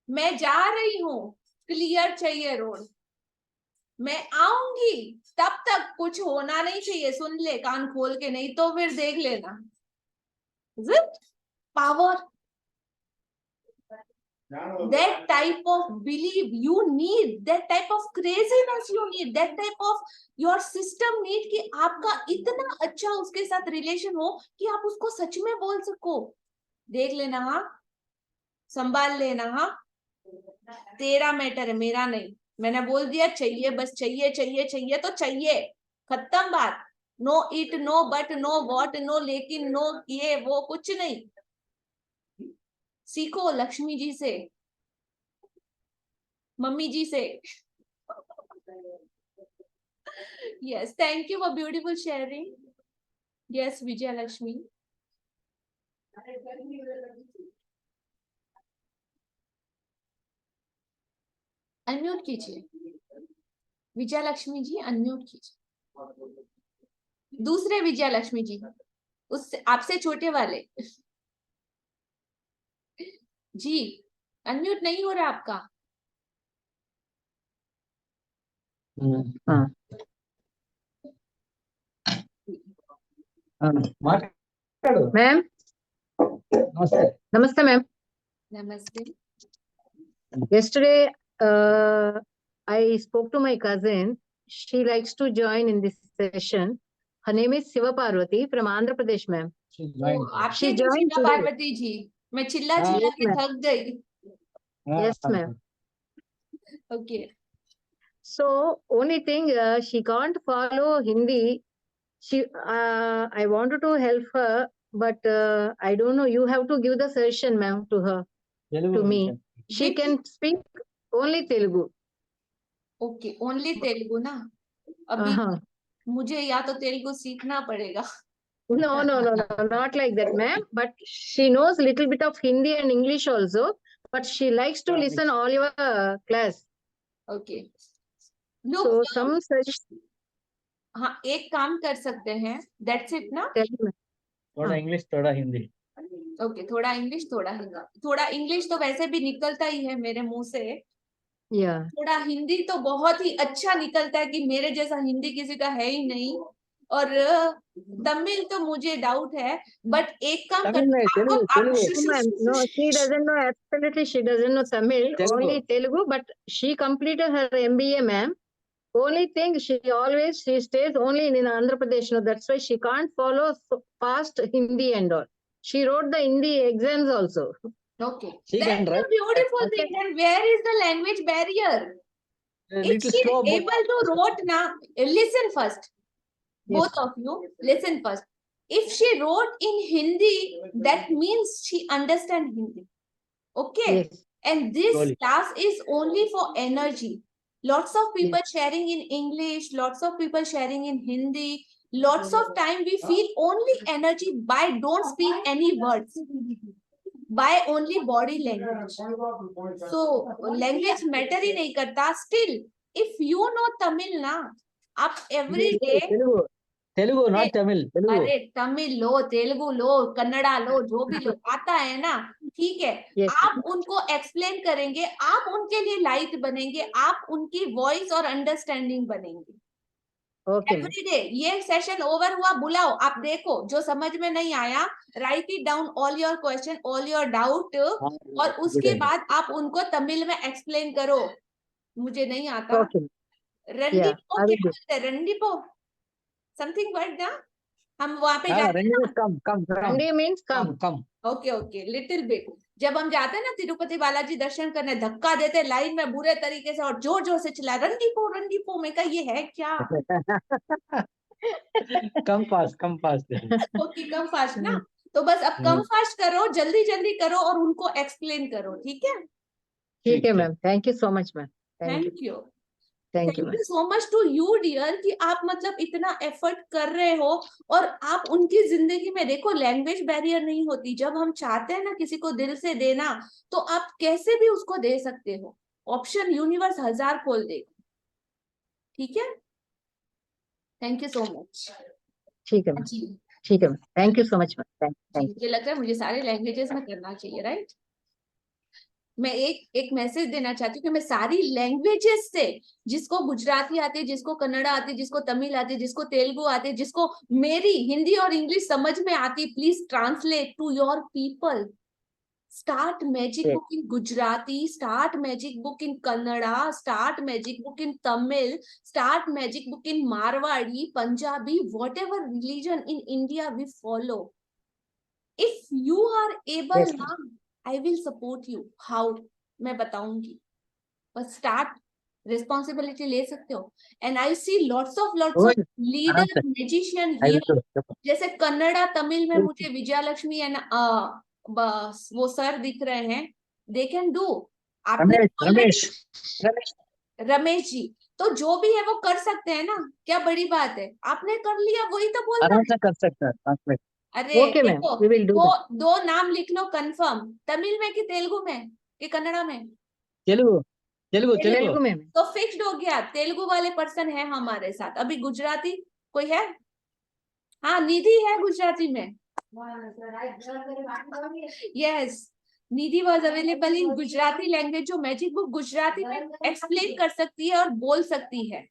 मैं जा रही हूँ, क्लियर चाहिए रोड, मैं आऊंगी, तब तक कुछ होना नहीं चाहिए। सुन ले कान खोल के, नहीं तो फिर देख लेना। Power, that type of belief you need, that type of craziness you need, that type of your system need कि आपका इतना अच्छा उसके साथ रिलेशन हो कि आप उसको सच में बोल सको। देख लेना, हाँ, संभाल लेना, हाँ, तेरा मैटर है, मेरा नहीं। मैंने बोल दिया चाहिए, बस चाहिए चाहिए चाहिए तो चाहिए, खत्म बात। No it, no but, no what, no लेकिन, नो ये वो कुछ नहीं। सीखो लक्ष्मी जी से, मम्मी जी से। Yes, thank you for beautiful sharing. Yes, Vijay Lakshmi. Unmute कीजिए विजय लक्ष्मी जी, अनम्यूट कीजिए। दूसरे विजय लक्ष्मी जी, उससे आपसे छोटे वाले जी, अनम्यूट नहीं हो रहा आपका। मैम नमस्ते मैम। नमस्ते। Yesterday, I spoke to my cousin. She likes to join in this session. Her name is Siva Parvati from Andhra Pradesh, ma'am. आपके भी शिवा पार्वती जी, मैं चिल्ला चिल्ला के थक गई। Yes, ma'am. Okay. So only thing, she can't follow Hindi. I wanted to help her, but I don't know. You have to give the suggestion, ma'am, to her, to me. She can speak only Telugu. Okay, only Telugu ना। अभी मुझे या तो तेलुगु सीखना पड़ेगा। No, not like that, ma'am. But she knows little bit of Hindi and English also. But she likes to listen all your class. Okay. So some suggestion. हाँ, एक काम कर सकते हैं, that's it ना। थोड़ा इंग्लिश थोड़ा हिंदी। ओके, थोड़ा इंग्लिश थोड़ा हिंदी। थोड़ा इंग्लिश तो वैसे भी निकलता ही है मेरे मुंह से। थोड़ा हिंदी तो बहुत ही अच्छा निकलता है कि मेरे जैसा हिंदी किसी का है ही नहीं। और तमिल तो मुझे डाउट है, बट एक काम कर, No, she doesn't know, absolutely she doesn't know Tamil, only Telugu, but she completed her MBA, ma'am. Only thing, she stays only in Andhra Pradesh, no, that's why she can't follow fast Hindi and all. She wrote the Hindi exams also. Okay, that's a beautiful thing. Then where is the language barrier? If she is able to wrote now, listen first. Both of you, listen first. If she wrote in Hindi, that means she understands Hindi. Okay? And this class is only for energy. Lots of people sharing in English, lots of people sharing in Hindi. Lots of time we feel only energy by don't speak any words. By only body language. So language matter ही नहीं करता. Still, if you know Tamil ना, आप every day Telugu not Tamil, Telugu. अरे तमिल लो, तेलुगु लो, कन्नड़ा लो, जो भी लो आता है ना, ठीक है। आप उनको एक्सप्लेन करेंगे, आप उनके लिए लाइट बनेंगे, आप उनकी वॉइस और अंडरस्टैंडिंग बनेंगे। Okay ma'am every day. ये सेशन ओवर हुआ, बुलाओ, आप देखो जो समझ में नहीं आया, right it down all your question, all your doubt, और उसके बाद आप उनको तमिल में एक्सप्लेन करो। मुझे नहीं आता। ओके रंडीपो आई क्या विल डू बोलते हैं? रंडीपो समथिंग वर्ड ना, हम वहां पे हाँ जाते हैं रंडी ना। कम रंडी मीन्स कम कम ओके ओके, लिटिल बिट। जब हम जाते हैं ना तिरुपति बालाजी दर्शन करने, धक्का देते लाइन में बुरे तरीके से और जोर जोर से चिल्ला रंडीपो। मैं कहा ये है क्या? Come fast okay, come fast ना, तो बस अब कम फास्ट करो, जल्दी जल्दी करो और उनको एक्सप्लेन करो, ठीक है? ठीक है ma'am, thank you so much ma'am, thank thank you. You ma'am. So much to you dear कि आप मतलब इतना एफर्ट कर रहे हो और आप उनकी जिंदगी में देखो, लैंग्वेज बैरियर नहीं होती। जब हम चाहते हैं ना किसी को दिल से देना, तो आप कैसे भी उसको दे सकते हो। ऑप्शन यूनिवर्स 1000 खोल देगा, ठीक है? Thank you so much. ठीक है मैम, जी ठीक है ma'am, thank you so much ma'am, thank मुझे लगता है मुझे सारे लैंग्वेजेस में करना चाहिए, राइट? मैं एक मैसेज देना चाहती हूँ कि मैं सारी लैंग्वेजेस से, जिसको गुजराती आती है, जिसको कन्नड़ा आती है, जिसको तमिल आती है, जिसको तेलुगु आती है, जिसको मेरी हिंदी और इंग्लिश समझ में आती, please translate to your people. Start magic book in Gujarati, start magic book in Kannada, start magic book in Tamil, start magic book in Marwari, Punjabi, whatever religion in India we follow. If you are able Yes, now, I will support you. How? मैं बताऊंगी, बस start, responsibility ले सकते हो। And I see lots of leader magician here, जैसे कन्नड़ा तमिल में मुझे Vijaya Lakshmi and बस वो सर दिख रहे हैं, they can do. Ramesh ji, तो जो भी है वो कर सकते हैं ना, क्या बड़ी बात है? आपने कर लिया, वही तो बोलना आराम है। से कर सकते हैं। अरे ओके मैम, देखो, वी विल डू दैट। दो नाम लिख लो कंफर्म, तमिल में कि तेलुगु में कि कन्नड़ा में? तेलुगु तेलुगु तेलुगु तेलुगु में। तो फिक्स्ड हो गया, तेलुगु वाले पर्सन है हमारे साथ। अभी गुजराती कोई है? हाँ, निधि है गुजराती में। Yes, Nidhi was available in Gujarati language, जो मैजिक बुक गुजराती में एक्सप्लेन कर सकती है और बोल सकती है।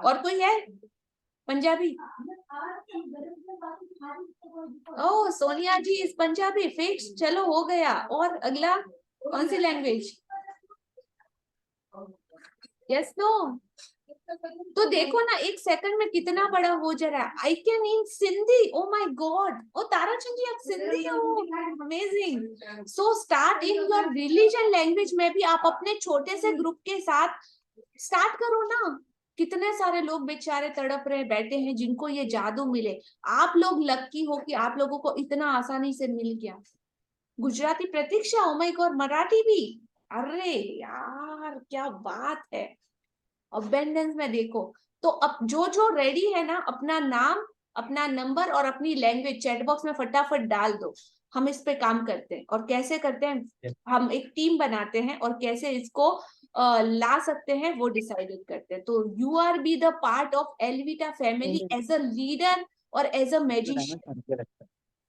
और कोई है? पंजाबी? ओह, सोनिया जी इस पंजाबी फिक्स, चलो हो गया। और अगला कौन सी लैंग्वेज? Yes no? तो देखो ना, एक सेकंड में कितना बड़ा हो जा रहा है। I can in Sindhi, oh my God. Oh Tarachand ji, आप सिंधी हो, amazing. So start in your religion language में भी आप अपने छोटे से ग्रुप के साथ स्टार्ट करो ना। कितने सारे लोग बेचारे तड़प रहे बैठे हैं जिनको ये जादू मिले। आप लोग लकी हो कि आप लोगों को इतना आसानी से मिल गया। गुजराती प्रतीक्षा, ओ माय गॉड, मराठी भी, अरे यार क्या बात है। अबेंडेंस में देखो, तो अब जो जो रेडी है ना, अपना नाम, अपना नंबर और अपनी लैंग्वेज चैट बॉक्स में फटाफट डाल दो। हम इस पे काम करते हैं, और कैसे करते हैं, हम एक टीम बनाते हैं और कैसे इसको ला सकते हैं वो डिसाइडेड करते हैं। तो you are be the part of Elvita family as a leader और as a magician.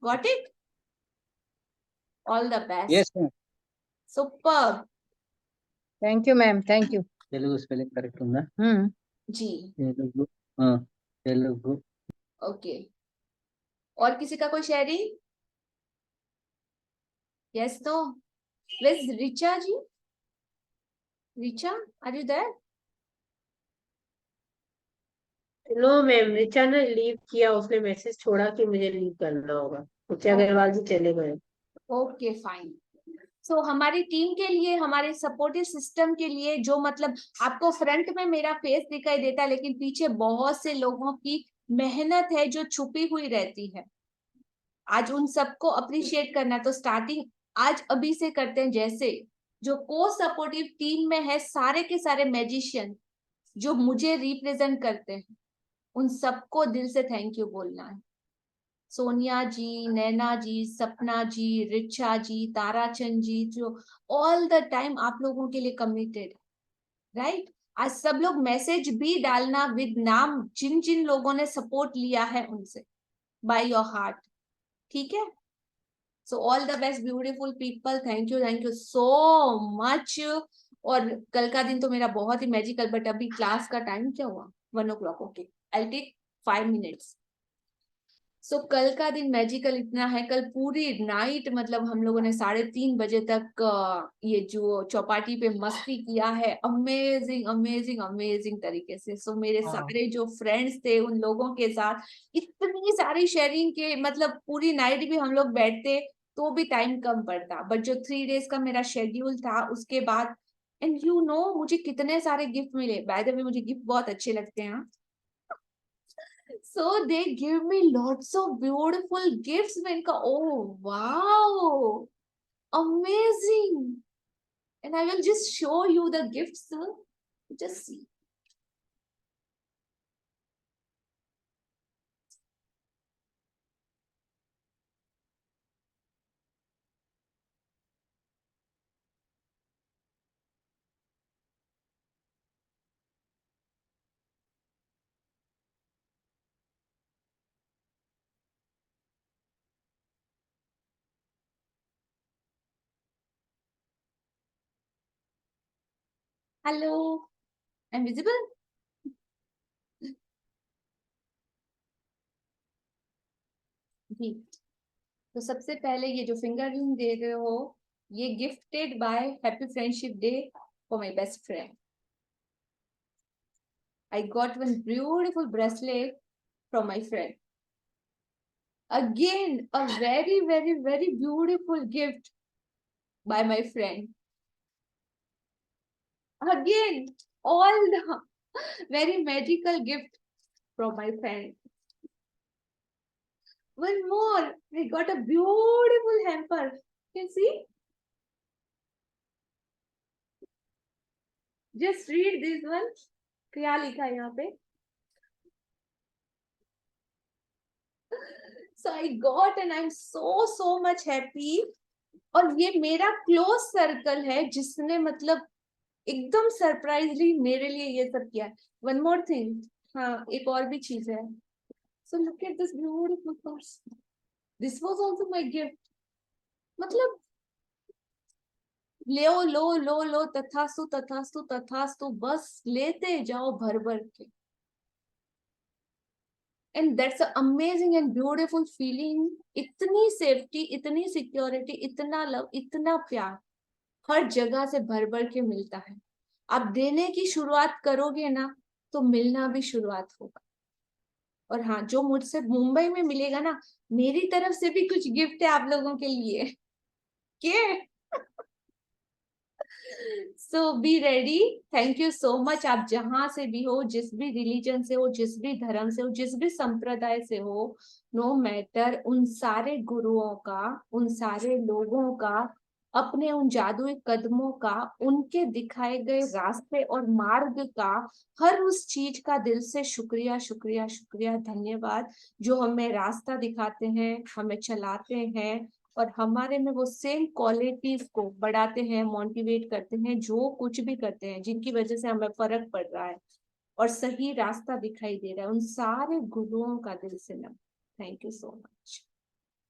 Got it? All the best. Yes ma'am, super. Thank you ma'am, thank you. Telugu spelling correct ఉందా? जी తెలుగు తెలుగు ओके। और किसी का कोई sharing? Yes no? Where's Richa ji? Richa, are you there? No ma'am, Richa ने leave किया, उसने मैसेज छोड़ा कि मुझे लीव करना होगा। कुछ अग्रवाल जी चले गए। Okay fine. सो हमारी टीम के लिए, हमारे सपोर्टिव सिस्टम के लिए, जो मतलब आपको फ्रंट में मेरा फेस दिखाई देता है, लेकिन पीछे बहुत से लोगों की मेहनत है जो छुपी हुई रहती है। आज उन सबको अप्रिशिएट करना, तो स्टार्टिंग आज अभी से करते हैं। जैसे जो को सपोर्टिव टीम में है, सारे के सारे मैजिशियन जो मुझे रिप्रेजेंट करते हैं, उन सबको दिल से थैंक यू बोलना है। सोनिया जी, नैना जी, सपना जी, रिचा जी, ताराचंद जी, जो ऑल द टाइम आप लोगों के लिए कमिटेड, राइट? आज सब लोग मैसेज भी डालना विद नाम, जिन जिन लोगों ने सपोर्ट लिया है उनसे, बाय योर हार्ट, ठीक है? So all the best beautiful people, thank you so much. और कल का दिन तो मेरा बहुत ही मैजिकल, बट अभी क्लास का टाइम क्या हुआ? 1 o'clock, okay. I'll take 5 minutes. सो कल का दिन मैजिकल इतना है, कल पूरी नाइट मतलब हम लोगों ने 3:30 बजे तक ये जो चौपाटी पे मस्ती किया है, अमेजिंग अमेजिंग अमेजिंग तरीके से। सो मेरे सारे जो फ्रेंड्स थे उन लोगों के साथ इतनी सारी शेयरिंग के, मतलब पूरी नाइट भी हम लोग बैठते तो भी टाइम कम पड़ता, बट जो 3 डेज का मेरा शेड्यूल था उसके बाद, एंड यू नो मुझे कितने सारे गिफ्ट मिले। बाय द वे मुझे गिफ्ट बहुत अच्छे लगते हैं, so they give me lots of beautiful gifts. मैंने कहा oh wow amazing, and I will just show you the gifts, just see. Hello, I'm visible? जी, तो सबसे पहले ये जो फिंगर रिंग दे रहे हो, ये gifted bye happy friendship day for my best friend. I got one beautiful bracelet from my friend. Again, a very, very, very beautiful gift by my friend. Again, all the very magical gift from my friend. One more, I got a beautiful hamper. You see? Just read this one. क्या लिखा है यहाँ पे? So I got and I'm so much happy. और ये मेरा close circle है जिसने मतलब एकदम सरप्राइजली मेरे लिए ये सब किया. वन मोर थिंग, हाँ एक और भी चीज है. So look at this beautiful purse. This was also my gift. मतलब लो लो लो लो, तथास्तु तथास्तु तथास्तु, बस लेते जाओ भर भर के. And that's an amazing and beautiful feeling. इतनी सेफ्टी, इतनी सिक्योरिटी, इतना लव, इतना प्यार हर जगह से भर भर के मिलता है. आप देने की शुरुआत करोगे ना तो मिलना भी शुरुआत होगा. और हाँ, जो मुझसे मुंबई में मिलेगा ना, मेरी तरफ से भी कुछ गिफ्ट है आप लोगों के लिए. के so be ready. Thank you so much. आप जहां से भी हो, जिस भी रिलीजन से हो, जिस भी धर्म से हो, जिस भी संप्रदाय से हो, नो मैटर, उन सारे गुरुओं का, उन सारे लोगों का, अपने उन जादुई कदमों का, उनके दिखाए गए रास्ते और मार्ग का, हर उस चीज का दिल से शुक्रिया शुक्रिया शुक्रिया, धन्यवाद, जो हमें रास्ता दिखाते हैं, हमें चलाते हैं और हमारे में वो सेम क्वालिटीज को बढ़ाते हैं, मोटिवेट करते हैं, जो कुछ भी करते हैं, जिनकी वजह से हमें फर्क पड़ रहा है और सही रास्ता दिखाई दे रहा है. उन सारे गुरुओं का दिल से नमन. Thank you so much.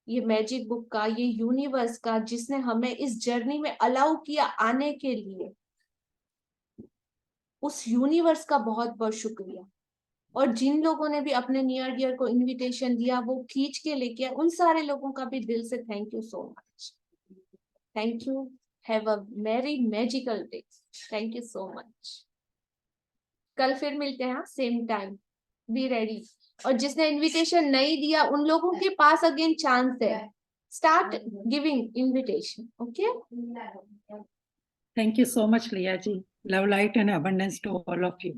ये मैजिक बुक का, ये यूनिवर्स का, जिसने हमें इस जर्नी में अलाउ किया आने के लिए, उस यूनिवर्स का बहुत बहुत शुक्रिया. और जिन लोगों ने भी अपने नियर डियर को इनविटेशन दिया, वो खींच के लेके, उन सारे लोगों का भी दिल से thank you so much. Thank you. Have a very magical day. Thank you so much. कल फिर मिलते हैं सेम टाइम. Be ready. और जिसने इनविटेशन नहीं दिया उन लोगों के पास अगेन चांस है. Start giving invitation. Okay. Thank you so much, Liya ji. Love, light and abundance to all of you.